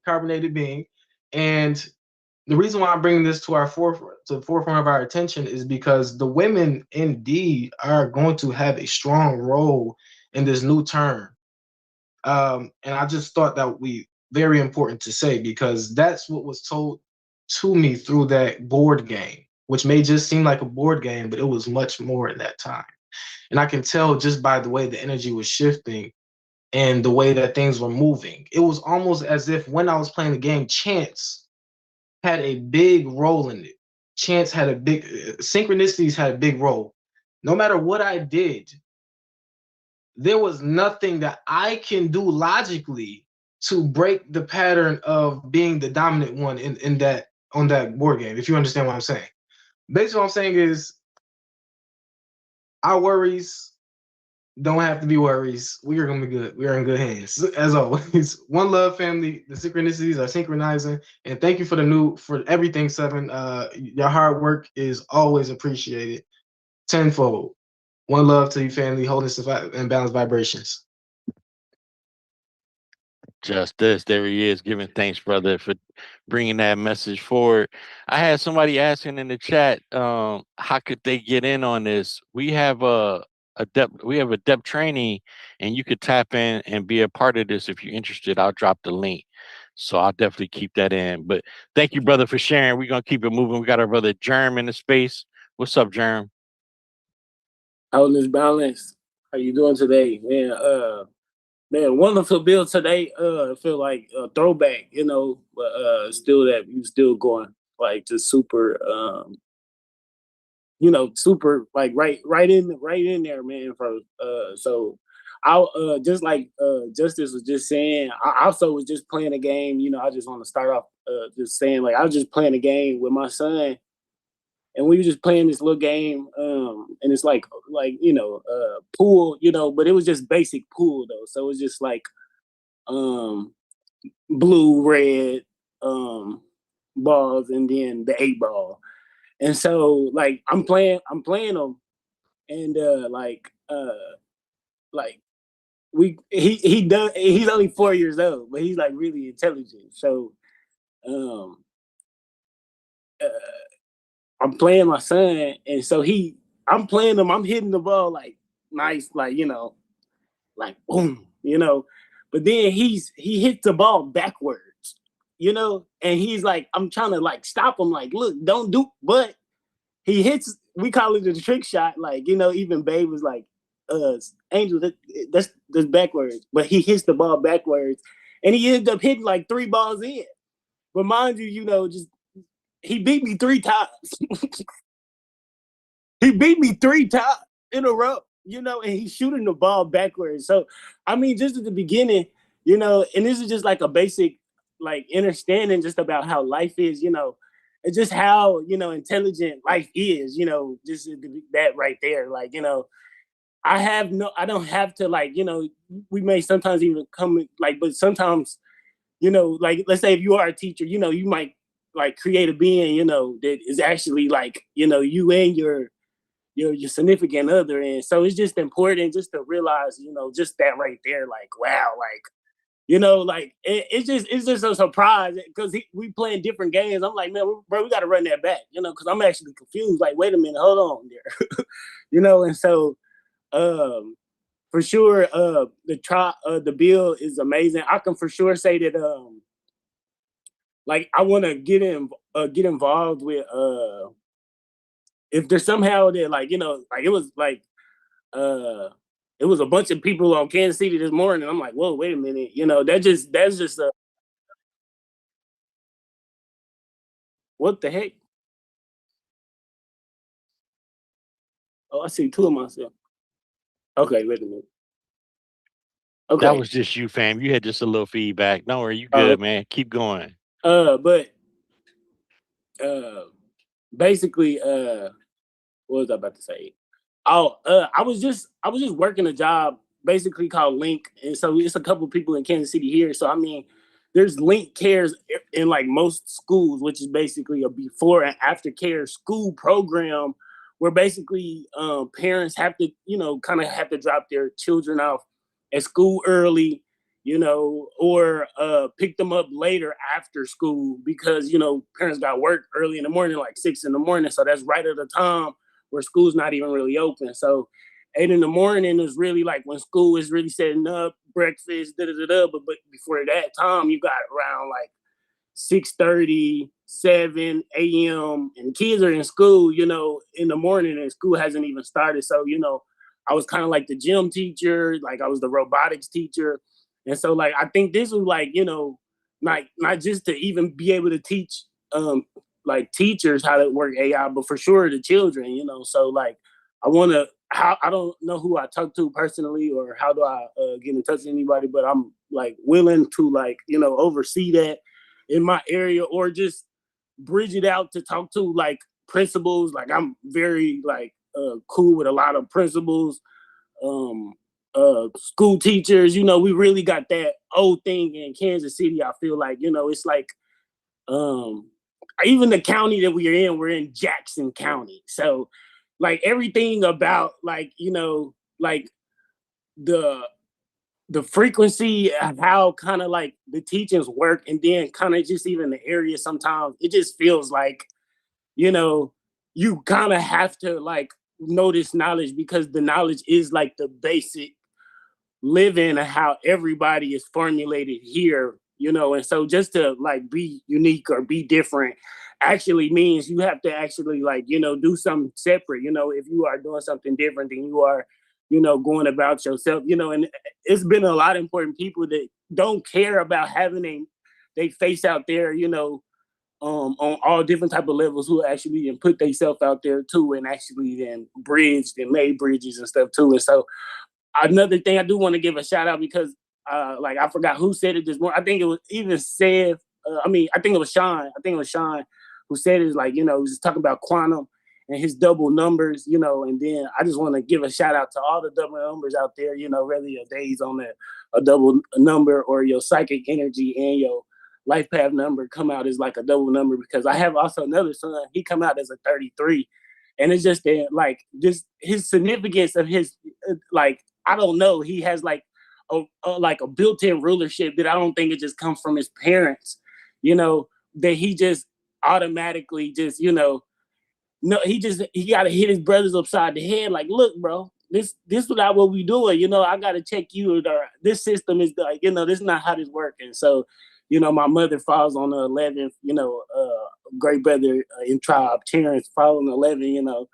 carbonated being. And the reason why I'm bringing this to the forefront of our attention is because the women indeed are going to have a strong role in this new term. And I just thought that would be very important to say because that's what was told to me through that board game, which may just seem like a board game, but it was much more at that time. And I can tell just by the way the energy was shifting and the way that things were moving. It was almost as if when I was playing the game, chance had a big role in it. Chance had a big, synchronicities had a big role. No matter what I did, there was nothing that I can do logically to break the pattern of being the dominant one in that on that board game, if you understand what I'm saying. Basically, what I'm saying is our worries don't have to be worries. We are gonna be good. We are in good hands. As always. One love, family. The synchronicities are synchronizing. And thank you for everything, Seven. Your hard work is always appreciated. Tenfold. One love to you, family, holding and balanced vibrations. Justice, there he is, giving thanks, brother, for bringing that message forward. I had somebody asking in the chat, how could they get in on this? We have a depth training, and you could tap in and be a part of this if you're interested. I'll drop the link, so I'll definitely keep that in. But thank you, brother, for sharing. We're gonna keep it moving. We got our brother Germ in the space. What's up, Germ? Holding this balance. How you doing today, man? Man, wonderful build today. I feel like a throwback, but still that you still going like just super, super like right in there, man. So I'll just like Justice was just saying. I also was just playing a game. I just want to start off just saying like I was just playing a game with my son. And we were just playing this little game, and it's like pool, but it was just basic pool though. So it was just like blue, red balls, and then the 8-ball. And so like I'm playing them, and he's only 4 years old, but he's like really intelligent. So I'm playing my son, and so I'm playing him. I'm hitting the ball like nice, like like boom, But then he hits the ball backwards, and he's like, I'm trying to like stop him, like, look, don't do. But he hits. We call it the trick shot, like even Babe was like, Angel, that's backwards. But he hits the ball backwards, and he ended up hitting like 3 balls in. But mind you, just. He beat me 3 times. He beat me 3 times in a row, and he's shooting the ball backwards. So, I mean, just at the beginning, and this is just like a basic, like, understanding just about how life is, and just how, intelligent life is, just that right there. Like, I don't have to, like, we may sometimes even come, like, but sometimes, like, let's say if you are a teacher, you might, like create a being, that is actually like, you and your significant other. And so it's just important just to realize, just that right there, like, wow, like, like it's just a surprise because we playing different games. I'm like, man, bro, we got to run that back, because I'm actually confused. Like, wait a minute, hold on there, And so, for sure, the bill is amazing. I can for sure say that, like I want to get involved with if there's somehow that like like it was like it was a bunch of people on Kansas City this morning. I'm like, whoa, wait a minute. You know, that's just a, what the heck? Oh, I see two of myself. Okay, wait a minute. Okay. That was just you, fam. You had just a little feedback. Don't worry, you good, man. Keep going. But basically, what was I about to say? Oh, I was just working a job basically called Link, and so it's a couple of people in Kansas City here. So I mean, there's Link Cares in like most schools, which is basically a before and after care school program where basically parents have to, you know, kind of have to drop their children off at school early, you know, or pick them up later after school because, you know, parents got work early in the morning, like 6 in the morning. So that's right at the time where school's not even really open. So 8 in the morning is really like when school is really setting up, breakfast, But before that time, you got around like 6:30, 7 a.m. and kids are in school, you know, in the morning and school hasn't even started. So, you know, I was kind of like the gym teacher, like I was the robotics teacher. And so like I think this was like, you know, like not just to even be able to teach like teachers how to work AI, but for sure the children, you know. So like I don't know who I talk to personally or how do I get in touch with anybody, but I'm like willing to like, you know, oversee that in my area or just bridge it out to talk to like principals. Like I'm very like cool with a lot of principals, school teachers. You know, we really got that old thing in Kansas City. I feel like, you know, it's like even the county that we're in Jackson County. So like everything about like, you know, like the frequency of how kind of like the teachings work and then kind of just even the area sometimes it just feels like, you know, you kind of have to like know this knowledge because the knowledge is like the basic living and how everybody is formulated here, you know. And so just to like be unique or be different actually means you have to actually like, you know, do something separate, you know, if you are doing something different than you are, you know, going about yourself, you know. And it's been a lot of important people that don't care about having they face out there, you know, on all different type of levels who actually and put themselves out there too and actually then bridged and made bridges and stuff too. And so another thing I do want to give a shout out because like I forgot who said it this morning. I think it was even said, I think it was Sean. I think it was Sean who said it, like, you know, he was talking about quantum and his double numbers, you know. And then I just want to give a shout out to all the double numbers out there, you know, whether your days on a double number or your psychic energy and your life path number come out as like a double number, because I have also another son, he come out as a 33. And it's just that, like, just his significance of his, like, I don't know, he has like a built-in rulership that I don't think it just comes from his parents, you know, that he just automatically just, you know, no, he got to hit his brothers upside the head. Like, look, bro, this is not what we doing. You know, I got to check you. This system is like, you know, this is not how this working. So, you know, my mother falls on the 11th, you know, great brother in tribe, Terrence, falls on the 11, you know.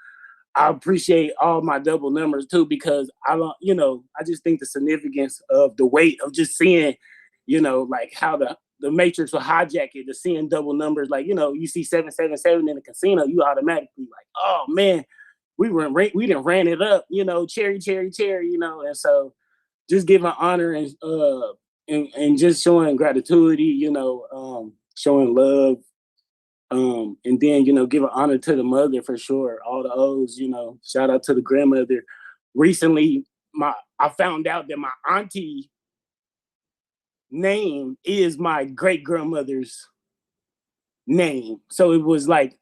I appreciate all my double numbers too, because I don't, you know, I just think the significance of the weight of just seeing, you know, like how the matrix will hijack it, to seeing double numbers. Like, you know, you see 777 in the casino, you automatically like, oh man, we didn't ran it up, you know, cherry, you know. And so just giving honor and just showing gratitude, you know, showing love. And then, you know, giving honor to the mother for sure. All the O's, you know, shout out to the grandmother. Recently, I found out that my auntie name is my great grandmother's name. So it was like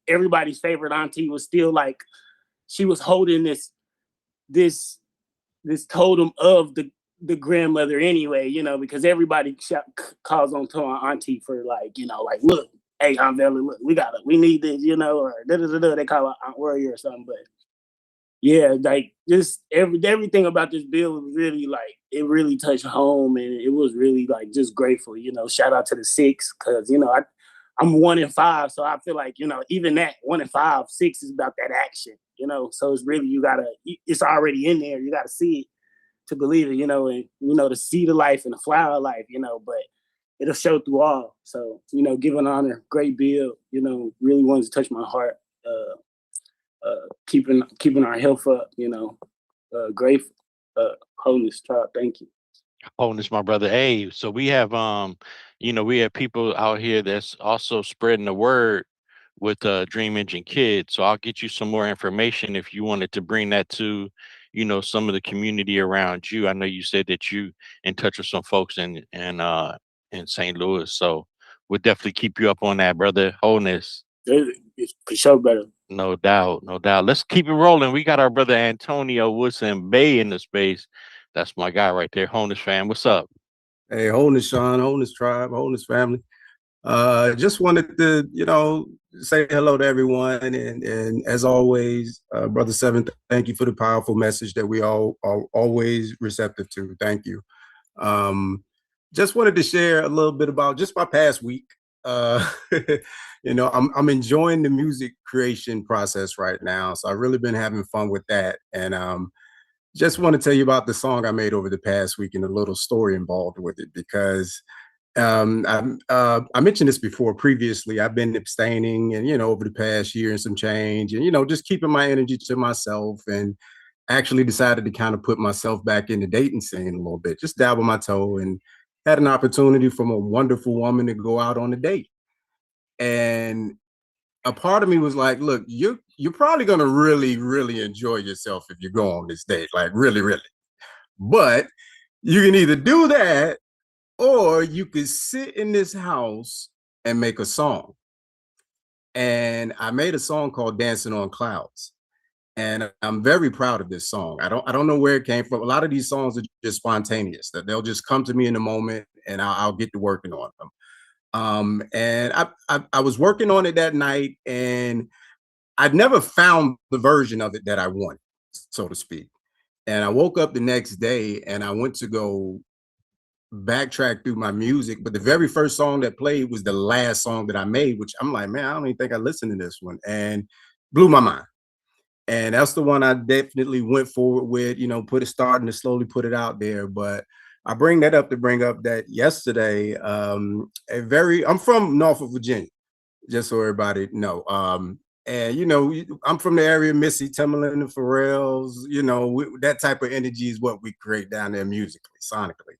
everybody's favorite auntie was still like, she was holding this totem of the grandmother anyway, you know, because everybody calls on to our auntie for like, you know, like, look, hey, Aunt Vella, look, we need this, you know, or they call her Aunt Warrior or something. But yeah, like just everything about this bill was really like, it really touched home, and it was really like just grateful, you know. Shout out to the 6, because, you know, I'm 1 in 5, so I feel like, even that 1 in 5, 6 is about that action, So it's really, it's already in there. You gotta see it to believe it, and to see the life and the flower of life, but it'll show through all. So, giving honor, great build, really wanted to touch my heart. Keeping our health up, grateful. Wholeness, tribe, thank you. Wholeness, my brother. Hey, so we have we have people out here that's also spreading the word with Dream Engine Kids. So I'll get you some more information if you wanted to bring that to, some of the community around you. I know you said that you in touch with some folks in St. Louis. So we'll definitely keep you up on that, brother. Wholeness. It's for sure better. No doubt, no doubt. Let's keep it rolling. We got our brother Antonio Woodson Bay in the space. That's my guy right there. Wholeness fam. What's up? Hey, wholeness, Sean, wholeness tribe, wholeness family. Just wanted to, say hello to everyone. And as always, Brother Seven, thank you for the powerful message that we all are always receptive to. Thank you. Just wanted to share a little bit about just my past week. I'm enjoying the music creation process right now. So I've really been having fun with that. And just want to tell you about the song I made over the past week and a little story involved with it, because I mentioned this before previously. I've been abstaining and, over the past year and some change and, just keeping my energy to myself, and actually decided to kind of put myself back in the dating scene a little bit, just dabble my toe, and had an opportunity from a wonderful woman to go out on a date. And a part of me was like, look, you're probably going to really, really enjoy yourself if you go on this date, like really, really. But you can either do that, or you could sit in this house and make a song. And I made a song called Dancing on Clouds. And I'm very proud of this song. I don't know where it came from. A lot of these songs are just spontaneous, that they'll just come to me in a moment and I'll get to working on them. And I was working on it that night, and I'd never found the version of it that I wanted, so to speak. And I woke up the next day and I went to go backtrack through my music, but the very first song that played was the last song that I made, which I'm like, man, I don't even think I listened to this one, and blew my mind. And that's the one I definitely went forward with, starting to slowly put it out there. But I bring that up to bring up that yesterday, I'm from Norfolk, Virginia, just so everybody know. And, I'm from the area, Missy, Timberland, and Pharrell's, that type of energy is what we create down there musically, sonically.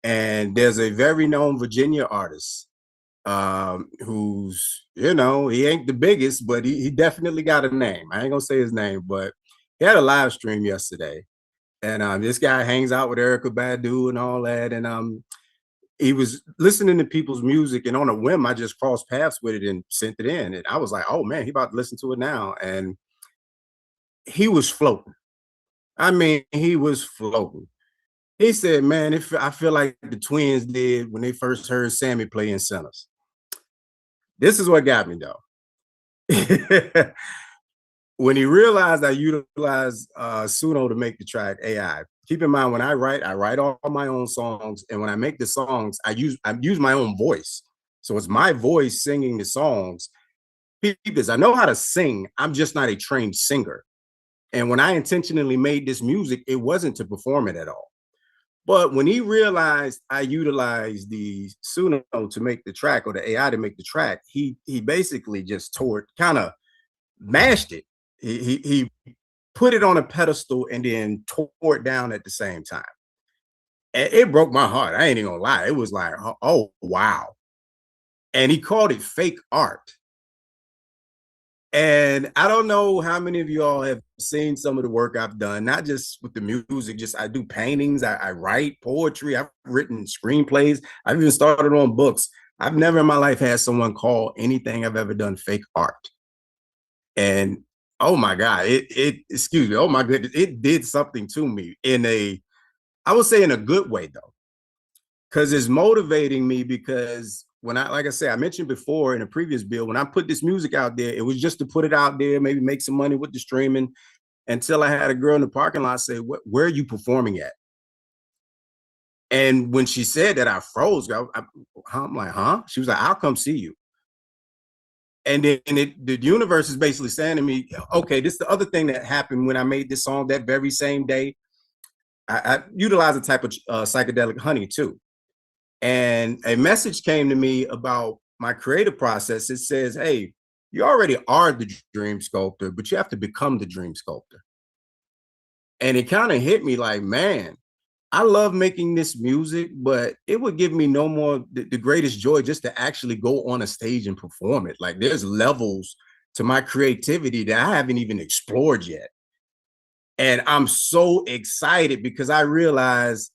And there's a very known Virginia artist who's, he ain't the biggest, but he definitely got a name. I ain't gonna say his name, but he had a live stream yesterday. And this guy hangs out with Erykah Badu and all that. And he was listening to people's music, and on a whim, I just crossed paths with it and sent it in. And I was like, oh man, he about to listen to it now. And he was floating. I mean, he was floating. He said, man, I feel like the Twins did when they first heard Sammy play in Centers. This is what got me though. When he realized I utilized Suno to make the track AI. Keep in mind, when I write all my own songs, and when I make the songs, I use my own voice. So it's my voice singing the songs. Because I know how to sing, I'm just not a trained singer. And when I intentionally made this music, it wasn't to perform it at all. But when he realized I utilized the Suno to make the track, or the AI to make the track, he basically just kind of mashed it. He put it on a pedestal and then tore it down at the same time. And it broke my heart. I ain't even gonna lie. It was like, oh, wow. And he called it fake art. And I don't know how many of y'all have seen some of the work I've done, not just with the music, just I do paintings, I write poetry, I've written screenplays, I've even started on books. I've never in my life had someone call anything I've ever done fake art. And oh my God, excuse me, oh my goodness, it did something to me I would say in a good way though, because it's motivating me. Because when like I said, I mentioned before in a previous bill, when I put this music out there, it was just to put it out there, maybe make some money with the streaming, until I had a girl in the parking lot say, where are you performing at? And when she said that, I froze. I'm like, huh? She was like, I'll come see you. And then the universe is basically saying to me, okay, this is the other thing that happened when I made this song that very same day. I utilized a type of psychedelic honey too. And a message came to me about my creative process. It says, hey, you already are the dream sculptor, but you have to become the dream sculptor. And it kind of hit me like, man, I love making this music, but it would give me no more the greatest joy just to actually go on a stage and perform it. Like there's levels to my creativity that I haven't even explored yet. And I'm so excited because I realized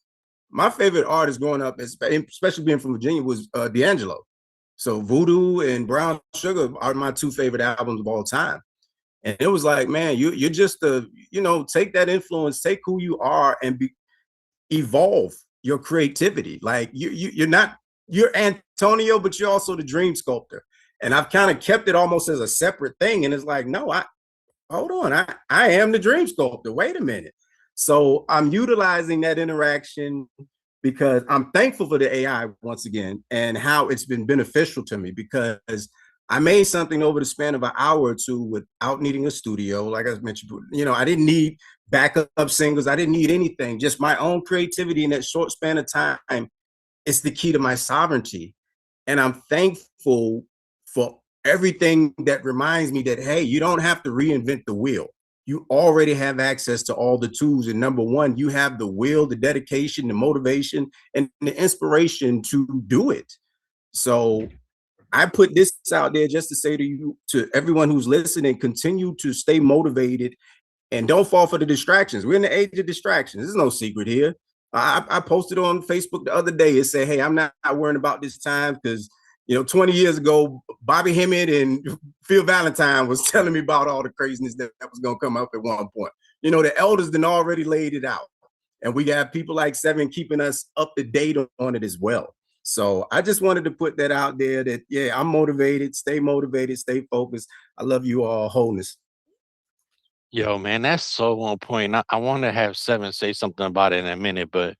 my favorite artist growing up, especially being from Virginia, was D'Angelo. So Voodoo and Brown Sugar are my two favorite albums of all time. And it was like, man, you're just take that influence, take who you are and evolve your creativity. Like you're Antonio, but you're also the dream sculptor. And I've kind of kept it almost as a separate thing. And it's like, no, hold on, I am the dream sculptor. Wait a minute. So I'm utilizing that interaction because I'm thankful for the AI once again and how it's been beneficial to me, because I made something over the span of an hour or two without needing a studio. Like I mentioned, I didn't need backup singers. I didn't need anything, just my own creativity in that short span of time. It's the key to my sovereignty. And I'm thankful for everything that reminds me that, hey, you don't have to reinvent the wheel. You already have access to all the tools. And number one, you have the will, the dedication, the motivation, and the inspiration to do it. So I put this out there just to say to you, to everyone who's listening, continue to stay motivated and don't fall for the distractions. We're in the age of distractions. There's no secret here. I posted on Facebook the other day and said, hey, I'm not worrying about this time because 20 years ago, Bobby Hemmett and Phil Valentine was telling me about all the craziness that was going to come up at one point. The elders then already laid it out. And we got people like Seven keeping us up to date on it as well. So I just wanted to put that out there that, yeah, I'm motivated, stay focused. I love you all. Wholeness. Yo, man, that's so on point. I want to have Seven say something about it in a minute, but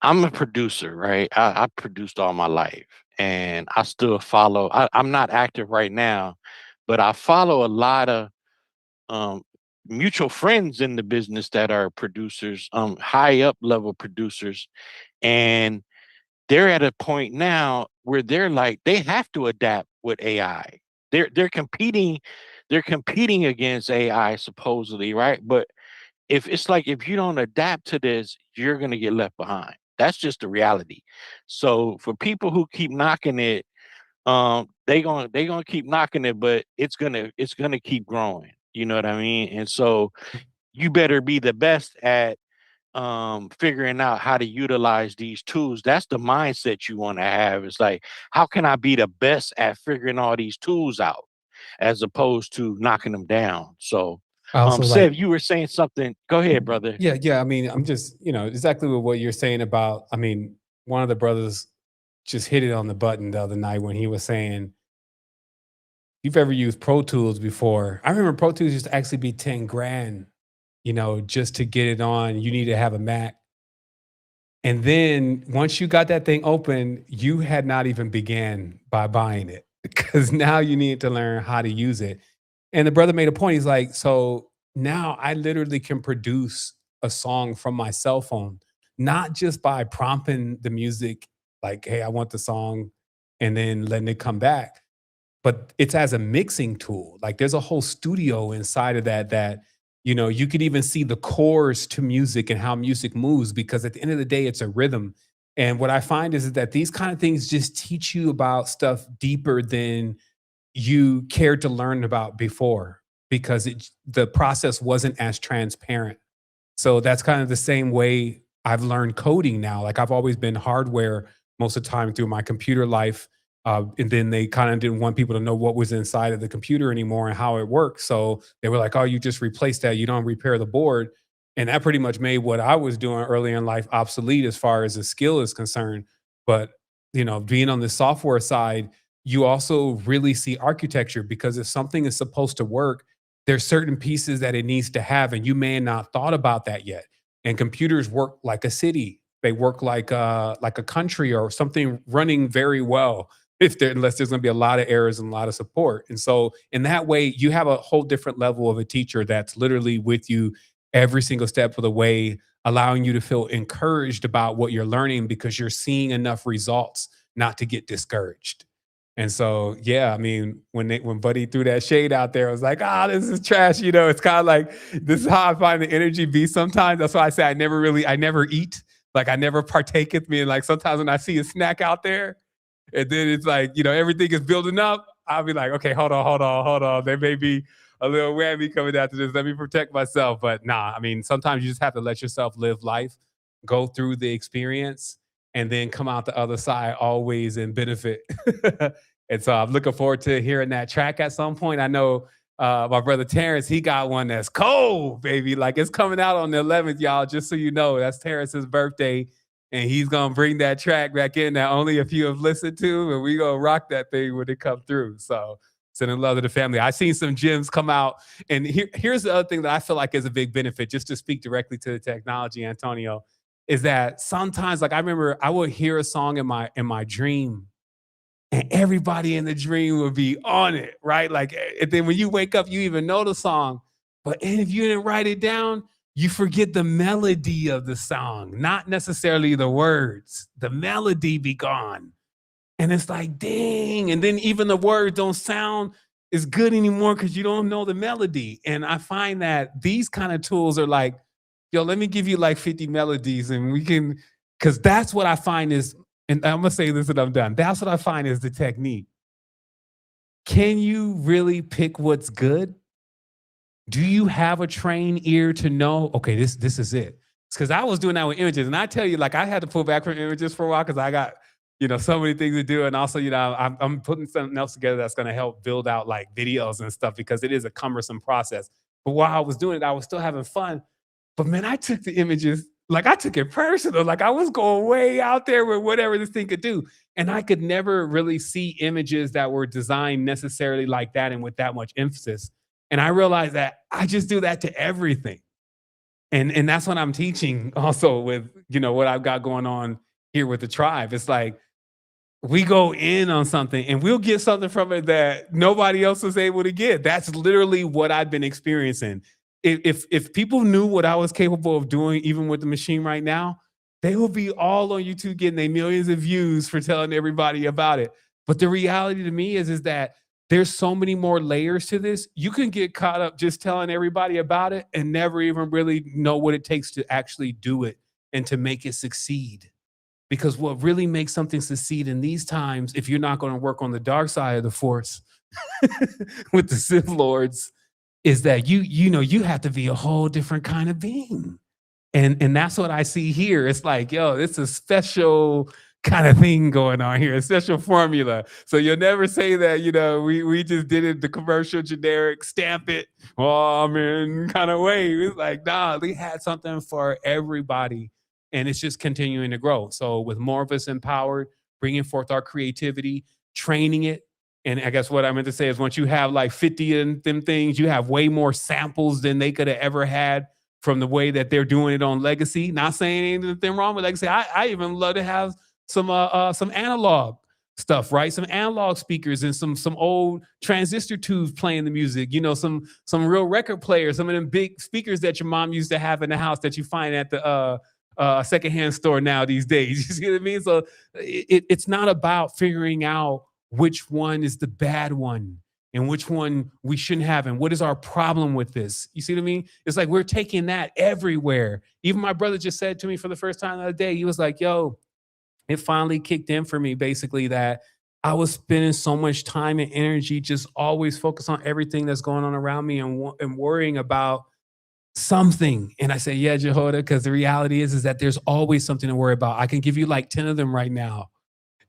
I'm a producer, right? I produced all my life and I still follow. I'm not active right now, but I follow a lot of mutual friends in the business that are producers, high up level producers. And they're at a point now where they're like, they have to adapt with AI. They're competing against AI supposedly, right? But if it's like, if you don't adapt to this, you're going to get left behind. That's just the reality. So for people who keep knocking it, they gonna keep knocking it, but it's gonna keep growing. You know what I mean? And so you better be the best at figuring out how to utilize these tools. That's the mindset you want to have. It's like, how can I be the best at figuring all these tools out, as opposed to knocking them down? So I also Sev, you were saying something. Go ahead, brother. Yeah. I mean, I'm just, exactly what you're saying about, one of the brothers just hit it on the button the other night when he was saying, if you've ever used Pro Tools before, I remember Pro Tools used to actually be 10 grand, just to get it on. You need to have a Mac. And then once you got that thing open, you had not even began by buying it because now you need to learn how to use it. And the brother made a point. He's like, so now I literally can produce a song from my cell phone, not just by prompting the music, like, hey, I want the song, and then letting it come back, but it's as a mixing tool. Like there's a whole studio inside of that, you could even see the chords to music and how music moves, because at the end of the day, it's a rhythm. And what I find is that these kind of things just teach you about stuff deeper than you cared to learn about before, because the process wasn't as transparent. So that's kind of the same way I've learned coding now. Like I've always been hardware most of the time through my computer life. And then they kind of didn't want people to know what was inside of the computer anymore and how it worked. So they were like, oh, you just replace that. You don't repair the board. And that pretty much made what I was doing early in life obsolete as far as the skill is concerned. But, being on the software side, you also really see architecture, because if something is supposed to work, there's certain pieces that it needs to have, and you may have not thought about that yet. And computers work like a city. They work like a country or something running very well. unless there's going to be a lot of errors and a lot of support. And so in that way, you have a whole different level of a teacher that's literally with you every single step of the way, allowing you to feel encouraged about what you're learning because you're seeing enough results not to get discouraged. And so, yeah, I mean, when Buddy threw that shade out there, I was like, this is trash. It's kind of like, this is how I find the energy be sometimes. That's why I say I never eat. Like I never partaketh, meaning like sometimes when I see a snack out there, and then it's like, everything is building up, I'll be like, okay, hold on. There may be a little whammy coming after this. Let me protect myself. But nah, I mean, sometimes you just have to let yourself live life, go through the experience, and then come out the other side always in benefit. And so I'm looking forward to hearing that track at some point. I know my brother Terrence, he got one that's cold, baby. Like it's coming out on the 11th, y'all, just so you know. That's Terrence's birthday. And he's going to bring that track back in that only a few have listened to. And we going to rock that thing when it comes through. So sending love to the family. I've seen some gems come out. And here's the other thing that I feel like is a big benefit, just to speak directly to the technology, Antonio, is that sometimes, like I remember I would hear a song in my dream and everybody in the dream would be on it, right? Like, and then when you wake up, you even know the song. But if you didn't write it down, you forget the melody of the song, not necessarily the words. The melody be gone. And it's like, dang. And then even the words don't sound as good anymore because you don't know the melody. And I find that these kind of tools are like, yo, let me give you like 50 melodies and we can, because that's what I find is, and I'm going to say this and I'm done. That's what I find is the technique. Can you really pick what's good? Do you have a trained ear to know, okay, this is it? Because I was doing that with images. And I tell you, like I had to pull back from images for a while because I got, so many things to do. And also, I'm putting something else together that's going to help build out like videos and stuff because it is a cumbersome process. But while I was doing it, I was still having fun. But man, I took the images, like I took it personal. Like I was going way out there with whatever this thing could do. And I could never really see images that were designed necessarily like that and with that much emphasis. And I realized that I just do that to everything. And that's what I'm teaching also with, what I've got going on here with the tribe. It's like, we go in on something and we'll get something from it that nobody else was able to get. That's literally what I've been experiencing. If people knew what I was capable of doing, even with the machine right now, they will be all on YouTube getting their millions of views for telling everybody about it. But the reality to me is that there's so many more layers to this. You can get caught up just telling everybody about it and never even really know what it takes to actually do it and to make it succeed. Because what really makes something succeed in these times, if you're not going to work on the dark side of the force with the Sith Lords, is that you have to be a whole different kind of being. And that's what I see here. It's like, yo, it's a special kind of thing going on here, a special formula. So you'll never say that, we just did it the commercial generic, stamp it, kind of way. It's like, nah, we had something for everybody. And it's just continuing to grow. So with more of us empowered, bringing forth our creativity, training it. And I guess what I meant to say is once you have like 50 of them things, you have way more samples than they could have ever had from the way that they're doing it on Legacy. Not saying anything wrong with Legacy. I even love to have some analog stuff, right? Some analog speakers and some old transistor tubes playing the music. Some real record players, some of them big speakers that your mom used to have in the house that you find at the secondhand store now these days. You see what I mean? So it's not about figuring out which one is the bad one and which one we shouldn't have and what is our problem with this. You see what I mean? It's like we're taking that everywhere. Even my brother just said to me for the first time the other day, he was like, yo, it finally kicked in for me basically that I was spending so much time and energy just always focused on everything that's going on around me and worrying about something. And I say, yeah, Jehoda, because the reality is that there's always something to worry about. I can give you like 10 of them right now,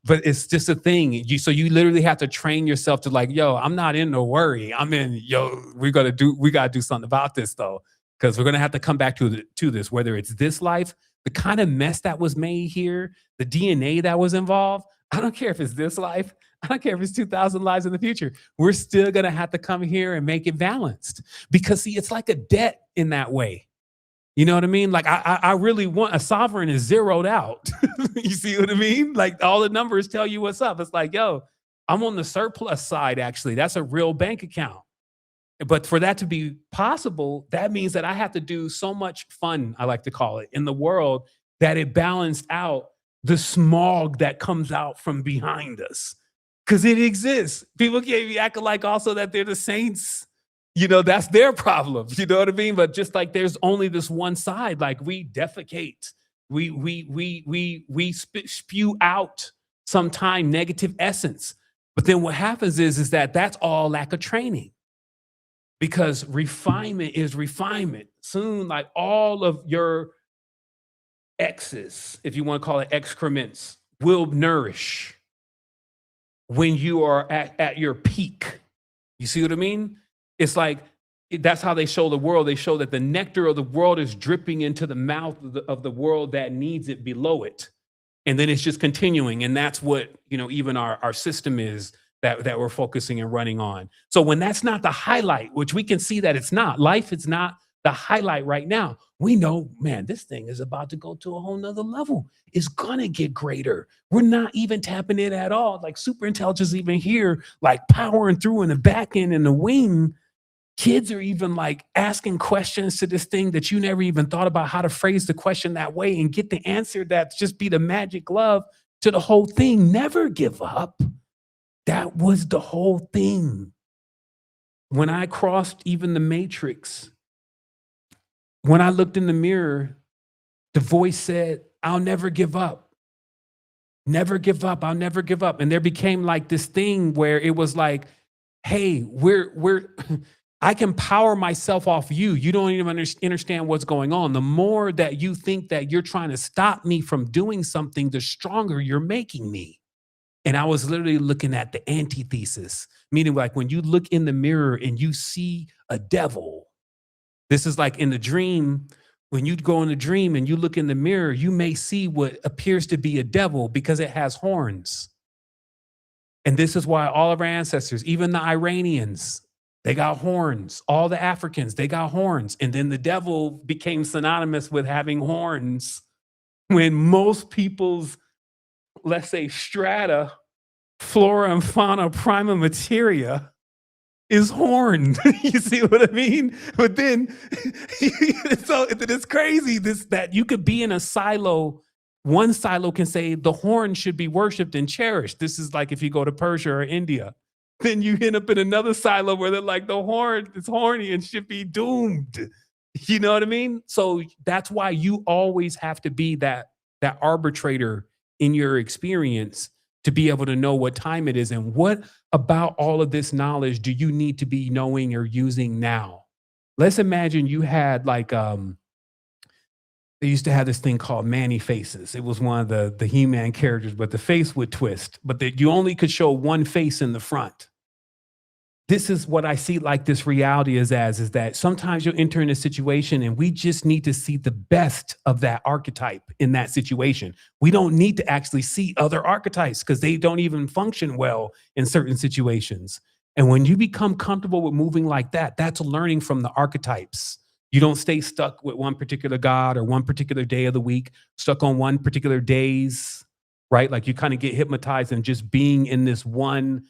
but it's just a thing. So you literally have to train yourself to like, yo, I'm not in no worry. I'm in, yo, we got to do something about this though. Because we're going to have to come back to this, whether it's this life, the kind of mess that was made here, the DNA that was involved. I don't care if it's this life. I don't care if it's 2,000 lives in the future. We're still going to have to come here and make it balanced because, see, it's like a debt in that way. You know what I mean? Like I really want a sovereign is zeroed out. You see what I mean? Like all the numbers tell you what's up. It's like, yo, I'm on the surplus side, actually. That's a real bank account. But for that to be possible, that means that I have to do so much fun, I like to call it, in the world that it balanced out the smog that comes out from behind us. Because it exists. People can't be acting like also that they're the saints. You know, that's their problem. You know what I mean? But just like there's only this one side, like we defecate, we spew out sometime negative essence. But then what happens is that that's all lack of training. Because refinement is refinement. Soon, like all of your X's, if you want to call it excrements, will nourish when you are at your peak. You see what I mean? It's like, that's how they show the world. They show that the nectar of the world is dripping into the mouth of the world that needs it below it. And then it's just continuing. And that's what, you know, even our system is that we're focusing and running on. So when that's not the highlight, which we can see that it's not, life is not the highlight right now, we know, man, this thing is about to go to a whole nother level. It's gonna get greater. We're not even tapping it at all. Like super intelligence even here, like powering through in the back end and the wing. Kids are even like asking questions to this thing that you never even thought about how to phrase the question that way and get the answer that just be the magic glove to the whole thing. Never give up. That was the whole thing. When I crossed even the matrix, when I looked in the mirror, the voice said, I'll never give up. Never give up. I'll never give up. And there became like this thing where it was like, hey, I can power myself off you. You don't even understand what's going on. The more that you think that you're trying to stop me from doing something, the stronger you're making me. And I was literally looking at the antithesis, meaning like when you look in the mirror and you see a devil, this is like in the dream, when you go in the dream and you look in the mirror, you may see what appears to be a devil because it has horns. And this is why all of our ancestors, even the Iranians, they got horns. All the Africans, they got horns. And then the devil became synonymous with having horns when most people's, let's say, strata, flora and fauna, prima materia is horned. You see what I mean? But then, so it's crazy that you could be in a silo. One silo can say the horn should be worshipped and cherished. This is like if you go to Persia or India. Then you end up in another silo where they're like the horn is horny and should be doomed. You know what I mean? So that's why you always have to be that arbitrator in your experience to be able to know what time it is and what about all of this knowledge do you need to be knowing or using now. Let's imagine you had like they used to have this thing called Manny Faces. It was one of the He-Man characters, but the face would twist, but you only could show one face in the front. This is what I see like this reality is that sometimes you'll enter in a situation and we just need to see the best of that archetype in that situation. We don't need to actually see other archetypes because they don't even function well in certain situations. And when you become comfortable with moving like that, that's learning from the archetypes. You don't stay stuck with one particular god or one particular day of the week, stuck on one particular days, right? Like you kind of get hypnotized and just being in this one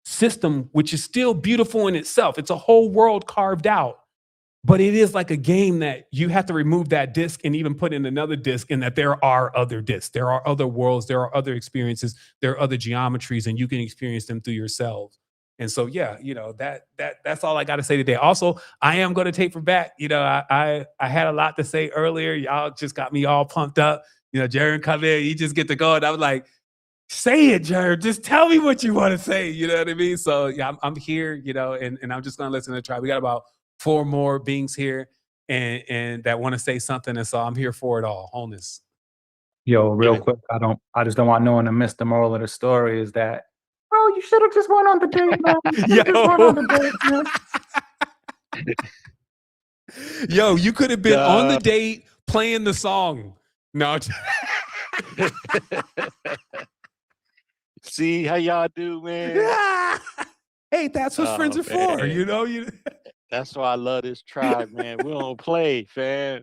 system, which is still beautiful in itself. It's a whole world carved out, but it is like a game that you have to remove that disc and even put in another disc, and that there are other discs, there are other worlds, there are other experiences, there are other geometries, and you can experience them through yourselves. And so, yeah, you know, that's all I got to say today. Also, I am going to taper back. You know, I had a lot to say earlier. Y'all just got me all pumped up. You know, Jared come in, you just get to go. And I was like, say it, Jared. Just tell me what you want to say. You know what I mean? So yeah, I'm here, you know, and I'm just going to listen to the tribe. We got about 4 more beings here and that want to say something. And so I'm here for it all. Wholeness. Yo, real quick, I just don't want no one to miss the moral of the story is that, bro, you should have just went on the date, man. You just went on the date, man. Yo, you could have been on the date playing the song. No. See how y'all do, man. Hey, that's what friends are for, you know. That's why I love this tribe, man. We don't play, fam.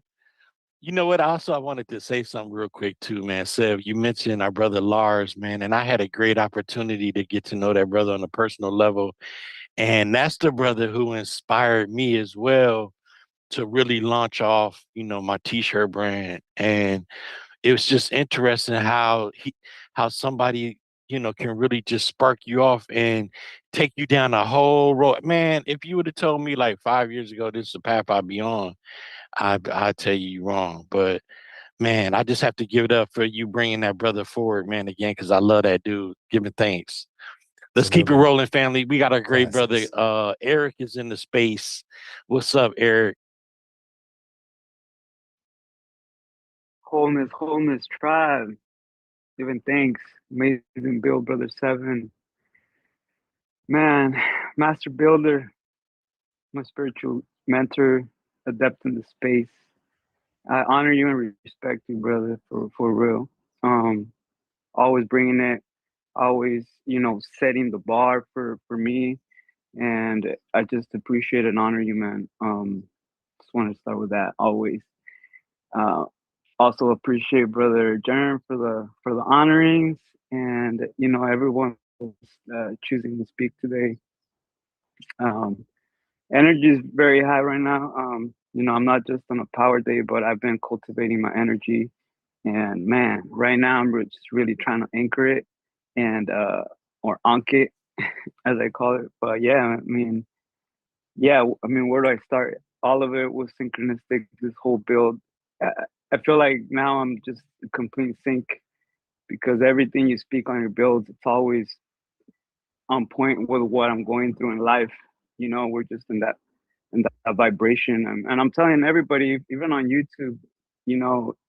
You know what? Also, I wanted to say something real quick too, man. Sev, you mentioned our brother Lars, man, and I had a great opportunity to get to know that brother on a personal level. And that's the brother who inspired me as well to really launch off, my t-shirt brand. And it was just interesting how somebody, can really just spark you off and take you down the whole road. Man, if you would have told me like 5 years ago, this is the path I'd be on, I'd tell you you're wrong. But man, I just have to give it up for you bringing that brother forward, man, again, because I love that dude. Giving thanks. Let's keep it Absolutely. rolling, family. We got our great brother. Classics. Eric is in the space. What's up, Eric? Wholeness, tribe. Giving thanks. Amazing build, Brother Seven. Man, master builder, my spiritual mentor, adept in the space. I honor you and respect you, brother, for real. Always bringing it, always, setting the bar for me. And I just appreciate and honor you, man. Just want to start with that, always. Also appreciate Brother Jerm for the honorings, and everyone choosing to speak today. Energy is very high right now. I'm not just on a power day, but I've been cultivating my energy, and man, right now I'm just really trying to anchor it and or ank it, as I call it. But yeah, where do I start? All of it was synchronistic. This whole build. I feel like now I'm just in complete sync because everything you speak on your builds, it's always on point with what I'm going through in life. We're just in that vibration, and I'm telling everybody, even on YouTube,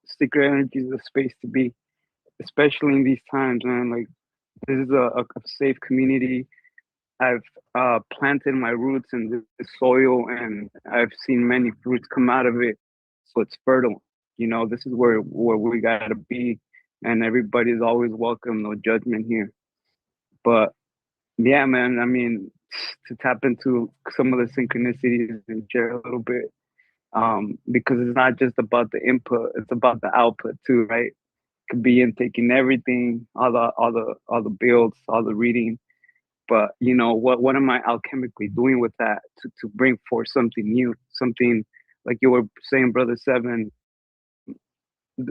secret energy is a space to be, especially in these times, man. Like this is a safe community. I've planted my roots in this soil, and I've seen many fruits come out of it. So it's fertile. This is where we gotta be, and everybody's always welcome. No judgment here. But yeah, man. I mean, to tap into some of the synchronicities and share a little bit, because it's not just about the input; it's about the output too, right? Could be in taking everything, all the builds, all the reading. But what am I alchemically doing with that to bring forth something new, something like you were saying, Brother Seven?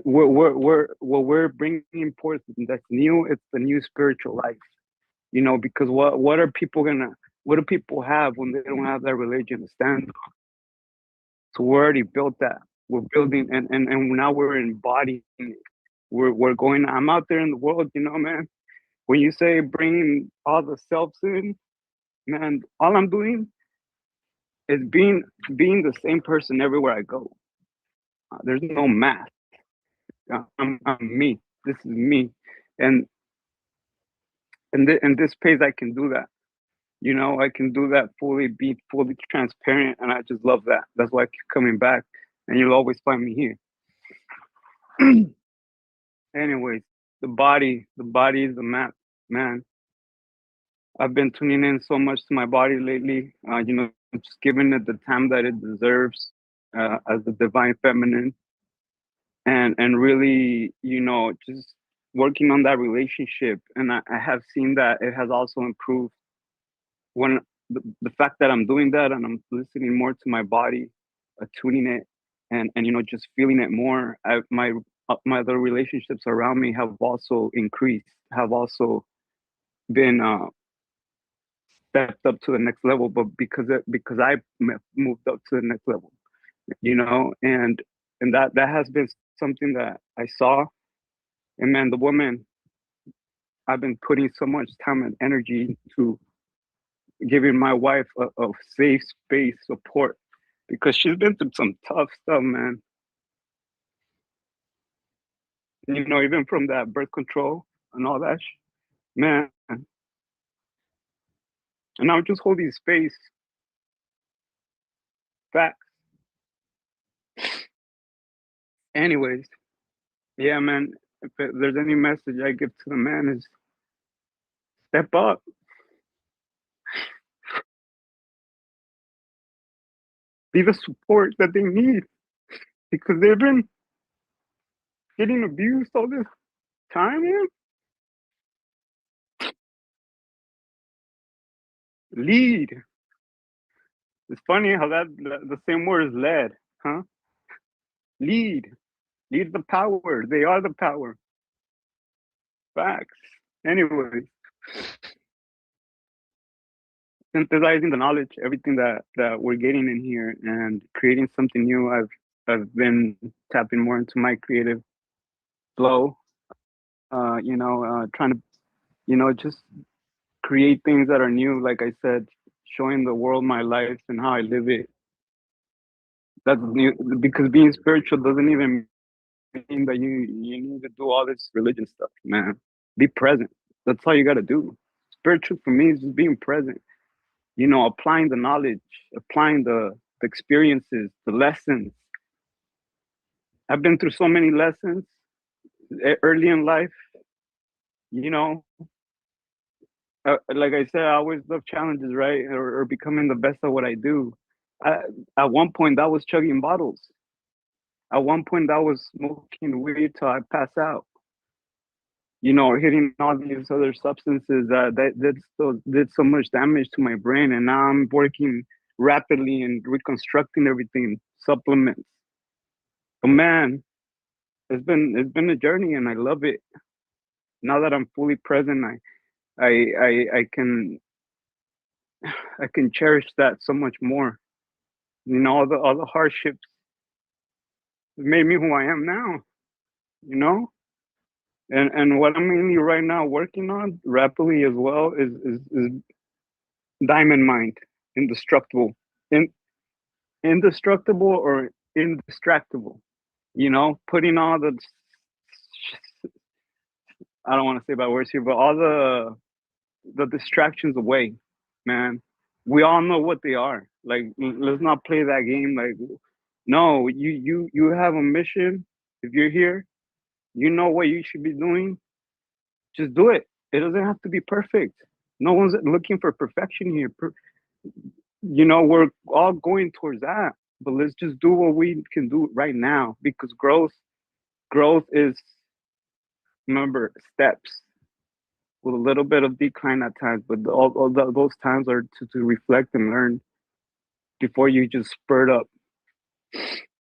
We're bringing forth that's new. It's the new spiritual life, because what are people what do people have when they don't have that religion to stand on? So we already built that. We're building, and now we're embodying it. We're going. I'm out there in the world, man. When you say bringing all the selves in, man, all I'm doing is being the same person everywhere I go. There's no mask. I'm me. This is me, and in this space I can do that. I can do that fully, be fully transparent, and I just love that. That's why I keep coming back, and you'll always find me here. Anyways, the body is the map, man. I've been tuning in so much to my body lately, just giving it the time that it deserves as the divine feminine, and really, just working on that relationship. And I have seen that it has also improved when the fact that I'm doing that and I'm listening more to my body, tuning it, and just feeling it more. My other relationships around me have also increased, have also been stepped up to the next level, but because I moved up to the next level, and that has been something that I saw. And man, the woman, I've been putting so much time and energy to giving my wife a safe space, support, because she's been through some tough stuff, man. Even from that birth control and all that, man. And I'm just holding space. Facts. Anyways, yeah, man. If there's any message I give to the man is step up. Be the support that they need, because they've been getting abused all this time, man. Lead. It's funny how that the same word is led, huh? Lead. Lead the power. They are the power. Facts. Anyways, synthesizing the knowledge, everything that we're getting in here, and creating something new. I've been tapping more into my creative flow. Trying to, just create things that are new. Like I said, showing the world my life and how I live it. That's new, because being spiritual doesn't even mean that you need to do all this religion stuff, man. Be present. That's all you got to do. Spiritual for me is just being present. Applying the knowledge, applying the experiences, the lessons. I've been through so many lessons early in life. Like I said, I always love challenges, right? Or becoming the best at what I do. At one point, that was chugging bottles. At one point, that was smoking weed till I pass out. Hitting all these other substances that still did so much damage to my brain. And now I'm working rapidly and reconstructing everything, supplements. But man, it's been a journey, and I love it. Now that I'm fully present, I can cherish that so much more. All the hardships made me who I am now. And what I'm mainly right now working on rapidly as well is diamond mind, indestructible, indestructible or indistractable. Putting all the, I don't want to say bad words here, but all the distractions away, man. We all know what they are. Like, let's not play that game. Like, no, you have a mission. If you're here, you know what you should be doing. Just do it. It doesn't have to be perfect. No one's looking for perfection here. We're all going towards that. But let's just do what we can do right now, because growth is, remember, steps with a little bit of decline at times, but those times are to reflect and learn before you just spurt up.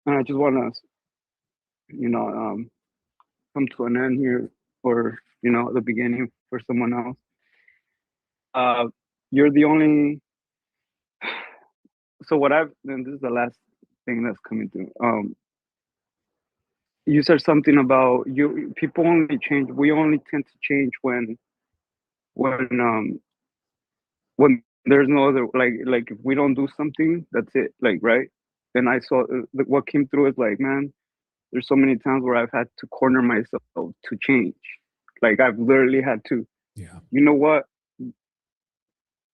And I just want to, come to an end here, or the beginning for someone else. You're the only. So and this is the last thing that's coming through. You said something about people only change. We only tend to change when there's no other, like if we don't do something, that's it. Like, right. And I saw what came through is like, man, there's so many times where I've had to corner myself to change. Like, I've literally had to. Yeah. You know what?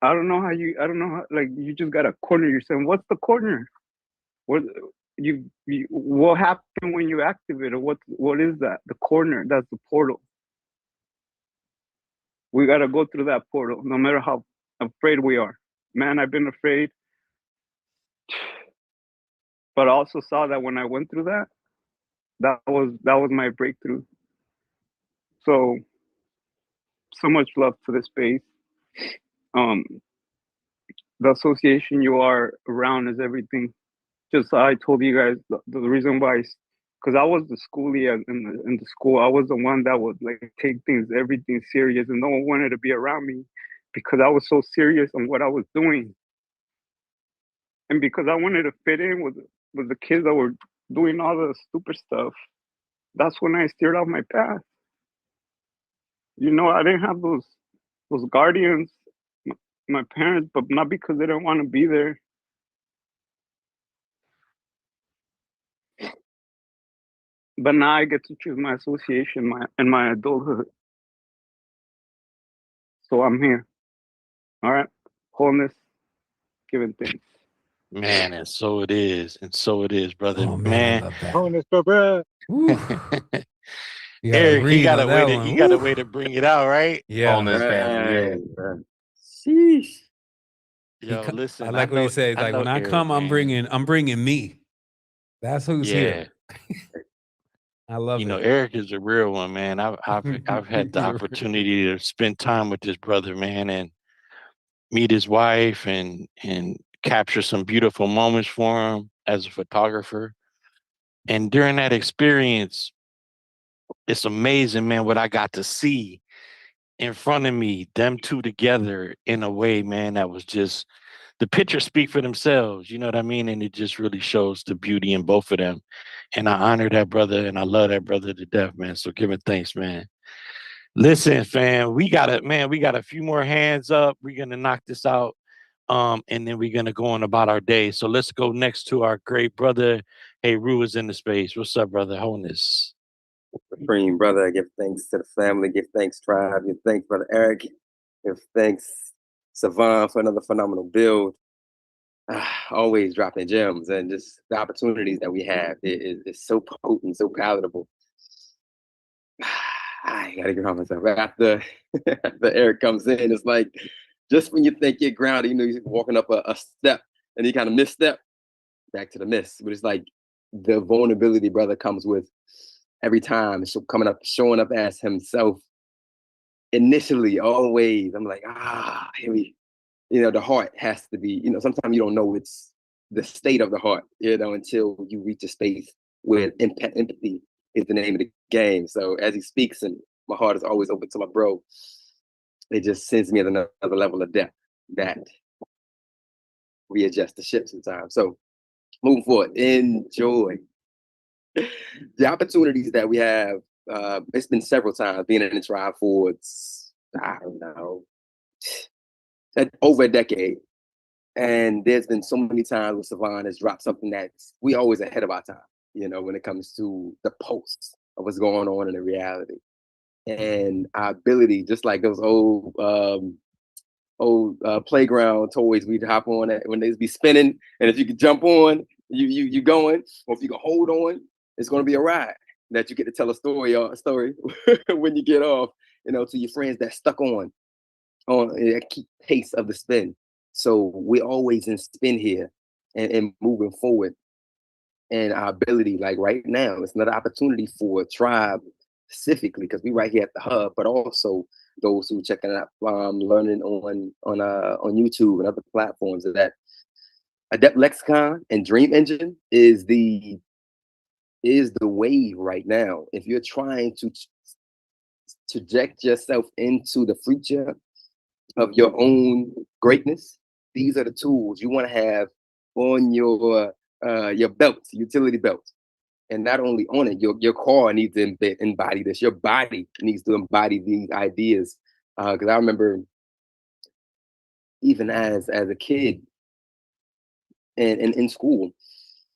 I don't know how, like, you just gotta corner yourself. What's the corner? What happened when you activate it? What is that? The corner, that's the portal. We gotta go through that portal, no matter how afraid we are. Man, I've been afraid. But I also saw that when I went through that was my breakthrough. So much love to this space. The association you are around is everything. Just I told you guys the reason why, because I was the schoolie in the school. I was the one that would like take everything serious, and no one wanted to be around me because I was so serious on what I was doing, and because I wanted to fit in with the kids that were doing all the stupid stuff. That's when I steered off my path. I didn't have those guardians, my parents, but not because they didn't want to be there. But now I get to choose my association, my adulthood. So I'm here. All right. Wholeness, giving thanks. Man, and so it is. And so it is, brother. Oh, man, Man. I love that. Bonus for bruh. Eric, he got a way to bring it out, right? Yeah. Wholeness, family. Yeah. Sheesh. Yo, listen. I like what he says. Like, when I come, I'm bringing me. That's who's here. I love You know, it. Eric is a real one, man. I've had the You're opportunity to spend time with this brother, man, and meet his wife and capture some beautiful moments for him as a photographer. And during that experience, it's amazing, man, what I got to see in front of me, them two together in a way, man, that was just the pictures speak for themselves, you know what I mean? And it just really shows the beauty in both of them. And I honor that brother and I love that brother to death, man. So giving thanks, man. Listen, fam, we got a few more hands up. We're gonna knock this out. And then we're gonna go on about our day. So let's go next to our great brother. Hey, Ru is in the space. What's up, brother? Wholeness. Supreme brother, give thanks to the family, give thanks, tribe, give thanks, brother Eric, give thanks, Savan, for another phenomenal build. Always dropping gems, and just the opportunities that we have is so potent, so palatable. I gotta ground myself. After, after Eric comes in, it's like just when you think you're grounded, you know, you're walking up a step and you kind of misstep, back to the miss. But it's like the vulnerability brother comes with every time, so coming up, showing up as himself. Initially, always, I'm like, here we, you know, the heart has to be, you know, sometimes you don't know it's the state of the heart, you know, until you reach a space where empathy is the name of the game. So as he speaks, and my heart is always open to my bro, it just sends me at another level of depth that readjust the ship sometimes. So moving forward, enjoy the opportunities that we have. It's been several times being in the tribe for, I don't know, over a decade. And there's been so many times where Savan has dropped something that's, we always ahead of our time, you know, when it comes to the pulse of what's going on in the reality. And our ability, just like those old playground toys, we'd hop on it when they'd be spinning. And if you could jump on, you going, or if you can hold on, it's going to be a ride that you get to tell a story when you get off, you know, to your friends that stuck on that keep pace of the spin. So we're always in spin here and moving forward. And our ability, like right now, it's another opportunity for tribe specifically, because we right here at the hub, but also those who checking out, learning on YouTube and other platforms, of that Adept Lexicon and Dream Engine is the wave right now. If you're trying to project yourself into the future of your own greatness, these are the tools you want to have on your belt, utility belt. And not only on it, your car needs to embody this. Your body needs to embody these ideas. Because I remember even as a kid and in school,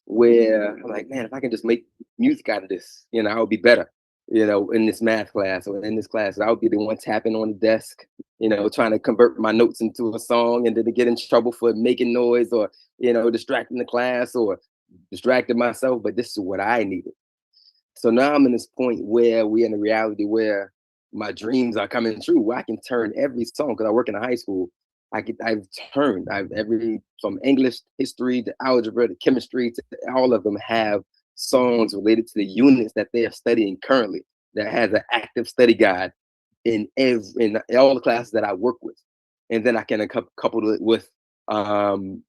where I'm like, man, if I can just make music out of this, you know, I would be better, you know, in this math class or in this class. I would be the one tapping on the desk, you know, trying to convert my notes into a song, and then to get in trouble for making noise or, you know, distracting the class or distracting myself. But this is what I needed. So now I'm in this point where we're in a reality where my dreams are coming true, where I can turn every song, because I work in a high school. I've from English, history, to algebra, to chemistry, to all of them have songs related to the units that they are studying currently, that has an active study guide in all the classes that I work with. And then I can couple it with all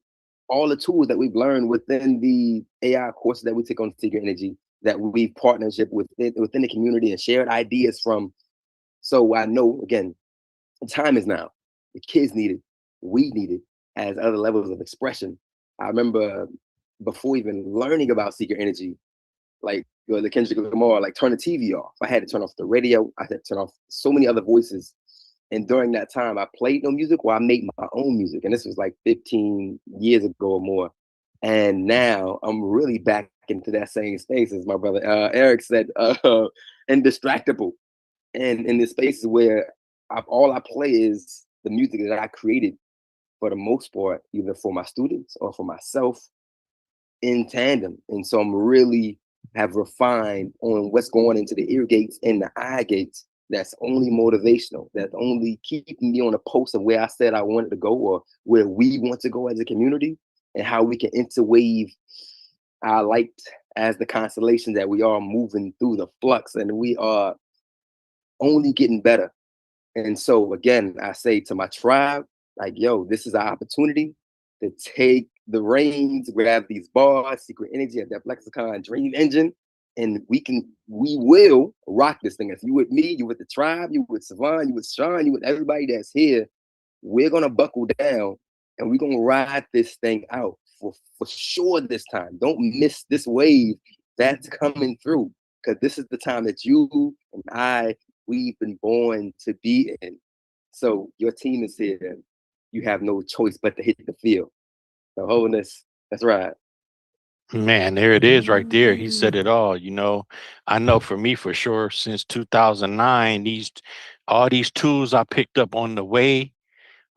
the tools that we've learned within the AI courses that we take on Secret Energy, that we partnership within the community and shared ideas from. So I know, again, the time is now. The kids need it. We need it as other levels of expression. I remember before even learning about Secret Energy, like the Kendrick Lamar, like turn the TV off. I had to turn off the radio. I had to turn off so many other voices. And during that time, I played no music, or I made my own music. And this was like 15 years ago or more. And now I'm really back into that same space, as my brother Eric said, indistractable. And in the spaces where all I play is the music that I created, for the most part, either for my students or for myself, in tandem. And so I'm really have refined on what's going into the ear gates and the eye gates. That's only motivational. That's only keeping me on a post of where I said I wanted to go, or where we want to go as a community, and how we can interweave our light as the constellation that we are moving through the flux, and we are only getting better. And so again, I say to my tribe, like, yo, this is our opportunity to take the reins, grab these bars, secret energy, Adept Lexicon, Dream Engine, and we will rock this thing. If you with me, you with the tribe, you with Savon, you with Sean, you with everybody that's here, we're gonna buckle down and we're gonna ride this thing out for sure this time. Don't miss this wave that's coming through, because this is the time that you and we've been born to be in. So your team is here. You have no choice but to hit the field. The wholeness, that's right. Man, there it is right there. He said it all. You know, I know for me, for sure, since 2009, all these tools I picked up on the way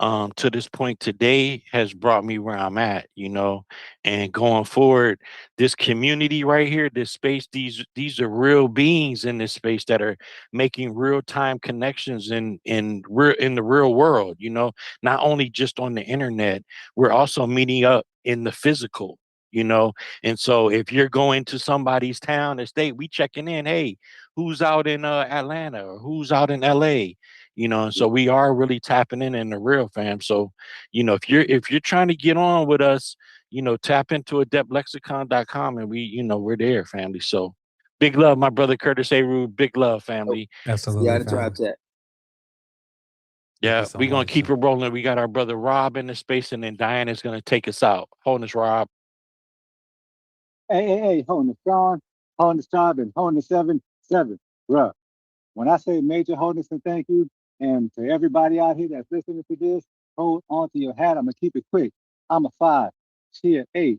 to this point today has brought me where I'm at, you know. And going forward, this community right here, this space, these are real beings in this space that are making real-time connections in the real world, you know, not only just on the internet, we're also meeting up in the physical, you know. And so if you're going to somebody's town or state, we checking in, hey, who's out in Atlanta or who's out in LA, you know. And so we are really tapping in the real, fam. So, you know, if you're trying to get on with us, you know, tap into adeptlexicon.com and we're there, family. So big love, my brother Curtis Aru. Big love, family. Absolutely. Yeah, the tribe chat. Yeah, we're gonna keep it rolling. We got our brother Rob in the space, and then Diana's gonna take us out. Wholeness, Rob. Hey, Wholeness Sean, Wholeness Tribe, and Wholeness 7-7. Bruh, when I say major wholeness and thank you, and to everybody out here that's listening to this, hold on to your hat. I'm gonna keep it quick. I'm a 5, she an 8.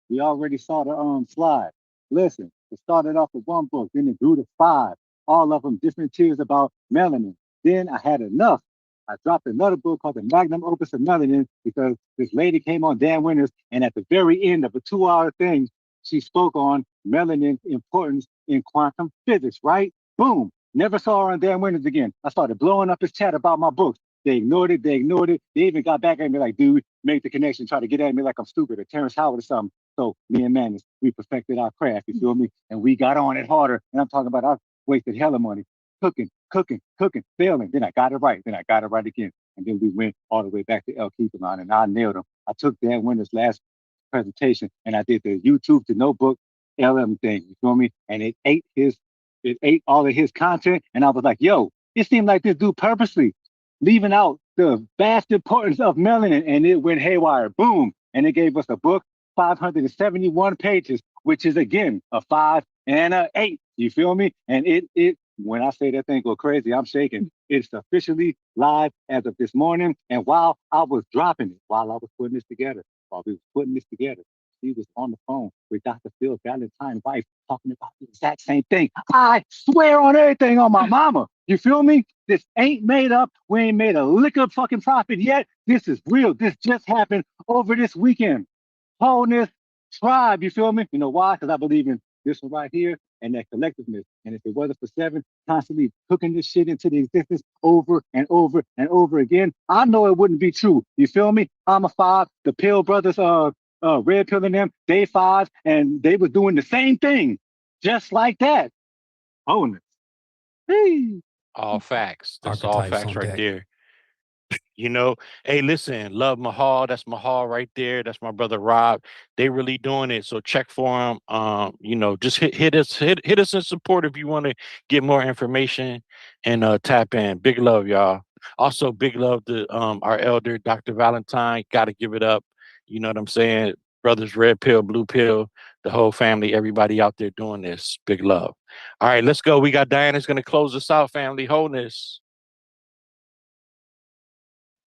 We already saw the slide. Listen, it started off with 1 book, then it grew to 5. All of them different tiers about melanin. Then I had enough. I dropped another book called the Magnum Opus of Melanin because this lady came on Dan Winters, and at the very end of a 2-hour thing, she spoke on melanin's importance in quantum physics, right? Boom. Never saw her on Dan Winters again. I started blowing up his chat about my books. They ignored it. They even got back at me like, dude, make the connection, try to get at me like I'm stupid or Terrence Howard or something. So me and Manis, we perfected our craft, you feel me? And we got on it harder. And I'm talking about I wasted hella money cooking, failing. Then I got it right. Then I got it right again. And then we went all the way back to El Keeperman and I nailed him. I took Dan Winters' last presentation and I did the YouTube to notebook LM thing, you feel me? And it ate all of his content. And I was like, yo, it seemed like this dude purposely leaving out the vast importance of melanin, and it went haywire, boom. And it gave us a book, 571 pages, which is again, a 5 and a 8, you feel me? And it when I say that thing go crazy, I'm shaking. It's officially live as of this morning. And while I was dropping it, while I was putting this together, he was on the phone with Dr. Phil Valentine's wife talking about the exact same thing. I swear on everything on my mama. You feel me? This ain't made up. We ain't made a lick of fucking profit yet. This is real. This just happened over this weekend. Wholeness Tribe, you feel me? You know why? Because I believe in this one right here and that collectiveness. And if it wasn't for 7 constantly cooking this shit into the existence over and over and over again, I know it wouldn't be true. You feel me? I'm a 5. The Pill brothers, Red Pill and them, they 5, and they was doing the same thing, just like that. Wholeness. Hey. All facts. That's all Archetypes facts on right deck. there. You know, hey, listen, love Mahal. That's Mahal right there. That's my brother Rob. They really doing it. So check for them. You know, just hit us in support if you want to get more information and tap in. Big love, y'all. Also, big love to our elder, Dr. Valentine. Gotta give it up. You know what I'm saying? Brothers, red pill, blue pill, the whole family, everybody out there doing this. Big love. All right, let's go. We got Diana's gonna close us out, family. Wholeness.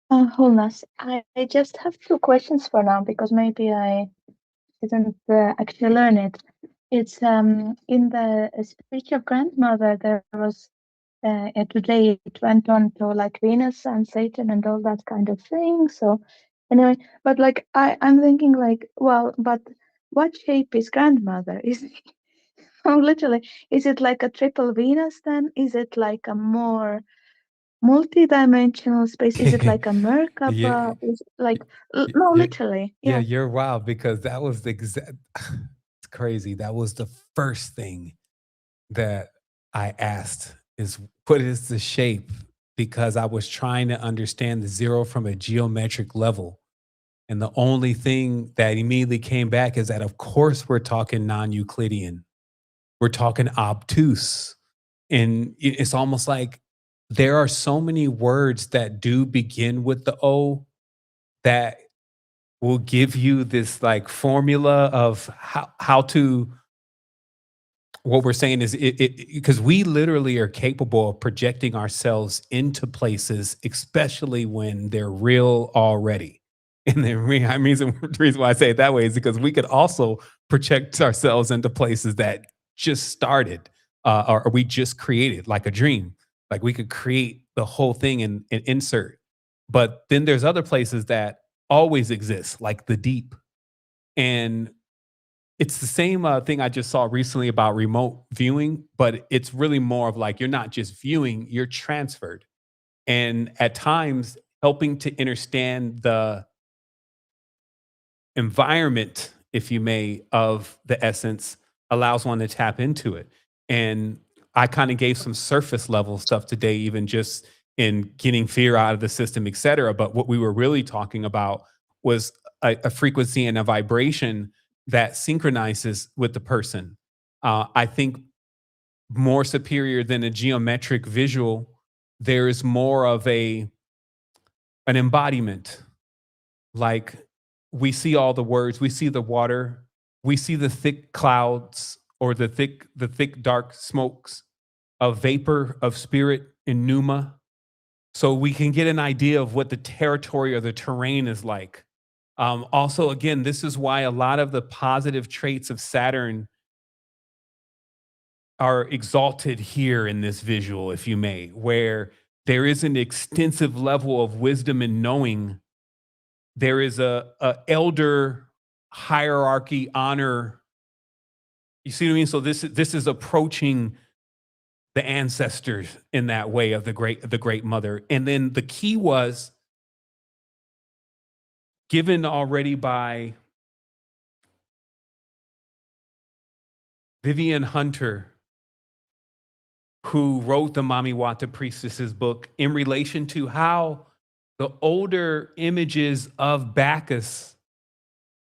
Wholeness. I just have 2 questions for now because maybe I didn't actually learn it. It's in the speech of grandmother, there was today it went on to like Venus and Satan and all that kind of thing. So anyway, but like I'm thinking like, well, but what shape is grandmother? Is literally, is it like a triple Venus then? Is it like a more multi-dimensional space? Is it like a Merkaba? Yeah. Is it like no, literally, Yeah, yeah. you're wild because that was the exact. It's crazy. That was the first thing that I asked is what is the shape? Because I was trying to understand the zero from a geometric level. And the only thing that immediately came back is that, of course, we're talking non-Euclidean. We're talking obtuse. And it's almost like there are so many words that do begin with the O that will give you this like formula of how to, what we're saying is because we literally are capable of projecting ourselves into places, especially when they're real already. And the reason why I say it that way is because we could also project ourselves into places that just started or we just created, like a dream. Like we could create the whole thing and insert. But then there's other places that always exist, like the deep. And it's the same thing I just saw recently about remote viewing, but it's really more of like you're not just viewing, you're transferred. And at times, helping to understand the environment, if you may, of the essence allows one to tap into it. And I kind of gave some surface level stuff today, even just in getting fear out of the system, et cetera. But what we were really talking about was a frequency and a vibration that synchronizes with the person. I think more superior than a geometric visual, there is more of an embodiment. Like we see all the words, we see the water, we see the thick clouds or the thick dark smokes of vapor of spirit in pneuma. So we can get an idea of what the territory or the terrain is like. Also, again, this is why a lot of the positive traits of Saturn are exalted here in this visual, if you may, where there is an extensive level of wisdom and knowing. There is a elder hierarchy, honor. You see what I mean? So this is approaching the ancestors in that way of the great mother. And then the key was given already by Vivian Hunter, who wrote the Mami Wata Priestess's book, in relation to how the older images of Bacchus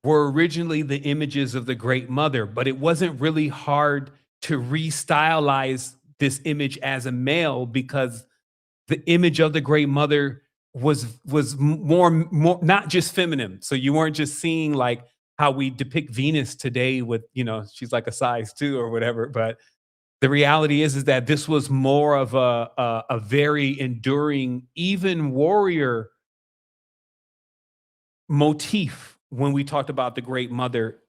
were originally the images of the Great Mother, but it wasn't really hard to restylize this image as a male because the image of the Great Mother was more not just feminine. So you weren't just seeing like how we depict Venus today with, she's like a size 2 or whatever, but the reality is that this was more of a very enduring, even warrior motif when we talked about the Great Mother.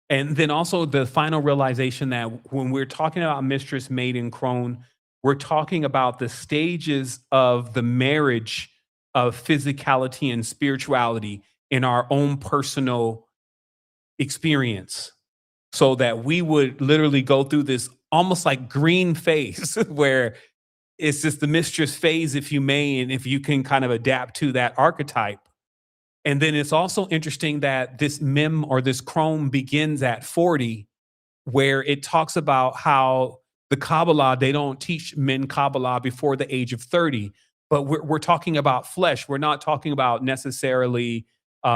And then also the final realization that when we're talking about mistress, maiden, crone, we're talking about the stages of the marriage of physicality and spirituality in our own personal experience. So that we would literally go through this almost like green phase where it's just the mistress phase, if you may, and if you can kind of adapt to that archetype. And then it's also interesting that this mem or this chrome begins at 40, where it talks about how the Kabbalah, they don't teach men Kabbalah before the age of 30, but we're talking about flesh. We're not talking about necessarily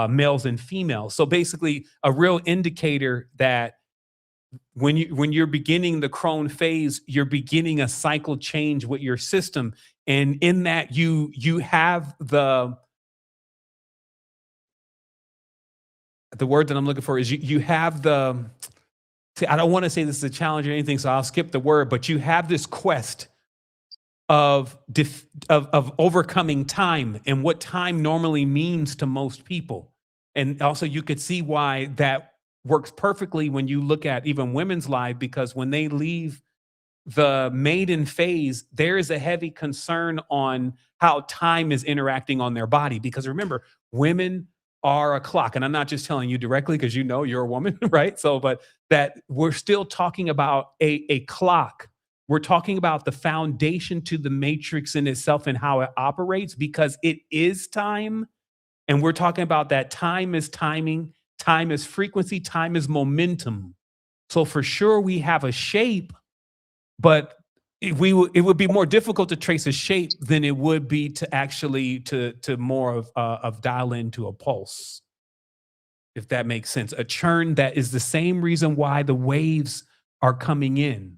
males and females. So basically a real indicator that when you're beginning the crone phase, you're beginning a cycle change with your system. And in that you have the word that I'm looking for is you have the, see, I don't want to say this is a challenge or anything, so I'll skip the word, but you have this quest of overcoming time and what time normally means to most people. And also you could see why that works perfectly when you look at even women's life, because when they leave the maiden phase, there is a heavy concern on how time is interacting on their body. Because remember, women are a clock. And I'm not just telling you directly because you're a woman, right? So, but that we're still talking about a clock. We're talking about the foundation to the matrix in itself and how it operates, because it is time. And we're talking about that time is timing, time is frequency, time is momentum. So for sure we have a shape, but it would be more difficult to trace a shape than it would be to actually to more of dial into a pulse, if that makes sense. A churn that is the same reason why the waves are coming in.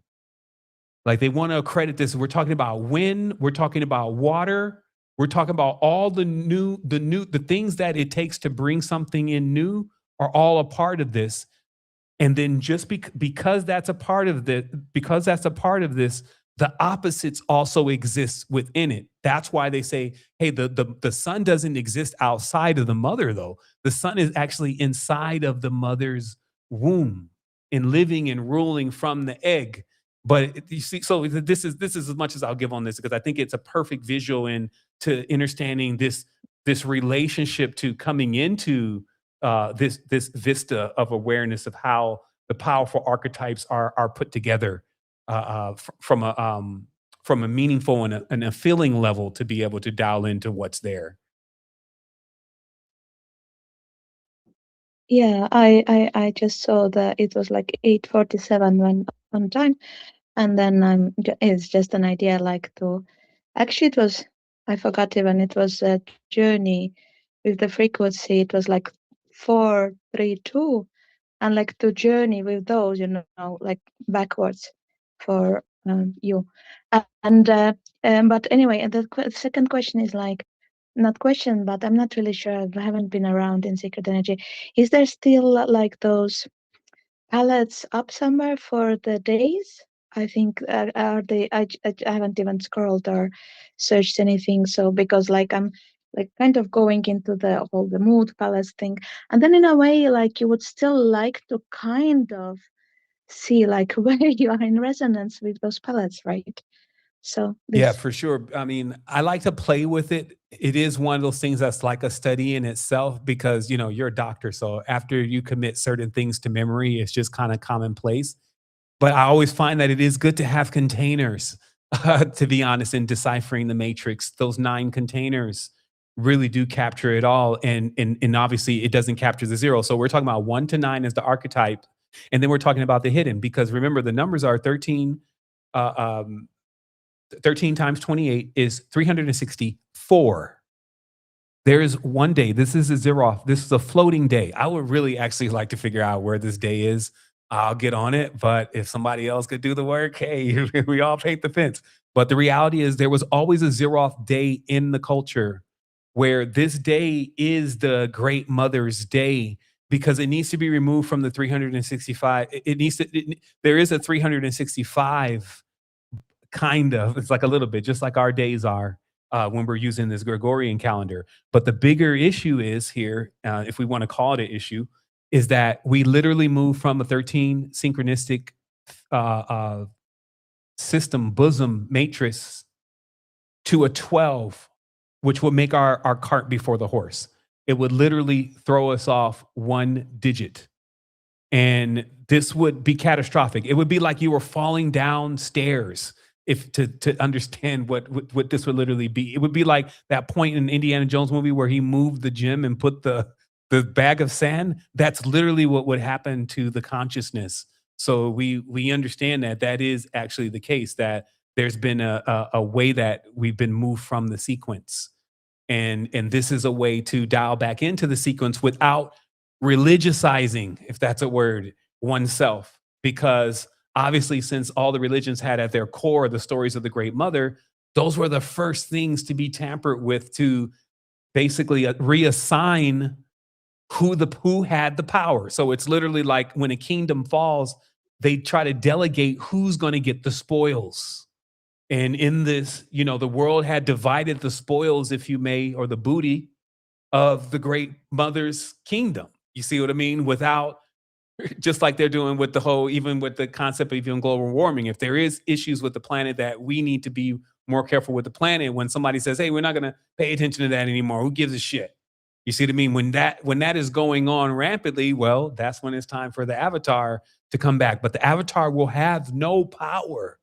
Like they want to accredit this. We're talking about wind, we're talking about water, we're talking about all the things that it takes to bring something in new are all a part of this. And then just because that's a part of this, the opposites also exist within it. That's why they say, hey, the sun doesn't exist outside of the mother, though. The sun is actually inside of the mother's womb and living and ruling from the egg. But you see, so this is as much as I'll give on this, because I think it's a perfect visual into understanding this relationship to coming into this vista of awareness of how the powerful archetypes are put together from a meaningful and a feeling level to be able to dial into what's there. Yeah, I just saw that it was like 8:47 on time, and then it's just an idea like to actually it was, I forgot even, it was a journey with the frequency. It was like 432, and like to journey with those, like backwards for you. But anyway, and the second question is like, not question, but I'm not really sure. I haven't been around in Secret Energy. Is there still like those palettes up somewhere for the days? I think are they? I haven't even scrolled or searched anything. So because like I'm like kind of going into the whole the mood palettes thing, and then in a way like you would still like to kind of see like where you are in resonance with those palettes, right? So Yeah, this, for sure. I mean, I like to play with it. It is one of those things that's like a study in itself, because you're a doctor, so after you commit certain things to memory, it's just kind of commonplace. But I always find that it is good to have containers, to be honest, in deciphering the matrix. Those 9 containers really do capture it all, and obviously it doesn't capture the zero. So we're talking about 1 to 9 as the archetype, and then we're talking about the hidden, because remember the numbers are 13. 13 times 28 is 364. There is one day. This is a zero. This is a floating day. I would really actually like to figure out where this day is. I'll get on it. But if somebody else could do the work, hey, we all paint the fence. But the reality is there was always a zeroth day in the culture where this day is the great mother's day, because it needs to be removed from the 365. There is a 365 kind of. It's like a little bit, just like our days are when we're using this Gregorian calendar. But the bigger issue is here, if we want to call it an issue, is that we literally move from a 13 synchronistic system, bosom matrix, to a 12, which would make our cart before the horse. It would literally throw us off 1 digit. And this would be catastrophic. It would be like you were falling downstairs. If to understand what this would literally be, it would be like that point in Indiana Jones movie where he moved the gym and put the bag of sand. That's literally what would happen to the consciousness. So we understand that is actually the case, that there's been a way that we've been moved from the sequence, and this is a way to dial back into the sequence without religiousizing, if that's a word, oneself, because obviously, since all the religions had at their core the stories of the Great Mother, those were the first things to be tampered with to basically reassign who had the power. So it's literally like when a kingdom falls, they try to delegate who's going to get the spoils. And in this, the world had divided the spoils, if you may, or the booty of the Great Mother's kingdom. You see what I mean? Without, just like they're doing with the whole, even with the concept of even global warming, if there is issues with the planet that we need to be more careful with the planet, when somebody says, hey, we're not going to pay attention to that anymore, who gives a shit? You see what I mean? When that is going on rampantly, well, that's when it's time for the avatar to come back. But the avatar will have no power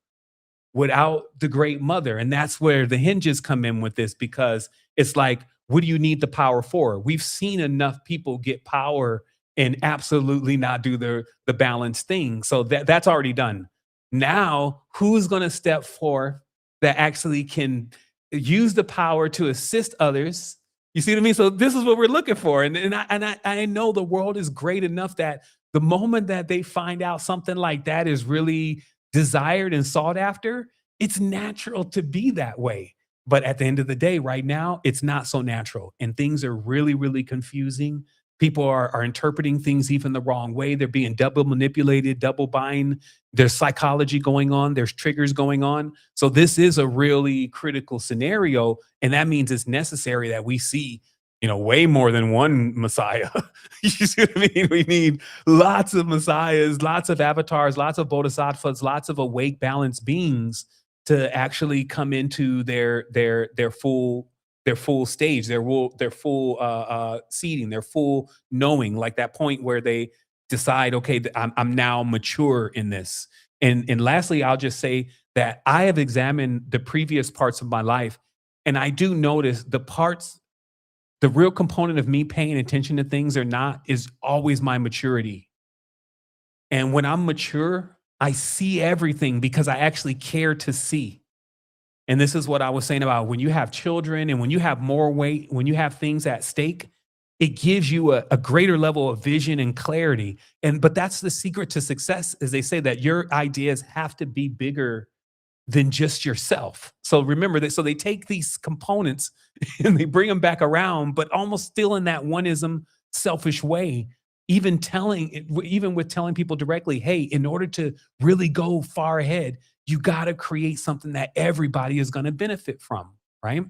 without the Great Mother. And that's where the hinges come in with this, because it's like, what do you need the power for? We've seen enough people get power and absolutely not do the balanced thing. So that's already done. Now, who's going to step forth that actually can use the power to assist others? You see what I mean? So this is what we're looking for. And I know the world is great enough that the moment that they find out something like that is really desired and sought after, it's natural to be that way. But at the end of the day, right now, it's not so natural. And things are really, really confusing. People are interpreting things even the wrong way. They're being double manipulated, double bind. There's psychology going on. There's triggers going on. So this is a really critical scenario. And that means it's necessary that we see, way more than one Messiah. You see what I mean? We need lots of Messiahs, lots of avatars, lots of bodhisattvas, lots of awake, balanced beings to actually come into their full stage, their full seeding, their full knowing, like that point where they decide, okay, I'm now mature in this. And lastly, I'll just say that I have examined the previous parts of my life, and I do notice the real component of me paying attention to things or not is always my maturity. And when I'm mature, I see everything because I actually care to see. And this is what I was saying about when you have children and when you have more weight, when you have things at stake, it gives you a greater level of vision and clarity. But that's the secret to success, is they say that your ideas have to be bigger than just yourself. So remember that. So they take these components and they bring them back around, but almost still in that oneism, selfish way. Even with telling people directly, hey, in order to really go far ahead, you got to create something that everybody is going to benefit from, right?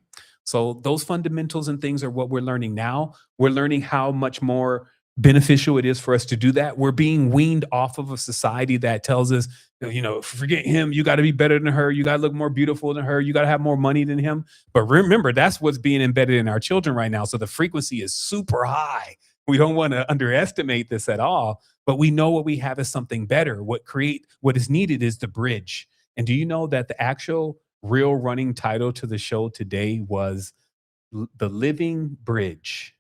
So those fundamentals and things are what we're learning now. We're learning how much more beneficial it is for us to do that. We're being weaned off of a society that tells us, forget him, you got to be better than her, you got to look more beautiful than her, you got to have more money than him. But remember, that's what's being embedded in our children right now. So the frequency is super high. We don't want to underestimate this at all, but we know what we have is something better. What is needed is the bridge. And do you know that the actual real running title to the show today was The Living Bridge?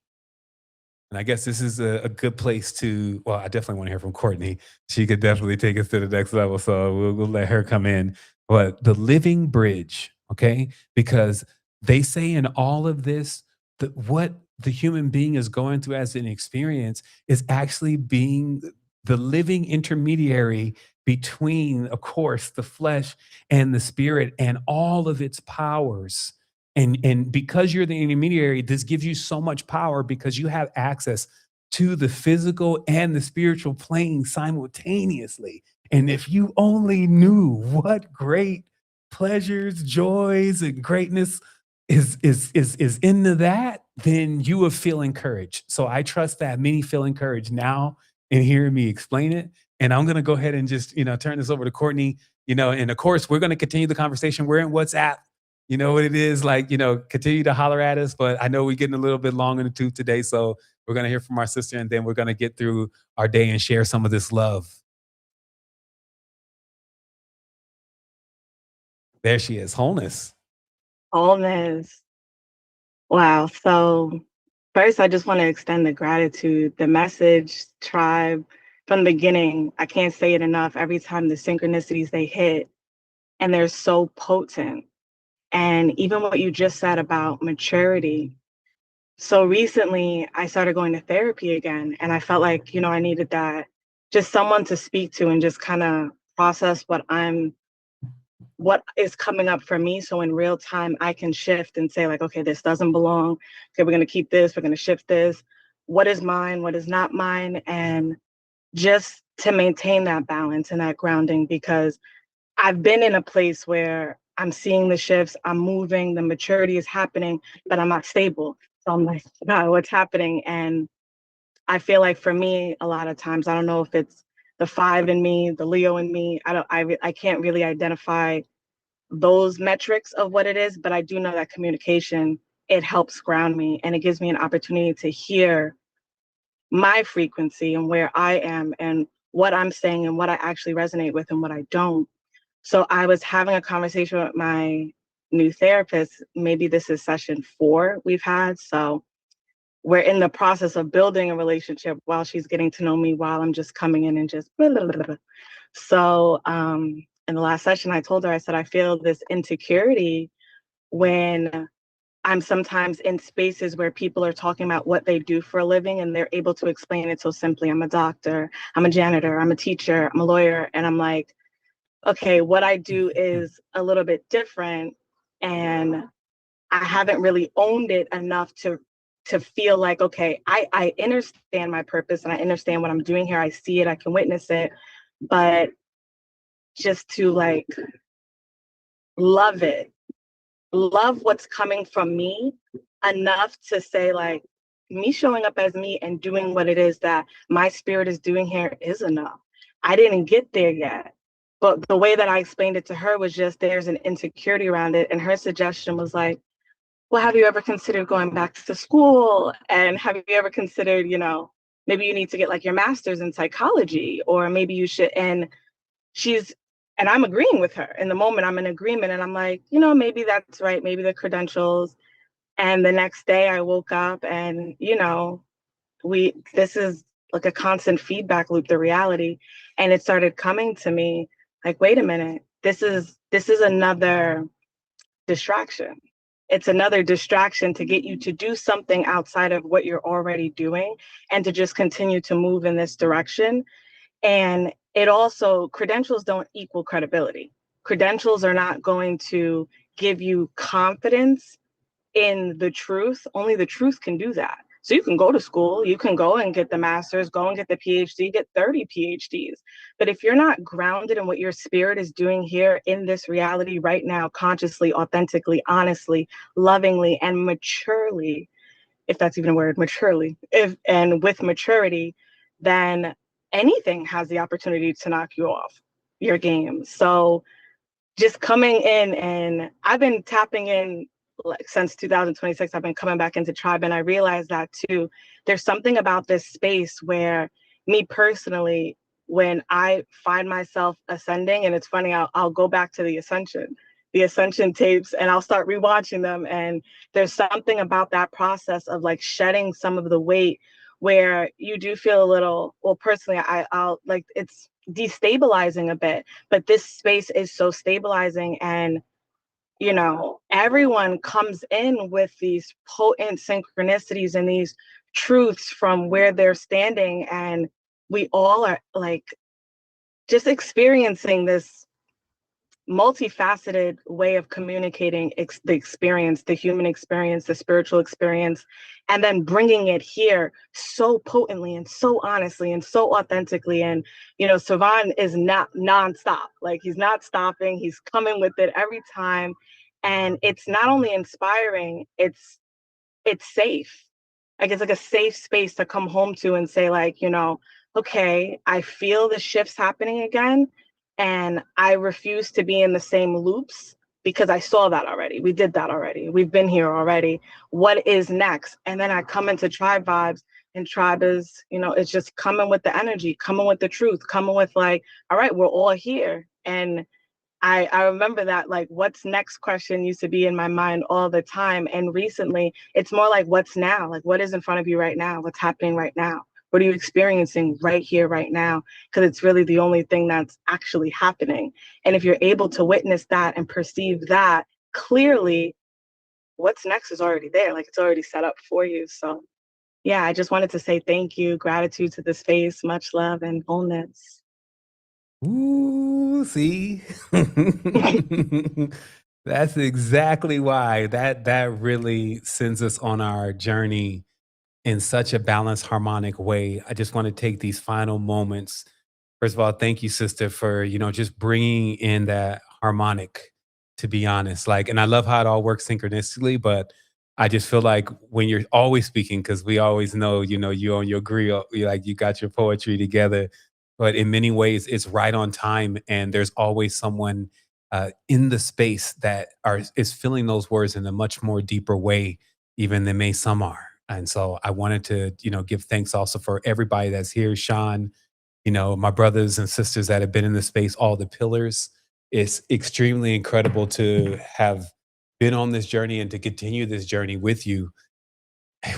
And I guess this is a good place to, well, I definitely want to hear from Courtney. She could definitely take us to the next level. So we'll let her come in. But the living bridge, okay? Because they say in all of this, that what the human being is going through as an experience is actually being the living intermediary between, of course, the flesh and the spirit and all of its powers. And because you're the intermediary, this gives you so much power because you have access to the physical and the spiritual plane simultaneously. And if you only knew what great pleasures, joys, and greatness is into that, then you will feel encouraged. So I trust that many feel encouraged now in hearing me explain it. And I'm going to go ahead and just, turn this over to Courtney, and of course, we're going to continue the conversation. We're in WhatsApp. You know what it is like, continue to holler at us. But I know we're getting a little bit long in the tooth today. So we're going to hear from our sister and then we're going to get through our day and share some of this love. There she is. Wholeness. Wholeness. Wow. So first, I just want to extend the gratitude, the message, tribe, from the beginning. I can't say it enough. Every time the synchronicities they hit, and they're so potent. And even what you just said about maturity. So recently, I started going to therapy again, and I felt like, I needed that, just someone to speak to and just kind of process what is coming up for me. So in real time, I can shift and say like, okay, this doesn't belong. Okay, we're going to keep this. We're going to shift this. What is mine? What is not mine? And just to maintain that balance and that grounding, because I've been in a place where I'm seeing the shifts, I'm moving, the maturity is happening, but I'm not stable. So I'm like, God, what's happening? And I feel like for me, a lot of times, I don't know if it's the 5 in me, the Leo in me. I can't really identify those metrics of what it is, but I do know that communication, it helps ground me and it gives me an opportunity to hear my frequency and where I am and what I'm saying and what I actually resonate with and what I don't. So I was having a conversation with my new therapist. Maybe this is session 4 we've had. So we're in the process of building a relationship while she's getting to know me, while I'm just coming in and just blah, blah, blah, blah. So in the last session, I told her, I said, I feel this insecurity when I'm sometimes in spaces where people are talking about what they do for a living and they're able to explain it so simply. I'm a doctor, I'm a janitor, I'm a teacher, I'm a lawyer. And I'm like, okay, what I do is a little bit different. And I haven't really owned it enough to feel like, okay, I understand my purpose and I understand what I'm doing here. I see it, I can witness it, but just to like love it, love what's coming from me enough to say like, me showing up as me and doing what it is that my spirit is doing here is enough. I didn't get there yet. But the way that I explained it to her was just there's an insecurity around it. And her suggestion was like, well, have you ever considered going back to school? And have you ever considered, you know, maybe you need to get like your master's in psychology, or maybe you should. And I'm agreeing with her in the moment. I'm in agreement. And I'm like, you know, maybe that's right. Maybe the credentials. And the next day I woke up and, you know, this is like a constant feedback loop, the reality. And it started coming to me like, wait a minute, this is another distraction. It's another distraction to get you to do something outside of what you're already doing and to just continue to move in this direction. And it also, credentials don't equal credibility. Credentials are not going to give you confidence in the truth. Only the truth can do that. So you can go to school, you can go and get the master's, go and get the PhD, get 30 PhDs. But if you're not grounded in what your spirit is doing here in this reality right now, consciously, authentically, honestly, lovingly, and maturely, if that's even a word, maturely, and with maturity, then anything has the opportunity to knock you off your game. So just coming in, and I've been tapping in like since 2026, I've been coming back into tribe, and I realized that too. There's something about this space where me personally, when I find myself ascending, and it's funny, I'll go back to the ascension tapes and I'll start rewatching them. And there's something about that process of like shedding some of the weight where you do feel a little, well, personally, I'll like, it's destabilizing a bit, but this space is so stabilizing. And you know, everyone comes in with these potent synchronicities and these truths from where they're standing. And we all are like just experiencing this multifaceted way of communicating the experience, the human experience, the spiritual experience, and then bringing it here so potently and so honestly and so authentically. And, you know, Savan is not nonstop. Like he's not stopping. He's coming with it every time. And it's not only inspiring, it's safe. Like it's like a safe space to come home to and say like, you know, okay, I feel the shifts happening again. And I refuse to be in the same loops because I saw that already. We did that already. We've been here already. What is next? And then I come into tribe vibes, and tribe is, you know, it's just coming with the energy, coming with the truth, coming with like, all right, we're all here. And I remember that like, what's next question used to be in my mind all the time. And recently it's more like, what's now? Like, what is in front of you right now? What's happening right now? What are you experiencing right here, right now? Because it's really the only thing that's actually happening. And if you're able to witness that and perceive that clearly, what's next is already there. Like it's already set up for you. So yeah, I just wanted to say thank you, gratitude to the space, much love and wholeness. Ooh, see? That's exactly why that really sends us on our journey in such a balanced, harmonic way. I just want to take these final moments. First of all, thank you, sister, for, you know, just bringing in that harmonic, to be honest. Like, and I love how it all works synchronistically, but I just feel like when you're always speaking, because we always know, you know, you on your grill, you like you got your poetry together, but in many ways it's right on time, and there's always someone in the space that is feeling those words in a much more deeper way, even than may some are. And so I wanted to, you know, give thanks also for everybody that's here, Sean, you know, my brothers and sisters that have been in the space, all the pillars. It's extremely incredible to have been on this journey and to continue this journey with you.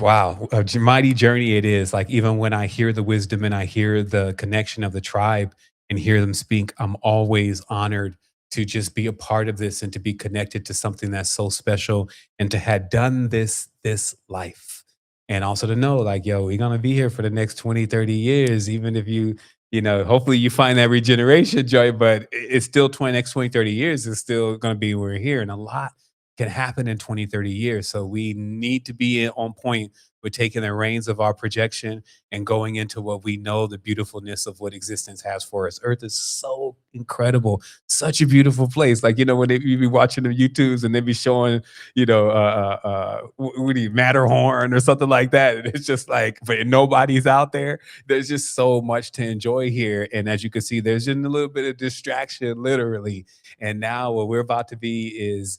Wow, a mighty journey it is. Like, even when I hear the wisdom and I hear the connection of the tribe and hear them speak, I'm always honored to just be a part of this and to be connected to something that's so special and to have done this life. And also to know, like, yo, we're gonna be here for the next 20, 30 years, even if hopefully you find that regeneration joy, but it's still 20, next 20, 30 years, it's still gonna be we're here. And a lot can happen in 20, 30 years. So we need to be on point with taking the reins of our projection and going into what we know the beautifulness of what existence has for us. Earth is so incredible, such a beautiful place. Like, when you be watching the YouTubes and they be showing, what do you, Matterhorn or something like that. And it's just like, but nobody's out there. There's just so much to enjoy here. And as you can see, there's just a little bit of distraction, literally. And now what we're about to be is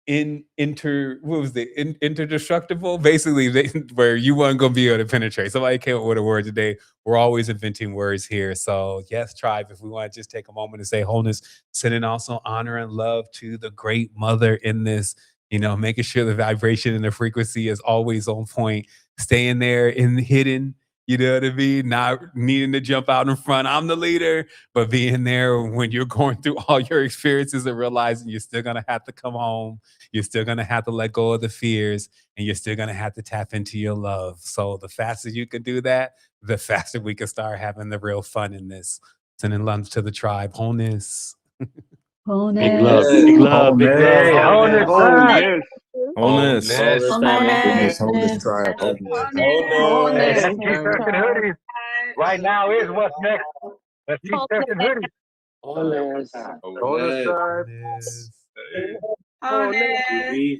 interdestructible, basically, where you weren't going to be able to penetrate. Somebody came up with a word today. We're always inventing words here. So yes, tribe, if we want to just take a moment to say wholeness, sending also honor and love to the great mother in this, making sure the vibration and the frequency is always on point, staying there in the hidden, you know what I mean? Not needing to jump out in front. I'm the leader, but being there when you're going through all your experiences and realizing you're still going to have to come home. You're still going to have to let go of the fears, and you're still going to have to tap into your love. So the faster you can do that, the faster we can start having the real fun in this. Sending love to the tribe. Wholeness. Big love, big love, big Hey, love. wholeness. Wholeness. Wholeness. Tribe. Hey, them t-shirts and hoodies. Right now is what's next. The t-shirts and hoodies. Wholeness. Wholeness tribe. Wholeness. Wholeness.